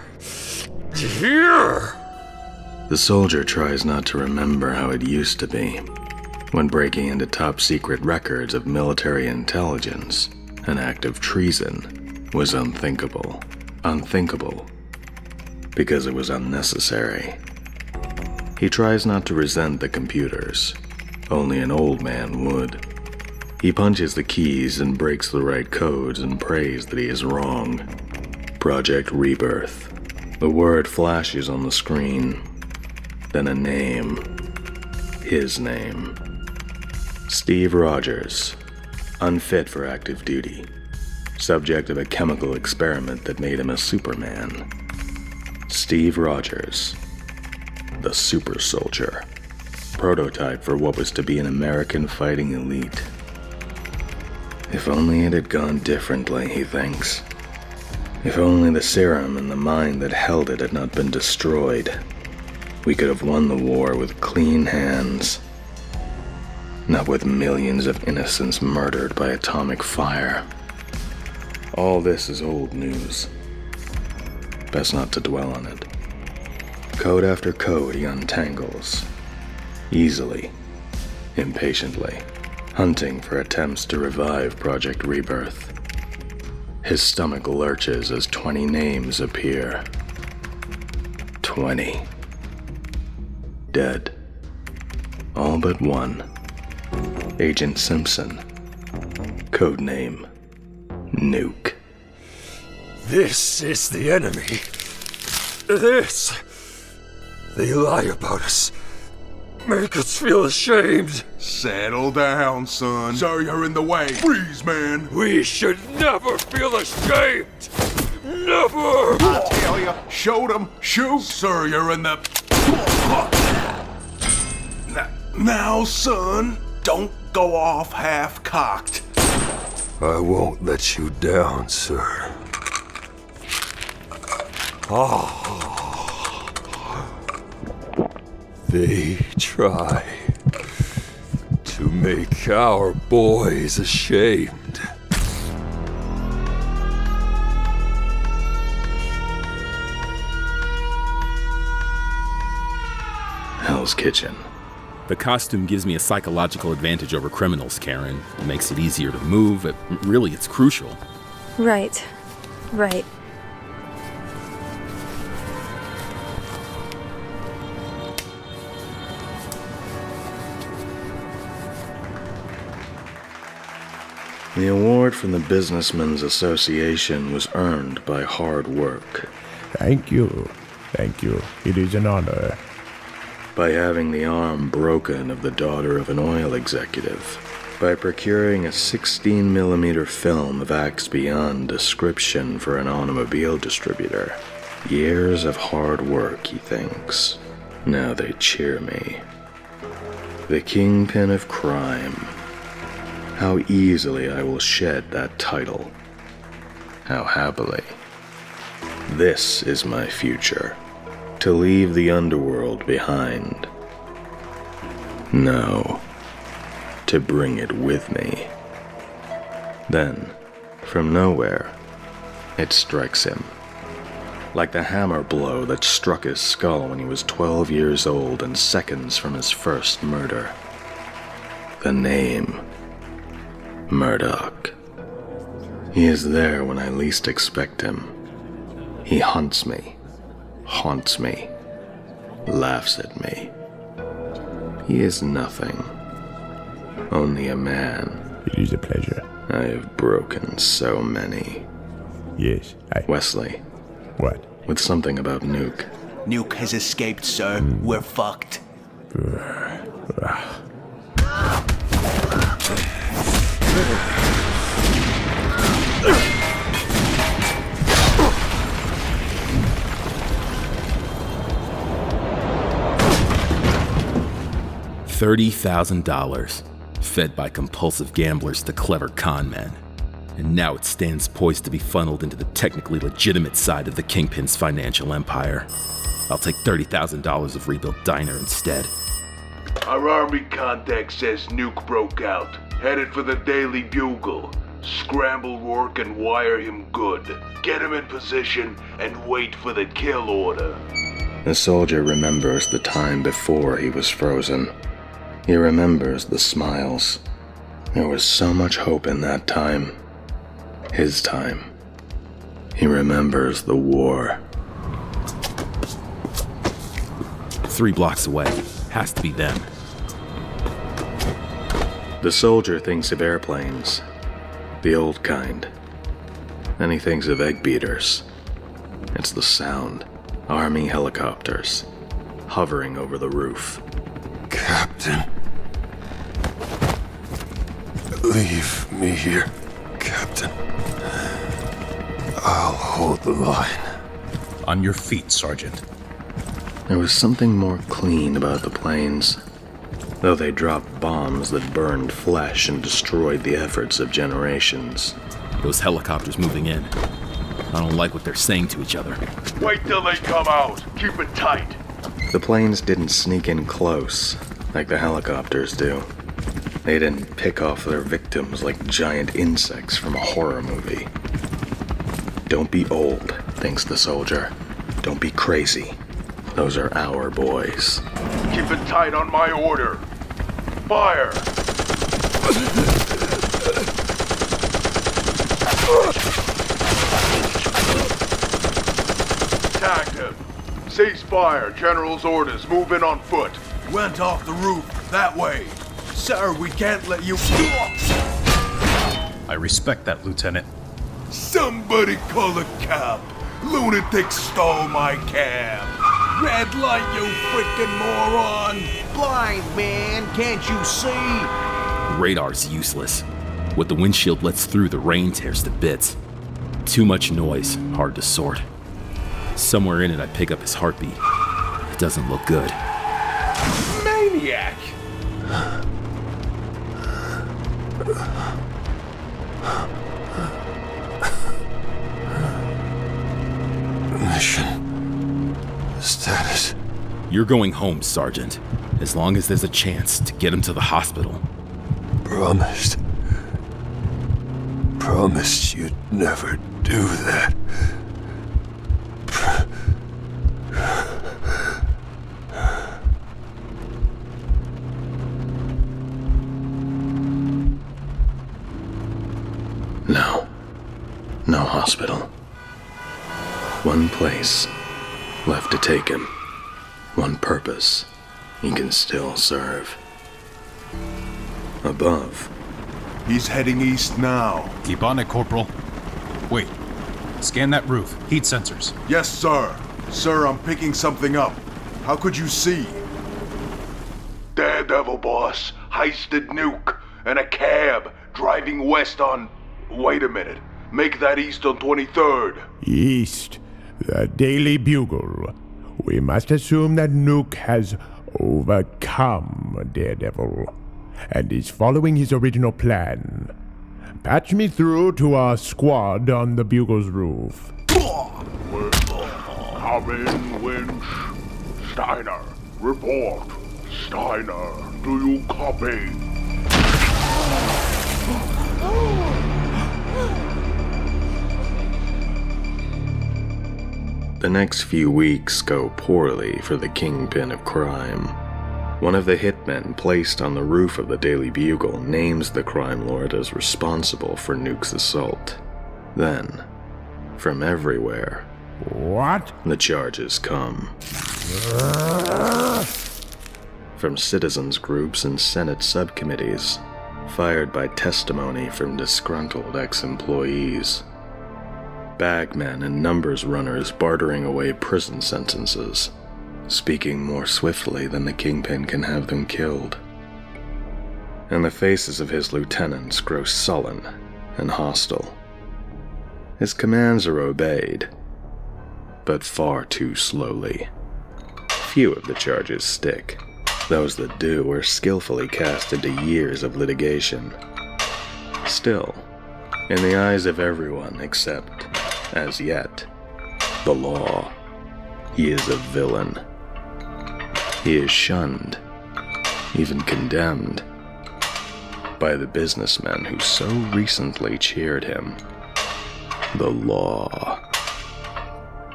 Here! The soldier tries not to remember how it used to be, when breaking into top-secret records of military intelligence, an act of treason, was unthinkable. Unthinkable. Because it was unnecessary. He tries not to resent the computers. Only an old man would. He punches the keys and breaks the right codes and prays that he is wrong. Project Rebirth. The word flashes on the screen. Then a name. His name. Steve Rogers. Unfit for active duty. Subject of a chemical experiment that made him a Superman. Steve Rogers. The Super Soldier. Prototype for what was to be an American fighting elite. If only it had gone differently, he thinks. If only the serum and the mind that held it had not been destroyed, we could have won the war with clean hands. Not with millions of innocents murdered by atomic fire. All this is old news. Best not to dwell on it. Code after code he untangles. Easily. Impatiently. Hunting for attempts to revive Project Rebirth. His stomach lurches as 20 names appear. 20. Dead. All but one. Agent Simpson. Codename Nuke. This is the enemy. This. They lie about us. Make us feel ashamed. Settle down, son. Sir, you're in the way. Freeze, man. We should never feel ashamed. Never. I tell you, show them. Shoot. Sir, you're in the... Now, son, don't go off half-cocked. I won't let you down, sir. They try to make our boys ashamed. Hell's Kitchen. The costume gives me a psychological advantage over criminals, Karen. It makes it easier to move. Really, it's crucial. Right. Right. The award from the Businessmen's Association was earned by hard work. Thank you. Thank you. It is an honor. By having the arm broken of the daughter of an oil executive. By procuring a 16mm film of acts beyond description for an automobile distributor. Years of hard work, he thinks. Now they cheer me. The kingpin of crime. How easily I will shed that title. How happily. This is my future. To leave the underworld behind. No. To bring it with me. Then, from nowhere, it strikes him. Like the hammer blow that struck his skull when he was 12 years old and seconds from his first murder. The name. Murdock. He is there when I least expect him. He hunts me, haunts me, laughs at me. He is nothing. Only a man. It is a pleasure. I have broken so many. Yes, Wesley. What? With something about Nuke. Nuke has escaped, sir. We're fucked. $30,000, fed by compulsive gamblers to clever con men. And now it stands poised to be funneled into the technically legitimate side of the Kingpin's financial empire. I'll take $30,000 of rebuilt diner instead. Our army contact says Nuke broke out, headed for the Daily Bugle. Scramble work and wire him good. Get him in position and wait for the kill order. The soldier remembers the time before he was frozen. He remembers the smiles. There was so much hope in that time. His time. He remembers the war. 3 blocks away. Has to be them. The soldier thinks of airplanes. The old kind. Then he thinks of egg beaters. It's the sound. Army helicopters. Hovering over the roof. Captain. Leave me here, Captain. I'll hold the line. On your feet, Sergeant. There was something more clean about the planes. Though they dropped bombs that burned flesh and destroyed the efforts of generations. Those helicopters moving in. I don't like what they're saying to each other. Wait till they come out. Keep it tight. The planes didn't sneak in close, like the helicopters do. They didn't pick off their victims like giant insects from a horror movie. Don't be old, thinks the soldier. Don't be crazy. Those are our boys. Keep it tight on my order. Fire! Tagged him. Cease fire. General's orders. Move in on foot. Went off the roof. That way. Sir, we can't let you... I respect that, Lieutenant. Somebody call a cop. Lunatics stole my cab. Red light, you freaking moron. Blind, man. Can't you see? Radar's useless. What the windshield lets through, the rain tears to bits. Too much noise, hard to sort. Somewhere in it, I pick up his heartbeat. It doesn't look good. Maniac! Mission status. You're going home, Sergeant. As long as there's a chance to get him to the hospital. Promised. Promised you'd never do that. No. No hospital. One place left to take him. One purpose he can still serve. Above. He's heading east now. Keep on it, Corporal. Wait. Scan that roof. Heat sensors. Yes, sir. Sir, I'm picking something up. How could you see? Daredevil, boss. Heisted Nuke. And a cab. Driving west on... Wait a minute. Make that east on 23rd. East. The Daily Bugle. We must assume that Nuke has overcome Daredevil. and is following his original plan. Patch me through to our squad on the Bugle's roof. Come in, Winch. Steiner, report. Steiner, do you copy? The next few weeks go poorly for the Kingpin of crime. One of the hitmen placed on the roof of the Daily Bugle names the crime lord as responsible for Nuke's assault. Then, from everywhere, what? The charges come. From citizens groups and Senate subcommittees, fired by testimony from disgruntled ex-employees. Bagmen and numbers runners bartering away prison sentences, speaking more swiftly than the Kingpin can have them killed. And the faces of his lieutenants grow sullen and hostile. His commands are obeyed, but far too slowly. Few of the charges stick. Those that do are skillfully cast into years of litigation. Still, in the eyes of everyone except, as yet, the law, he is a villain. He is shunned, even condemned, by the businessmen who so recently cheered him. The law.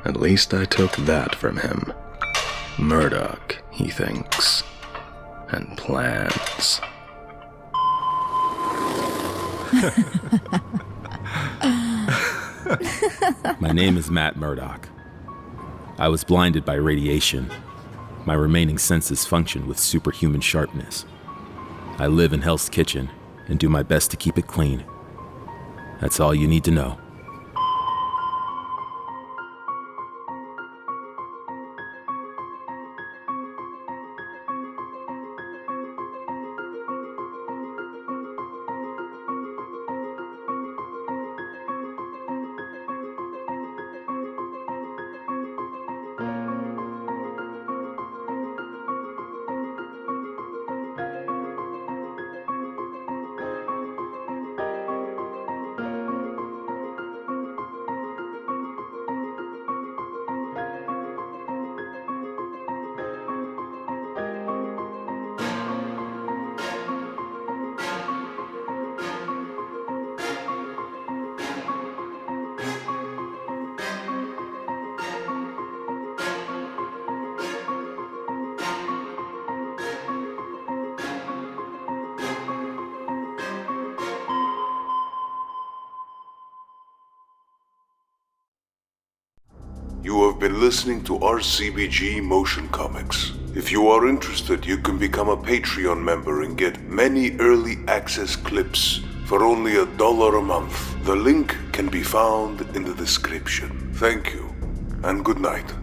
At least I took that from him. Murdock, he thinks, and plans. My name is Matt Murdock. I was blinded by radiation. My remaining senses function with superhuman sharpness. I live in Hell's Kitchen and do my best to keep it clean. That's all you need to know. You have been listening to RCBG Motion Comics. If you are interested, you can become a Patreon member and get many early access clips for only $1 a month. The link can be found in the description. Thank you, and good night.